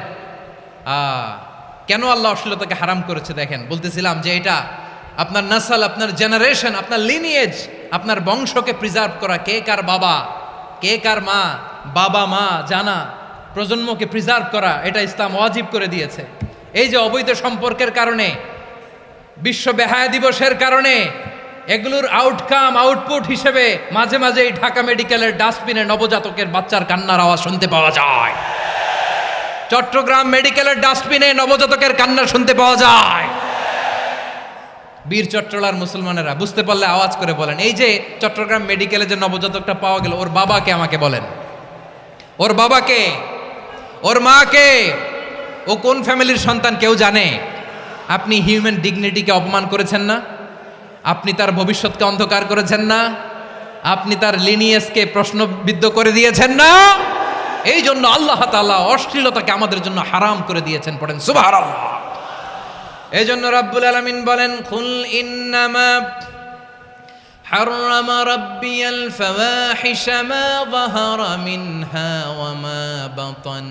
কেন আল্লাহ অশ্লীলতাকে হারাম করেছে দেখেন। বলতেছিলাম যে এটা আপনার নাসল, আপনার জেনারেশন, আপনার লিনিয়েজ, আপনার বংশকে প্রিজার্ভ করা। কে কার বাবা, কে কার মা, বাবা মা জানা, প্রজন্মকে প্রিজার্ভ করা, এটা ইসলাম ওয়াজিব করে দিয়েছে। এই যে অবৈধ সম্পর্কের কারণে, বিশ্ব বেহায়া দিবসের কারণে, এগুলোর আউটকাম, আউটপুট হিসেবে মাঝে মাঝে এই ঢাকা মেডিকেলের ডাস্টবিনে নবজাতকের বাচ্চার কান্নার আওয়াজ শুনতে পাওয়া যায়। চট্টগ্রাম মেডিকেলের ডাস্টবিনে নবজাতকের কান্না শুনতে পাওয়া যায়। বীর চট্টলার মুসলমানেরা বুঝতে পারলে আওয়াজ করে বলেন, এই যে চট্টগ্রাম মেডিকেলে যে নবজাতকটা পাওয়া গেল, ওর বাবাকে আমাকে বলেন, ওর বাবাকে, ওর মাকে, ও কোন ফ্যামিলির সন্তান কেউ জানে? আপনি হিউম্যান ডিগনিটিকে অপমান করেছেন না? আপনি তার ভবিষ্যৎকে অন্ধকার করেছেন না? আপনি তার লিনিয়েজকে প্রশ্নবিদ্ধ করে দিয়েছেন না? এই জন্য আল্লাহ তাআলা অশ্লীলতাকে আমাদের জন্য হারাম করে দিয়েছেন। পড়েন সুবহানাল্লাহ। এই জন্য রাব্বুল আলামিন বলেন, কুল ইন্নামা হাররামা রাব্বিয়াল ফাওয়াহিশা মা যাহারা মিনহা ওয়া মা বাতান।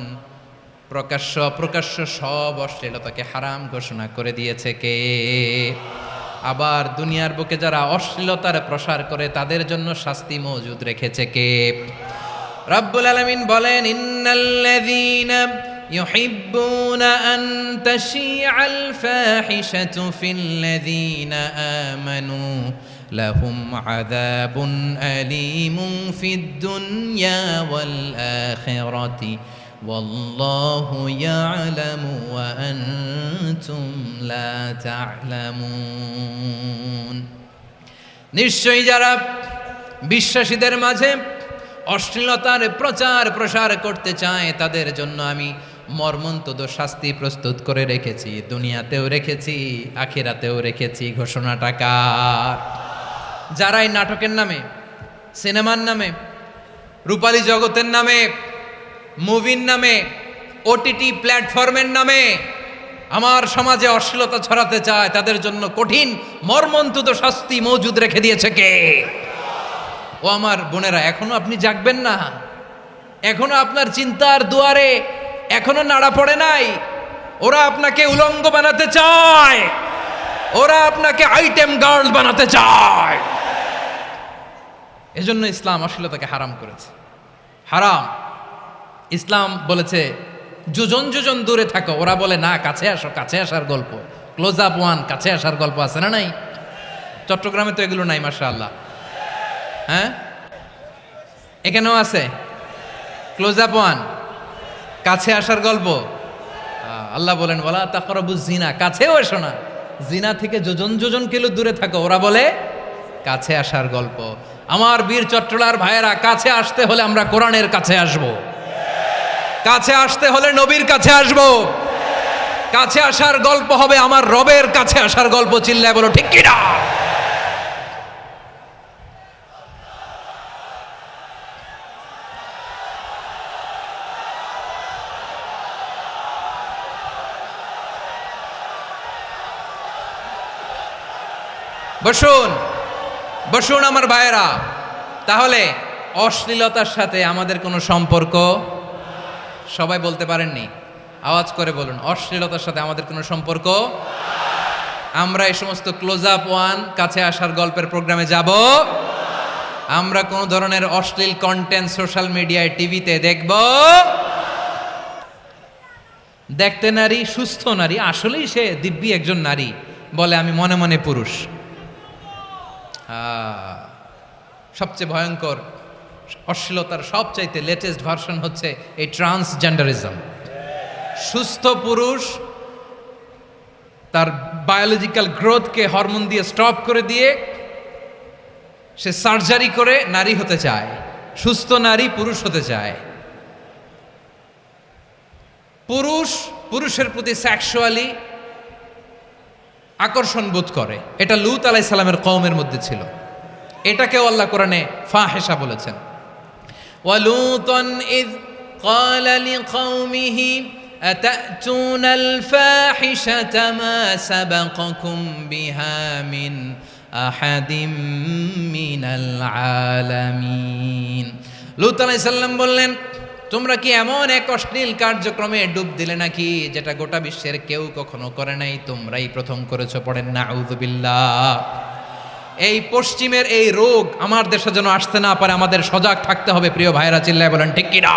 প্রকাশ্য অপ্রকাশ্য সব অশ্লীলতাকে হারাম ঘোষণা করে দিয়েছে কে? আবার দুনিয়ার বুকে যারা অশ্লীলতার প্রসার করে তাদের জন্য শাস্তি মজুদ রেখেছে কে? রাব্বুল আলামিন বলেন, ইন্নাল্লাযীনা ইউহিব্বুনা আন তাশিআল ফাহিশাতু ফিল্লাযীনা আমানু লাহুম আযাবুন আলীমুন ফিদ দুনিয়া ওয়াল আখিরাতি ওয়াল্লাহু ইয়ালামু ওয়া আনতুম লা তা'লামুন। নিশ্চয়ই যারা বিশ্বাসীদের মাঝে অশ্লীলতার প্রচার প্রসার করতে চায় তাদের জন্য আমি মর্মন্তুদ শাস্তি প্রস্তুত করে রেখেছি, দুনিয়াতেও রেখেছি, আখিরাতেও রেখেছি। ঘোষণাটা কার? যারা এই নাটকের নামে, সিনেমার নামে, রূপালী জগতের নামে, মুভির নামে, ওটিটি প্ল্যাটফর্মের নামে আমার সমাজে অশ্লীলতা ছড়াতে চায় তাদের জন্য কঠিন মর্মন্তুদ শাস্তি মজুদ রেখে দিয়েছে কে? ও আমার বোনেরা, এখনো আপনি জাগবেন না? এখনো আপনার চিন্তার দুয়ারে এখনো নাড়া পড়ে নাই? ওরা আপনাকে উলঙ্গ বানাতে চায়, ওরা আপনাকে আইটেম গার্ল বানাতে চায়। এজন্য ইসলাম অশ্লীলতাকে হারাম করেছে। হারাম। ইসলাম বলেছে যোজন যোজন দূরে থাকো, ওরা বলে না কাছে আসো, কাছে আসার গল্প, ক্লোজ আপ ওয়ান, কাছে আসার গল্প আছে না নাই? চট্টগ্রামে তো এগুলো নাই মাশাআল্লাহ। হ্যাঁ, এখানেও আছে ক্লোজ আপ ওয়ান, কাছে আসার গল্প। আল্লাহ বলেন, ওয়ালা তাকরাবুজ জিনা, কাছেও এসো না, জিনা থেকে যোজন যোজন কিলো দূরে থাকো, ওরা বলে কাছে আসার গল্প। আমার বীর চট্টলার ভাইয়েরা, কাছে আসতে হলে আমরা কোরআনের কাছে আসব, কাছে আসতে হলে নবীর কাছে আসব, কাছে আসার গল্প হবে আমার রবের কাছে আসার গল্প। চিল্লায় বলো ঠিক কিনা? বসুন, বসুন আমার ভাইয়েরা। তাহলে অশ্লীলতার সাথে আমাদের কোনো সম্পর্ক, সবাই বলতে পারেননি, আওয়াজ করে বলুন, অশ্লীলতার সাথে আমাদের কোনো সম্পর্ক। আমরা এই সমস্ত ক্লোজ আপ ওয়ান, কাছে আসার গল্পের প্রোগ্রামে যাব? আমরা কোন ধরনের অশ্লীল কন্টেন্ট সোশ্যাল মিডিয়ায়, টিভিতে দেখব? দেখতে নারী, সুস্থ নারী, আসলেই সে দিব্যি একজন নারী, বলে আমি মনে মনে পুরুষ। সবচেয়ে ভয়ঙ্কর অশ্লীলতার সবচাইতে লেটেস্ট ভার্সন হচ্ছে এই ট্রান্সজেন্ডারিজম। সুস্থ পুরুষ তার বায়োলজিক্যাল গ্রোথকে হরমোন দিয়ে স্টপ করে দিয়ে সে সার্জারি করে নারী হতে চায়, সুস্থ নারী পুরুষ হতে চায়। পুরুষ পুরুষের প্রতি সেক্সুয়ালি আকর্ষণ বোধ করে, এটা লূত আলাইহিস সালামের কওমের মধ্যে ছিল। এটাকেও আল্লাহ কোরআনে ফাহিশা বলেছেন। ওয়ালুতান ইয ক্বালা লিকওমিহি আতাতুনাল ফাহিশাতা মা সাবাকাকুম বিহা মিন আহাদিম মিনাল আলামিন। লূত আলাইহিস সালাম বললেন, তোমরা কি এমন এক অশ্লীল কার্যক্রমে ডুব দিলে নাকি যেটা গোটা বিশ্বের কেউ কখনো করে নাই, তোমরাই প্রথম করেছো? পড়েন নাউযুবিল্লাহ। এই পশ্চিমের এই রোগ আমার দেশে যেন আসতে না পারে, আমাদের সজাগ থাকতে হবে। প্রিয় ভাইরা, চিল্লায় বলেন ঠিক কিনা?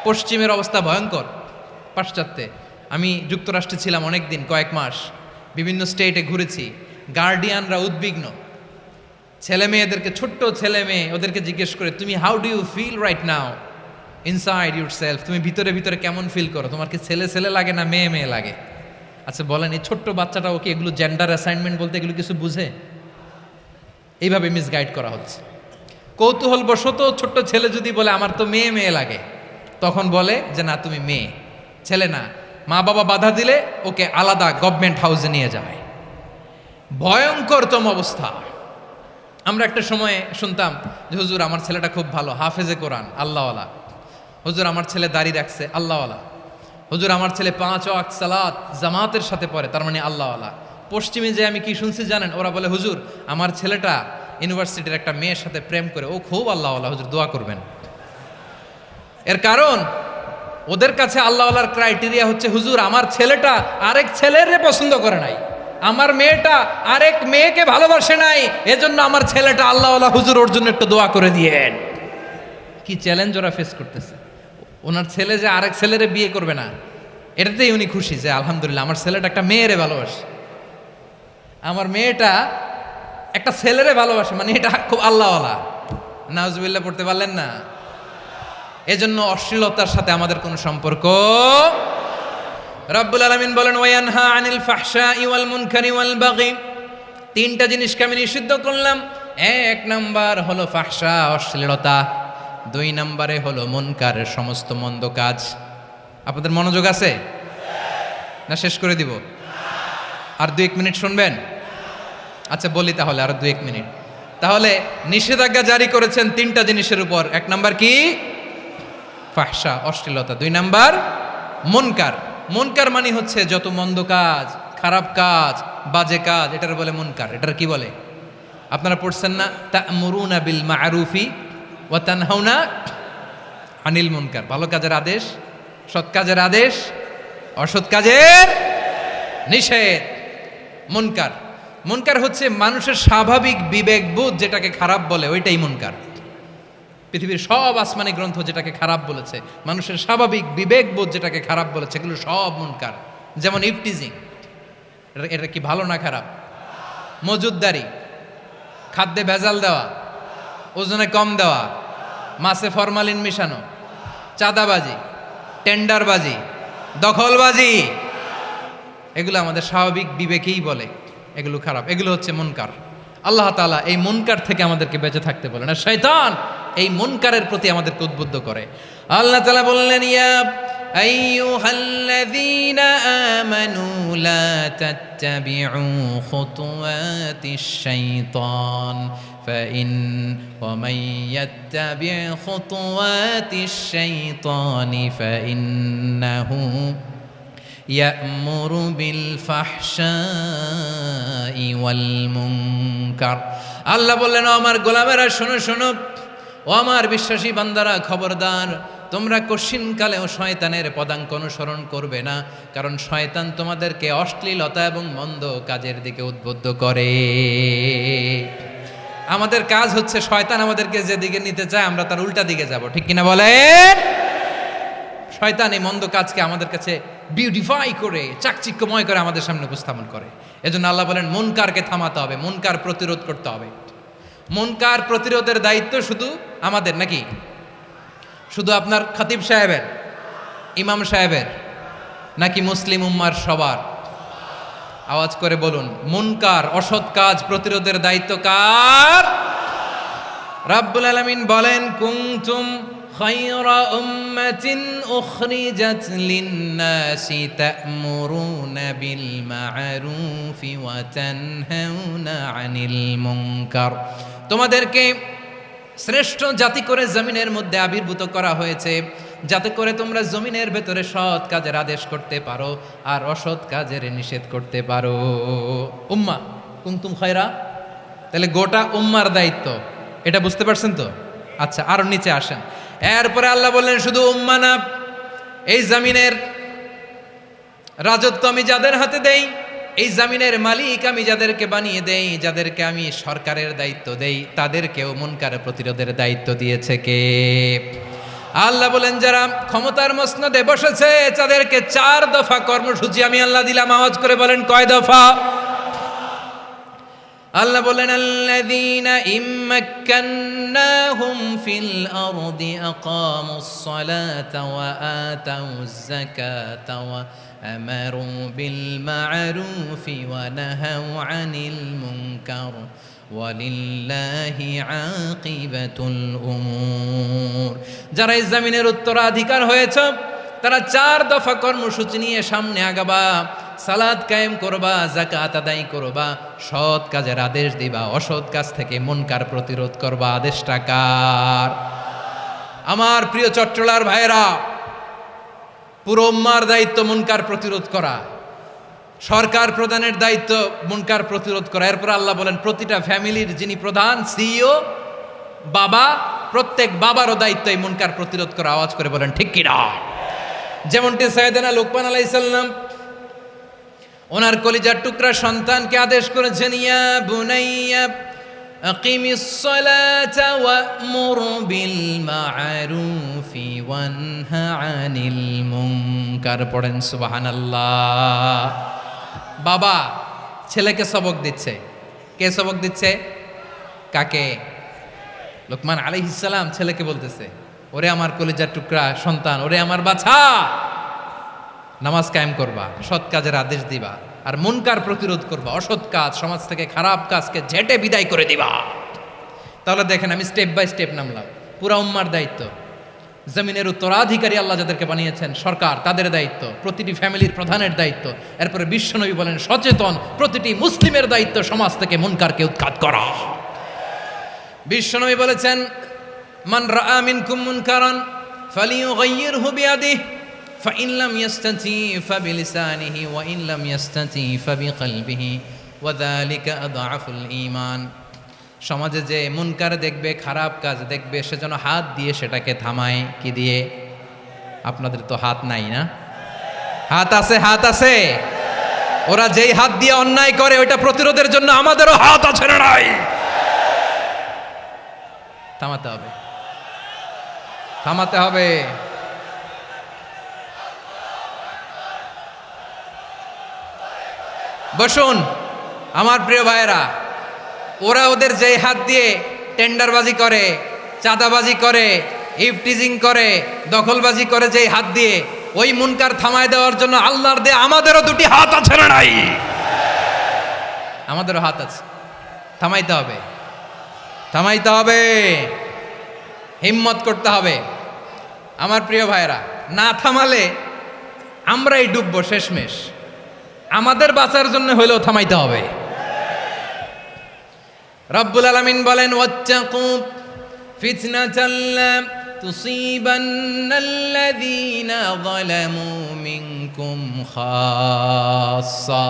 পশ্চিমের অবস্থা ভয়ঙ্কর। পাশ্চাত্যে আমি যুক্তরাষ্ট্রে ছিলাম অনেকদিন, কয়েক মাস, বিভিন্ন স্টেটে ঘুরেছি। গার্ডিয়ানরা উদ্বিগ্ন, ছেলে মেয়েদেরকে, ছোট্ট ছেলে মেয়ে, ওদেরকে জিজ্ঞেস করে, তুমি how do you feel right now inside your self? তুমি ভিতরে ভিতরে কেমন ফিল করো? তোমার কি ছেলে ছেলে লাগে না মেয়ে মেয়ে লাগে? আচ্ছা বলেন, এই ছোট্ট বাচ্চাটা ওকে এগুলো জেন্ডার অ্যাসাইনমেন্ট বলতে এগুলো কিছু বুঝে? এইভাবে মিসগাইড করা হচ্ছে। কৌতূহল বশত ছোট্ট ছেলে যদি বলে আমার তো মেয়ে মেয়ে লাগে, তখন বলে যে না তুমি মেয়ে, ছেলে না। মা বাবা বাধা দিলে ওকে আলাদা গভর্নমেন্ট হাউসে নিয়ে যায়। ভয়ঙ্করতম অবস্থা। আমরা একটা সময়ে শুনতাম যে হুজুর আমার ছেলেটা খুব ভালো, হাফেজে কোরআন, আল্লাহওয়ালা। হুজুর আমার ছেলে দাড়ি রাখছে, আল্লাহওয়ালা। হুজুর আমার ছেলে 5 ওয়াক্ত সালাত জামাতের সাথে পড়ে, তার মানে আল্লাহওয়ালা। পশ্চিমে যে আমি কি শুনছি জানেন? ওরা বলে হুজুর আমার ছেলেটা ইউনিভার্সিটির একটা মেয়ের সাথে প্রেম করে, ও খুব আল্লাহওয়ালা, হুজুর দোয়া করবেন। এর কারণ ওদের কাছে আল্লাহওয়ালার ক্রাইটেরিয়া হচ্ছে হুজুর আমার ছেলেটা আরেক ছেলের পছন্দ করে নাই, আমার মেয়েটা আরেক মেয়েকে ভালোবাসে নাই, এজন্য আমার ছেলেটা আল্লাহওয়ালা, হুজুর ওর জন্য একটু দোয়া করে দিয়েন। কি চ্যালেঞ্জ ওরা ফেস করতেছে। ওনার ছেলে যে আরেক ছেলেরে বিয়ে করবে না, এটাতেই উনি খুশি যে আলহামদুলিল্লাহ আমার ছেলেটা একটা মেয়েরে ভালোবাসে, আমার মেয়েটা একটা ছেলেরে ভালোবাসে, মানে এটা খুব আল্লাহওয়ালা। নাউজুবিল্লাহ পড়তে পারলেন না? এজন্য অশ্লীলতার সাথে আমাদের কোনো সম্পর্ক। রব্বুল আলামিন বলেন ওয়ায়ানহা আনিল ফাহশাই ওয়াল মুনকারি ওয়াল বাগি। 3টা জিনিসকে আমি নিষিদ্ধ করলাম। 1 নাম্বার হলো ফাহশা, অশ্লীলতা। 2 নম্বরে হলো মুনকারের সমস্ত মন্দ কাজ। আপনাদের মনোযোগ আছে না? শেষ করে দিব? আর 2-1 মিনিট শুনবেন? আচ্ছা বলি তাহলে, আর 2-1 মিনিট। তাহলে নিষেধাজ্ঞা জারি করেছেন 3টা জিনিসের উপর। 1 নাম্বার কি? ফাহশা, অশ্লীলতা। 2 নাম্বার মুনকার। মুনকার মানে হচ্ছে যত মন্দ কাজ, খারাপ কাজ, বাজে কাজ, এটার বলে মুনকার। এটার কি বলে? আপনারা পড়ছেন না? তা'মুরুনা বিল মা'রুফি ওয়া তানহাউনা আনিল মুনকার। ভালো কাজের আদেশ, সৎ কাজের আদেশ, অসৎ কাজের নিষেধ। মুনকার, মুনকার হচ্ছে মানুষের স্বাভাবিক বিবেকবোধ যেটাকে খারাপ বলে, ওইটাই মুনকার। পৃথিবীর সব আসমানি গ্রন্থ যেটাকে খারাপ বলেছে, মানুষের স্বাভাবিক বিবেকবোধ যেটাকে খারাপ বলেছে, এগুলো সব মুনকার। যেমন ইফটিজিং, এটা কি ভালো না খারাপ? মজুদদারি, খাদ্যে ভেজাল দেওয়া, ওজনে কম দেওয়া, মাছে ফরমালিন মিশানো, চাঁদাবাজি, টেন্ডারবাজি, দখলবাজি, এগুলো আমাদের স্বাভাবিক বিবেকেই বলে এগুলো খারাপ, এগুলো হচ্ছে মুনকার। আল্লাহ তাআলা এই মুনকার থেকে আমাদেরকে বেঁচে থাকতে বলেন, আর শয়তান এই মুনকারের প্রতি আমাদেরকে উদ্বুদ্ধ করে। আল্লাহ তাআলা বললেন ইয়া আইয়ুহাল্লাযীনা আমানু লা তাত্তাবিউ খুতুওয়াতিশ শাইতান ফাইন ওয়া মান ইয়াত্তাবি' খুতুওয়াতিশ শাইতানি ফাইন্নাহু ইয়া'মুরু বিল ফাহশাই ওয়াল মুনকার। আল্লাহ বললেন, ও আমার গোলামেরা শোনো শোনো, ও আমার বিশ্বাসী বান্দারা খবরদার, তোমরা কশিনকালেও শয়তানের পদাঙ্ক অনুসরণ করবে না, কারণ শয়তান তোমাদেরকে অশ্লীলতা এবং মন্দ কাজের দিকে উদ্বুদ্ধ করে। আমাদের কাজ হচ্ছে শয়তান আমাদেরকে যেদিকে নিতে চায় আমরা তার উল্টা দিকে যাব, ঠিক কিনা বলেন? শয়তান এই মন্দ কাজকে আমাদের কাছে বিউটিফাই করে চাকচিক্যময় করে আমাদের সামনে উপস্থাপন করে। এজন্য আল্লাহ বলেন মুনকারকে থামাতে হবে, মুনকার প্রতিরোধ করতে হবে। মুনকার প্রতিরোধের দায়িত্ব শুধু আমাদের নাকি? শুধু আপনার খতিব সাহেবের, ইমাম সাহেবের, নাকি মুসলিম উম্মার সবার? আওয়াজ করে বলুন, মুনকার অসৎ কাজ প্রতিরোধের দায়িত্ব কার? রাব্বুল আলামিন বলেন, কুনতুম খায়রা উম্মাতিন উখরিজাত লিন-নাসি তা'মুরুনা বিল মা'রুফি ওয়া তানহাউনা আনিল মুনকার। তোমাদেরকে শ্রেষ্ঠ জাতি করে জমিনের মধ্যে আবির্ভূত করা হয়েছে, যাতে করে তোমরা জমিনের ভেতরে সৎ কাজের আদেশ করতে পারো আর অসৎ কাজের নিষেধ করতে পারো। উম্মা কুনতুম খায়রা, তাহলে গোটা উম্মার দায়িত্ব, এটা বুঝতে পারছেন তো? আচ্ছা, আরো নিচে আসেন। এরপরে আল্লাহ বললেন, শুধু উম্মা না, এই জমিনের রাজত্ব আমি যাদের হাতে দেই, এই জমিনের মালিক আমি যাদেরকে বানিয়ে দেই, যাদেরকে আমি সরকারের দায়িত্ব দেই, তাদেরকেও মুনকার প্রতিরোধের দায়িত্ব দিয়েছে কে? আল্লাহ বলেন, যারা ক্ষমতার মসনদে বসেছে তাদেরকে 4 দফা কর্মসূচি আমি আল্লাহ দিলাম। আওয়াজ করে বলেন, কয় দফা? আল্লাহ বলেন, আল্লাযীনা ইম্মাক্কান্নাহুম ফিল আরদি আকামুস সালাতা ওয়া আতাউয যাকাতা ওয়া আমারু বিল মা'রুফি ওয়া নাহাউ আনিল মুনকার ওয়ালিল্লাহি আকিবাতুল উমুর। যারা এই জমিনের উত্তরাধিকার হয়েছে তারা 4 দফা কর্মসূচি নিয়ে সামনে আগাবা। সালাত কায়েম করবা, যাকাত আদায় করবা, সৎ কাজের আদেশ দিবা, অসৎ কাজ থেকে মুনকার প্রতিরোধ করবা। আদেশটা কার? আমার প্রিয় চট্টলার ভাইয়েরা, পুরো উম্মার দায়িত্ব মুনকার প্রতিরোধ করা, সরকার প্রধানের দায়িত্ব মুনকার প্রতিরোধ করা। এরপর আল্লাহ বলেন, প্রতিটা ফ্যামিলির যিনি প্রধান সিইও বাবা, প্রত্যেক বাবারও দায়িত্ব এই মুনকার প্রতিরোধ করা। আওয়াজ করে বলেন ঠিক কিনা? যেমনটি সাইয়েদনা লুকমান আলাইহিস সালাম ওনার কলিজার টুকরা সন্তানকে আদেশ করেছেন, ইয়া বুনাইয়া আকিমিস সালাতা ওয়া'মুর বিল মা'রুফি ওয়ানহা আনিল মুনকার। পড়েন সুবহানাল্লাহ। বাবা ছেলেকে সবক দিচ্ছে। কে সবক দিচ্ছে? কাকে? লুকমান আলাইহিস সালাম ছেলেকে বলতেছে, ওরে আমার কলিজার টুকরা সন্তান, ওরে আমার বাছা, নামাজ কায়েম করবা, সৎ কাজের আদেশ দিবা, আর মুনকার প্রতিরোধ করবা, অসৎ কাজ, সমাজ থেকে খারাপ কাজকে ঝেঁটে বিদায় করে দিবা। তাহলে দেখেন, আমি স্টেপ বাই স্টেপ নামলাম। পুরা উম্মার দায়িত্ব, জমিনের উত্তরাধিকারী আল্লাহ যাদেরকে বানিয়েছেন সরকার, তাদের দায়িত্ব, প্রতিটি ফ্যামিলির প্রধানের দায়িত্ব। এরপরে বিশ্বনবী বলেন, সচেতন প্রতিটি মুসলিমের দায়িত্ব সমাজ থেকে মুনকারকে উৎখাত করা। বিশ্বনবী বলেছেন, মান রাআ মিনকুম মুনকারান ফালিয়ুগাইয়িরহু বিয়াদিহি ফাইন লাম ইয়াস্তাতি ফাবিলিসানিহি ওয়া ইন লাম ইয়াস্তাতি ফাবিকলবিহি ওয়া যালিকা আযআফুল ঈমান। সমাজে যে মুনকার দেখবে, খারাপ কাজ দেখবে, সে যেন হাত দিয়ে সেটাকে থামায়। কি দিয়ে? আপনাদের তো হাত নাই না? হাত আছে, হাত আছে। ওরা যেই হাত দিয়ে অন্যায় করে ওইটা প্রতিরোধের জন্য আমাদেরও হাত আছে না নাই? থামাতে হবে, থামাতে হবে। বসুন আমার প্রিয় ভাইয়েরা, ওরা ওদের যেই হাত দিয়ে টেন্ডারবাজি করে, চাঁদাবাজি করে, ইফটিজিং করে, দখলবাজি করে, যেই হাত দিয়ে, ওই মুনকার থামায় দেওয়ার জন্য আল্লাহর দেয়া আমাদেরও 2টি হাত আছে না নাই? আমাদেরও হাত আছে। থামাইতে হবে, থামাইতে হবে, হিম্মত করতে হবে। আমার প্রিয় ভাইয়েরা, না থামালে আমরাই ডুববো শেষমেশ। আমাদের বাঁচার জন্য হলেও থামাইতে হবে। রব্বুল আলামিন বলেন, ওয়াত্তাকু ফিতনাতাল লা তুসিবান্নাল্লাযীনা লিল্লাযীনা যালামু মিনকুম খাসসা।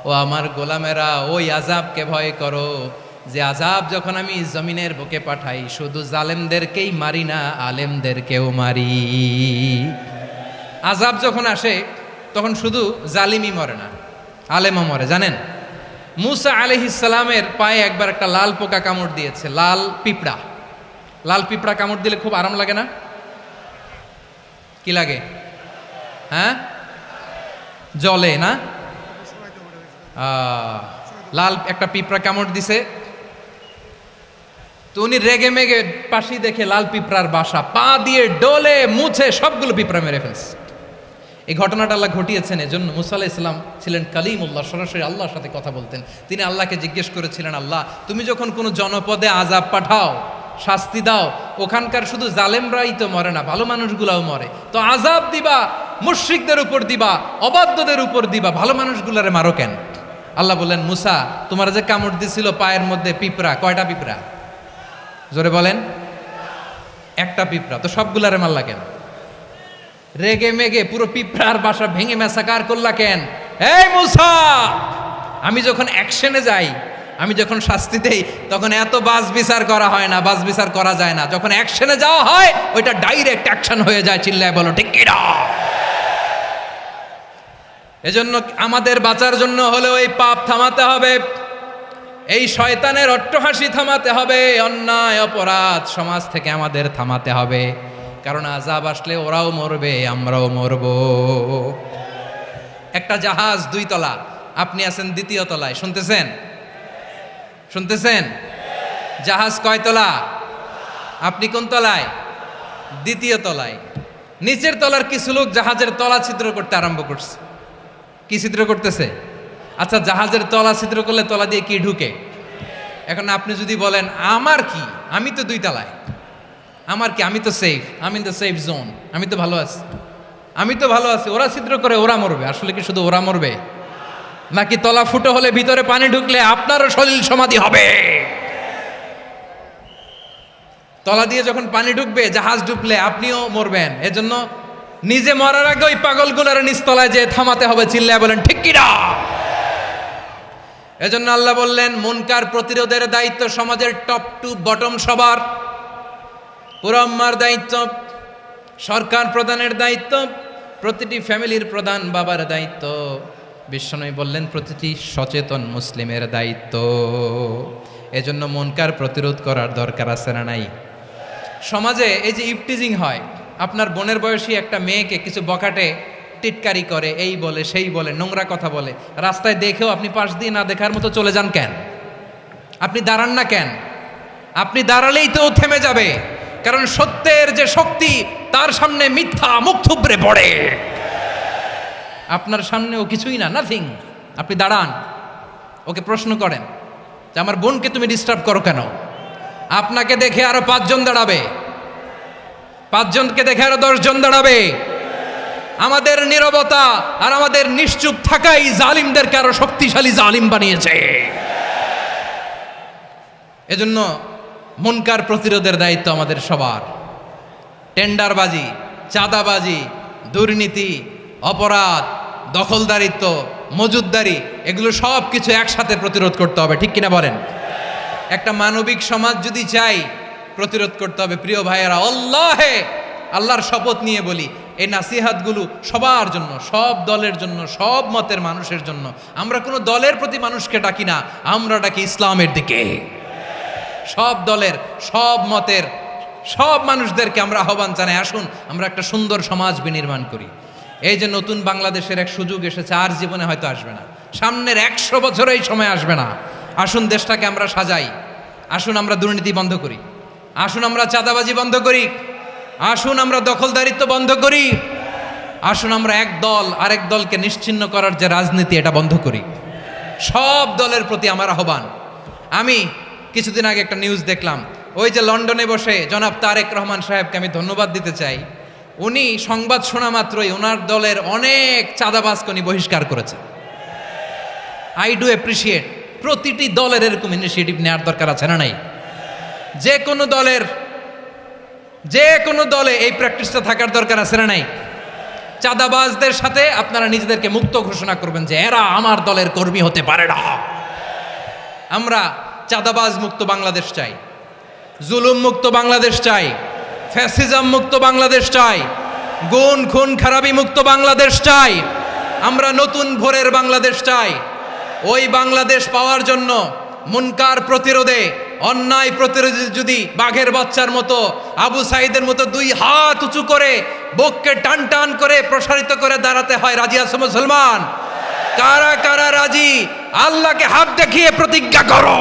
ও আমার গোলামেরা, ওই আযাবকে ভয় করো যে আযাব যখন আমি জমিনের বুকে পাঠাই শুধু জালেমদেরকেই মারি না, আলেমদেরকেও মারি। আযাব যখন আসে তখন শুধু জালিমই মরে না, আলেমও মরে। জানেন, মুসা আলাইহিস সালামের পায়ে একবার একটা লাল পোকা কামড় দিয়েছে, লাল পিঁপড়া। লাল পিঁপড়া কামড় দিলে খুব আরাম লাগে না? কি লাগে? হ্যাঁ, জলে না? লাল একটা পিঁপড়া কামড় দিছে, তো উনি রেগে মেগে পাশি দেখে লাল পিঁপড়ার বাসা, পা দিয়ে ডলে মুছে সবগুলো পিঁপড়া মেরে ফেলছে। এই ঘটনাটা আল্লাহ ঘটিয়েছেন। এজন্য মুসা আলাইহিস সালাম ছিলেন কালিমুল্লাহ, সরাসরি আল্লাহর সাথে কথা বলতেন। তিনি আল্লাহকে জিজ্ঞেস করেছিলেন, আল্লাহ তুমি যখন কোনো জনপদে আযাব পাঠাও, শাস্তি দাও, ওখানকার শুধু জালেমরাই তো মরে না, ভালো মানুষগুলাও মরে, তো আযাব দিবা মুশরিকদের উপর দিবা, অবাধ্যদের উপর দিবা, ভালো মানুষগুলারে মারো কেন? আল্লাহ বললেন, মুসা তোমার যে কামড় দিছিল পায়ের মধ্যে পিঁপড়া, কয়টা পিঁপড়া? জোরে বলেন। একটা পিঁপড়া, তো সবগুলারে মারলা কেন? রেগে মেগে পুরো পিঁপড়ার বাসা ভেঙে ম্যাসাকার করলা কেন? এই মুসা, আমি যখন অ্যাকশনে যাই, আমি যখন শাস্তি দেই, তখন এত বাস বিচার করা হয় না, বাস বিচার করা যায় না। যখন অ্যাকশনে যাওয়া হয় ওইটা ডাইরেক্ট অ্যাকশন হয়ে যায়। চিল্লায় বলো ঠিক কি না? এজন্য আমাদের বাঁচার জন্য হলে ওই পাপ থামাতে হবে, এই শয়তানের অট্টহাসি থামাতে হবে, অন্যায় অপরাধ সমাজ থেকে আমাদের থামাতে হবে। কারণ আযাব আসলে ওরাও মরবে, আমরাও মরব। একটা জাহাজ 2 তলা, আপনি আছেন 2য় তলায়, শুনতেছেন? শুনতেছেন? জাহাজ কয় তলা? আপনি কোন তলায়? 2য় তলায়। নিচের তলার কিছু লোক জাহাজের তলা ছিদ্র করতে আরম্ভ করছে। কি ছিদ্র করতেছে? আচ্ছা, জাহাজের তলা ছিদ্র করলে তলা দিয়ে কি ঢুকে? এখন আপনি যদি বলেন আমার কি, আমি তো 2 তলায়, আমার কি, আমি তো সেফ, আমি ইন দ্য সেফ জোন, আমি তো ভালো আছি, আমি তো ভালো আছি, ওরা ছিদ্র করে ওরা মরবে। আসলে কি শুধু ওরা মরবে, নাকি তলা ফুটো হলে ভিতরে পানি ঢুকলে আপনারও সলিল সমাধি হবে? তলা দিয়ে যখন পানি ঢুকবে, জাহাজ ঢুকলে আপনিও মরবেন। এজন্য নিজে মরার আগে ওই পাগলগুলোর নিচতলায় যে থামাতে হবে। চিল্লায় বলেন ঠিক কি না? এজন্য আল্লাহ বললেন, মুনকার প্রতিরোধের দায়িত্ব সমাজের টপ টু বটম সবার। পুরো আম্মার দায়িত্ব, সরকার প্রধানের দায়িত্ব, প্রতিটি ফ্যামিলির প্রধান বাবার দায়িত্ব। বিশ্বনবী বললেন প্রতিটি সচেতন মুসলিমের দায়িত্ব। এজন্য মুনকার প্রতিরোধ করার দরকার আছে না নাই? সমাজে এই যে ইফটিজিং হয়, আপনার বোনের বয়সী একটা মেয়েকে কিছু বখাটে টিটকারি করে, এই বলে সেই বলে, নোংরা কথা বলে, রাস্তায় দেখেও আপনি পাশ দিয়ে না দেখার মতো চলে যান কেন? আপনি দাঁড়ান না কেন? আপনি দাঁড়ালেই তো থেমে যাবে। কারণ সত্যের যে শক্তি, তার সামনে মিথ্যা মুখ থুবড়ে পড়ে। আপনার সামনে ও কিছুই না, নাথিং। আপনি দাঁড়ান, ওকে প্রশ্ন করেন যে আমার বোনকে তুমি ডিস্টার্ব করো কেন? আপনাকে দেখে আরো 5 জন দাঁড়াবে, 5 জনকে দেখে আরো 10 জন দাঁড়াবে। আমাদের নীরবতা আর আমাদের নিশ্চুপ থাকাই জালিমদেরকে আরো শক্তিশালী জালিম বানিয়েছে। এজন্য মুনকার প্রতিরোধের দায়িত্ব আমাদের সবার। টেন্ডারবাজি, চাঁদাবাজি, দুর্নীতি, অপরাধ, দখলদারিত্ব, মজুদদারি, এগুলো সব কিছু একসাথে প্রতিরোধ করতে হবে। ঠিক কিনা বলেন? একটা মানবিক সমাজ যদি চাই, প্রতিরোধ করতে হবে। প্রিয় ভাইয়েরা, আল্লাহর শপথ নিয়ে বলি, এই নাসিহাতগুলো সবার জন্য, সব দলের জন্য, সব মতের মানুষের জন্য। আমরা কোনো দলের প্রতি মানুষকে ডাকি না, আমরা ডাকি ইসলামের দিকে। সব দলের, সব মতের, সব মানুষদেরকে আমরা আহ্বান জানাই, আসুন আমরা একটা সুন্দর সমাজ বিনির্মাণ করি। এই যে নতুন বাংলাদেশের এক সুযোগ এসেছে, আর জীবনে হয়তো আসবে না, সামনের 100 বছর এই সময় আসবে না। আসুন দেশটাকে আমরা সাজাই, আসুন আমরা দুর্নীতি বন্ধ করি, আসুন আমরা চাঁদাবাজি বন্ধ করি, আসুন আমরা দখলদারিত্ব বন্ধ করি, আসুন আমরা এক দল আরেক দলকে নিশ্চিহ্ন করার যে রাজনীতি, এটা বন্ধ করি। সব দলের প্রতি আমার আহ্বান। আমি কিছুদিন আগে একটা নিউজ দেখলাম, ওই যে লন্ডনে বসে জনাব তারেক রহমান সাহেবকে আমি ধন্যবাদ দিতে চাই। উনি সংবাদ শোনা মাত্রই ওনার দলের অনেক চাঁদাবাজকে উনি বহিষ্কার করেছে। I do appreciate. প্রতিটি দলের এরকম ইনিশিয়েটিভ নেওয়ার দরকার আছে না নাই? যে কোনো দলের যে কোনো দলে এই প্র্যাকটিসটা থাকার দরকার আছে না নাই? চাঁদাবাজদের সাথে আপনারা নিজেদেরকে মুক্ত ঘোষণা করবেন যে এরা আমার দলের কর্মী হতে পারে না। আমরা চাঁদাবাজ মুক্ত বাংলাদেশ চাই, জুলুম মুক্ত বাংলাদেশ চাই, ফ্যাসিজম মুক্ত বাংলাদেশ চাই, গুণ খুন খারাপি মুক্ত বাংলাদেশ চাই। আমরা নতুন ভোরের বাংলাদেশ চাই। ওই বাংলাদেশ পাওয়ার জন্য মুনকার প্রতিরোধে, অন্যায় প্রতিরোধে যদি বাঘের বাচ্চার মতো, আবু সাঈদের মতো দুই হাত উঁচু করে বুককে টান টান করে প্রসারিত করে দাঁড়াতে হয়, রাজি আছো মুসলমান? কারা কারা রাজি? আল্লাহকে হাত দেখিয়ে প্রতিজ্ঞা করো।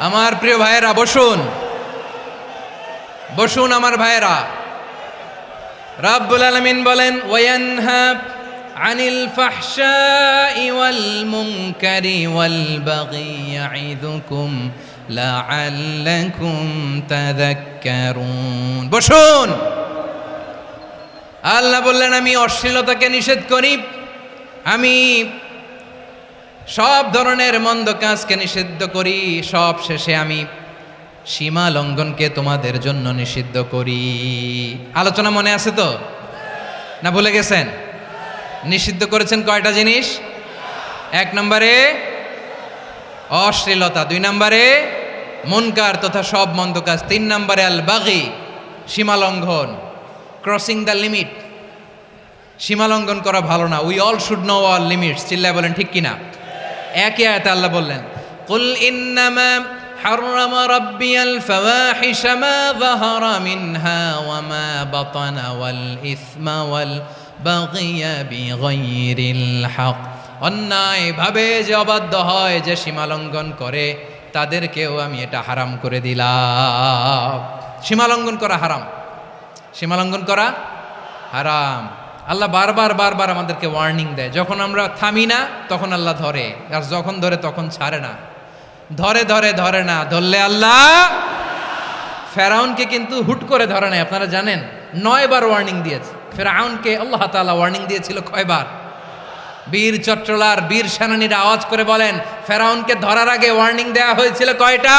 আমার প্রিয় ভাইয়েরা, বসুন বসুন আমার ভাইয়েরা। রাব্বুল আলামিন বলেন, ওয়ায়ানহা আনিল ফাহশাই ওয়াল মুনকারি ওয়াল বাগি ইয়াইযুকুম লাআল্লাকুম তাযাক্কারুন। বসুন। আল্লাহ বললেন, আমি অশ্লীলতাকে নিষেধ করি, আমি সব ধরনের মন্দ কাজকে নিষিদ্ধ করি, সব শেষে আমি সীমা লঙ্ঘনকে তোমাদের জন্য নিষিদ্ধ করি। আলোচনা মনে আছে তো, না ভুলে গেছেন? নিষিদ্ধ করেছেন কয়টা জিনিস? 1 নম্বরে অশ্লীলতা, 2 নম্বরে মুনকার তথা সব মন্দ কাজ, 3 নম্বরে আল বাগি, সীমা লঙ্ঘন, ক্রসিং দ্য লিমিট। সীমা লঙ্ঘন করা ভালো না। We all should know our limits. চিল্লায় বলেন ঠিক কিনা? একই আয়াতে আল্লাহ বললেন, কুল ইন্নামা হাররামা রাব্বিয়াল ফাওয়াহিশা মা যাহারা মিনহা ওয়া মা বাতানা ওয়াল ইসমা ওয়াল বাগিয়া বিগাইরিল হক। অন্যায় ভাবে যে অবাধ্য হয়, যে সীমা লঙ্ঘন করে, তাদেরকেও আমি এটা হারাম করে দিলাম। সীমা লঙ্ঘন করা হারাম, সীমা লঙ্ঘন করা হারাম। আল্লাহ বারবার বারবার আমাদেরকে ওয়ার্নিং দেয়। যখন আমরা থামি না তখন আল্লাহ ধরে, আর যখন ধরে তখন ছাড়ে না। ধরে ধরে ধরে না, ধরলে আল্লাহ। ফেরাউনকে কিন্তু হুট করে ধরে নাই, আপনারা জানেন 9 বার ওয়ার্নিং দিয়েছে। ফেরাউনকে আল্লাহ তাআলা ওয়ার্নিং দিয়েছিল কয়বার? বীর চট্টলার বীর সেনানীরা আওয়াজ করে বলেন, ফেরাউনকে ধরার আগে ওয়ার্নিং দেওয়া হয়েছিল কয়টা?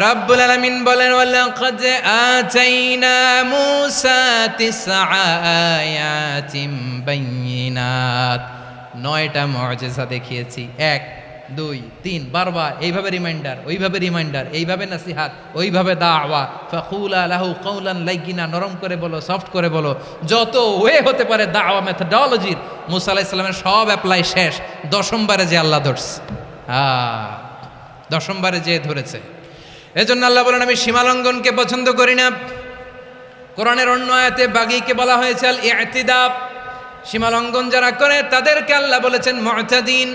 রাব্বুল আলামিন বলেন, ওয়ালাকাদ আতাইনা মূসা 9 আয়াতিন বাইয়িনাত। 9টা মুআজিজা দেখিয়েছি। 1 2 3 বারবার এইভাবে রিমাইন্ডার, ওইভাবে রিমাইন্ডার, এইভাবে নসিহাত, ওইভাবে দাওয়া। ফাকুলা লাহু কাওলান লাইয়িনা, নরম করে বলো, সফট করে বলো, যত ওয়ে হতে পারে দাওয়া মেথডোলজির। মূসা আলাইহিস সালামের সব অ্যাপ্লাই শেষ। 10ম বারে যে আল্লাহ ধরছে, 10ম বারে যে ধরেছে। এজন্য আল্লাহ বলেন, আমি সীমালঙ্ঘনকে পছন্দ করি না। কোরআনের অন্য আয়াতে বাগীকে বলা হয়েছে আল ইতিদা। সীমালঙ্ঘন যারা করে তাদেরকে আল্লাহ বলেছেন মুতাদিন।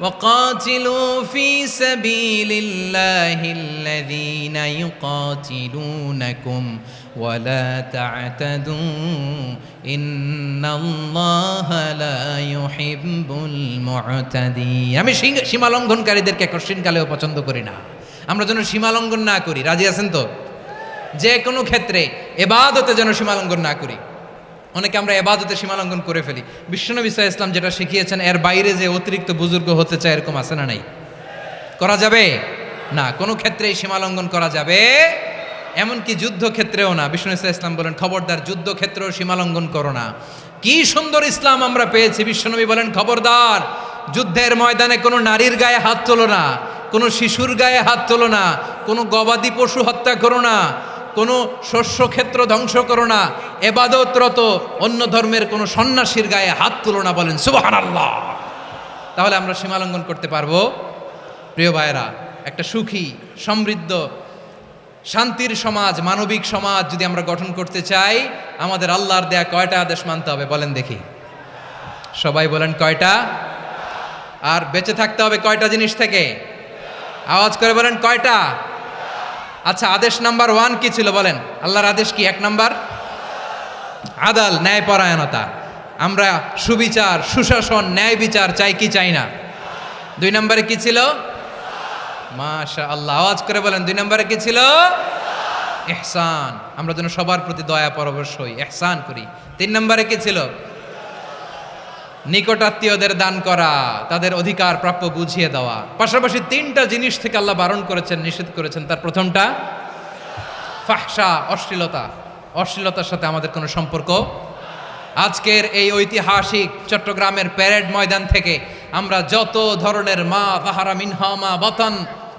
ওয়াকাতিলু ফি সাবিলিল্লাহিল্লাযীনা ইউকাতিলুনাকুম ওয়ালা তা'তাদু ইন্নাল্লাহা লা ইউহিব্বুল মুতাদিন। আমি সীমালঙ্ঘনকারীদেরকে কঠিনকালেও পছন্দ করি না। আমরা যেন সীমালঙ্ঘন না করি। রাজি আছেন তো? যে কোনো ক্ষেত্রে এবাদতে যেন সীমালঙ্ঘন না করি। অনেকে আমরা এবাদতে সীমালঙ্ঘন করে ফেলি। বিশ্বনবী সাল্লাল্লাহু আলাইহি ওয়াসাল্লাম যেটা শিখিয়েছেন, এর বাইরে যে অতিরিক্ত বুজুর্গ হতে চায়, এরকম আছে না নাই? করা যাবে না, কোনো ক্ষেত্রেই সীমালঙ্ঘন করা যাবে, এমনকি যুদ্ধক্ষেত্রেও না। বিশ্বনবী সাল্লাল্লাহু আলাইহি ওয়াসাল্লাম বলেন, খবরদার যুদ্ধক্ষেত্রেও সীমালঙ্ঘন করো না। কি সুন্দর ইসলাম আমরা পেয়েছি। বিশ্বনবী বলেন, খবরদার যুদ্ধের ময়দানে কোনো নারীর গায়ে হাত তোলো না, কোনো শিশুর গায়ে হাত তোলো না, কোনো গবাদি পশু হত্যা করো না, কোনো শস্যক্ষেত্র ধ্বংস করো না, এবাদতরত অন্য ধর্মের কোনো সন্ন্যাসীর গায়ে হাত তোলো না। বলেন সুবহানাল্লাহ। তাহলে আমরা সীমালঙ্ঘন করতে পারবো? প্রিয় ভাইয়েরা, একটা সুখী, সমৃদ্ধ, শান্তির সমাজ, মানবিক সমাজ যদি আমরা গঠন করতে চাই, আমাদের আল্লাহর দেয়া কয়টা আদেশ মানতে হবে বলেন দেখি? সবাই বলেন কয়টা? আর বেঁচে থাকতে হবে কয়টা জিনিস থেকে? আওয়াজ করে বলেন কয়টা? আচ্ছা, আদেশ নাম্বার 1 কি ছিল বলেন? আল্লাহর আদেশ কি? 1 নাম্বার আদাল, ন্যায়পরায়ণতা। আমরা সুবিচার, সুশাসন, ন্যায় বিচার চাই কি চাই না? 2 নম্বরে কি ছিল? মাশাআল্লাহ, আওয়াজ করে বলেন 2 নম্বরে কি ছিল? ইহসান, আমরা যেন সবার প্রতি দয়া পরবশ হই, ইহসান করি। 3 নম্বরে কি ছিল? নিকটাত্মীয়দের দান করা, তাদের অধিকার প্রাপ্য বুঝিয়ে দেওয়া। পাশাপাশি 3টা জিনিস থেকে আল্লাহ বারণ করেছেন, নিষেধ করেছেন। তার প্রথমটা ফাহশা, অশ্লীলতা। অশ্লীলতার সাথে আমাদের কোনো সম্পর্ক। আজকের এই ঐতিহাসিক চট্টগ্রামের প্যারেড ময়দান থেকে আমরা যত ধরনের মা তাহারা মিনহা মা বাতান,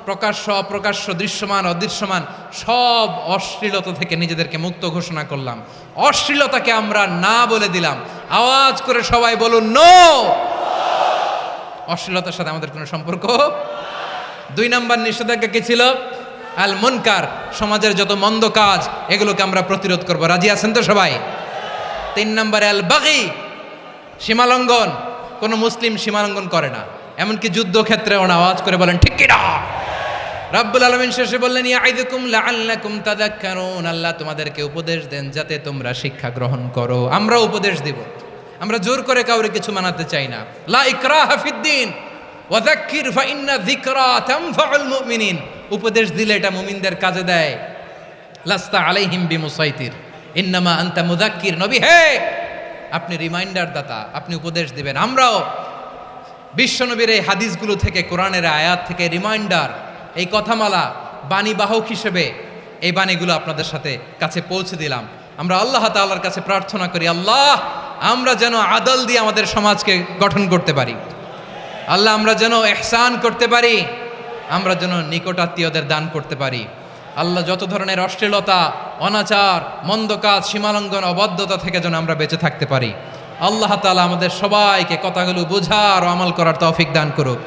প্রকাশ্য অপ্রকাশ্য, দৃশ্যমান অদৃশ্যমান, সব অশ্লীলতা থেকে নিজেদেরকে মুক্ত ঘোষণা করলাম। অশ্লীলতাকে আমরা না বলে দিলাম। আওয়াজ করে সবাই বলুন নো। অশ্লীলতার সাথে আমাদের কোনো সম্পর্ক। 2 নম্বর নিষেধাজ্ঞা কি ছিল? আল মুনকার, সমাজের যত মন্দ কাজ এগুলোকে আমরা প্রতিরোধ করব। রাজি আছেন তো সবাই? 3 নম্বরে আল বাগি, সীমালঙ্ঘন। কোন মুসলিম সীমালঙ্ঘন করে না, এমনকি যুদ্ধক্ষেত্রে ওনা আওয়াজ করে বলেন ঠিক কি না। রাব্বুল আলামিন শেষে বললেন ইয়াইদুকুম লাআল্লাকুম তাযাক্কারুন, আল্লাহ তোমাদেরকে উপদেশ দেন যাতে তোমরা শিক্ষা গ্রহণ করো। আমরা উপদেশ দিব, আমরা জোর করে কাউরে কিছু মানাতে চাই না। লা ইকরাহা ফিদ্দিন ওয়া যাক্কির ফা ইন্না যিকরা তানফাউল মুমিনিন। উপদেশ দিলে এটা মুমিনদের কাজে দেয়। লাস্তা আলাইহিম বিমুসাইতির ইন্নামা আনতা মুযাক্কির। নবী হে, আপনি রিমাইন্ডার দাতা, আপনি উপদেশ দিবেন। আমরাও বিশ্বনবীর এই হাদিসগুলো থেকে, কোরআনের আয়াত থেকে রিমাইন্ডার, এই কথামালা, বাণী বাহক হিসেবে এই বাণীগুলো আপনাদের সাথে কাছে পৌঁছে দিলাম। আমরা আল্লাহ তাআলার কাছে প্রার্থনা করি, আল্লাহ আমরা যেন আদল দিয়ে আমাদের সমাজকে গঠন করতে পারি। আল্লাহ আমরা যেন ইহসান করতে পারি, আমরা যেন নিকটাত্মীয়দের দান করতে পারি। আল্লাহ যত ধরনের অশ্লীলতা, অনাচার, মন্দ কাজ, সীমালঙ্ঘন, অবাধ্যতা থেকে যেন আমরা বেঁচে থাকতে পারি। আল্লাহ তাআলা আমাদের সবাইকে কথাগুলো বোঝার ও আমল করার তৌফিক দান করুক।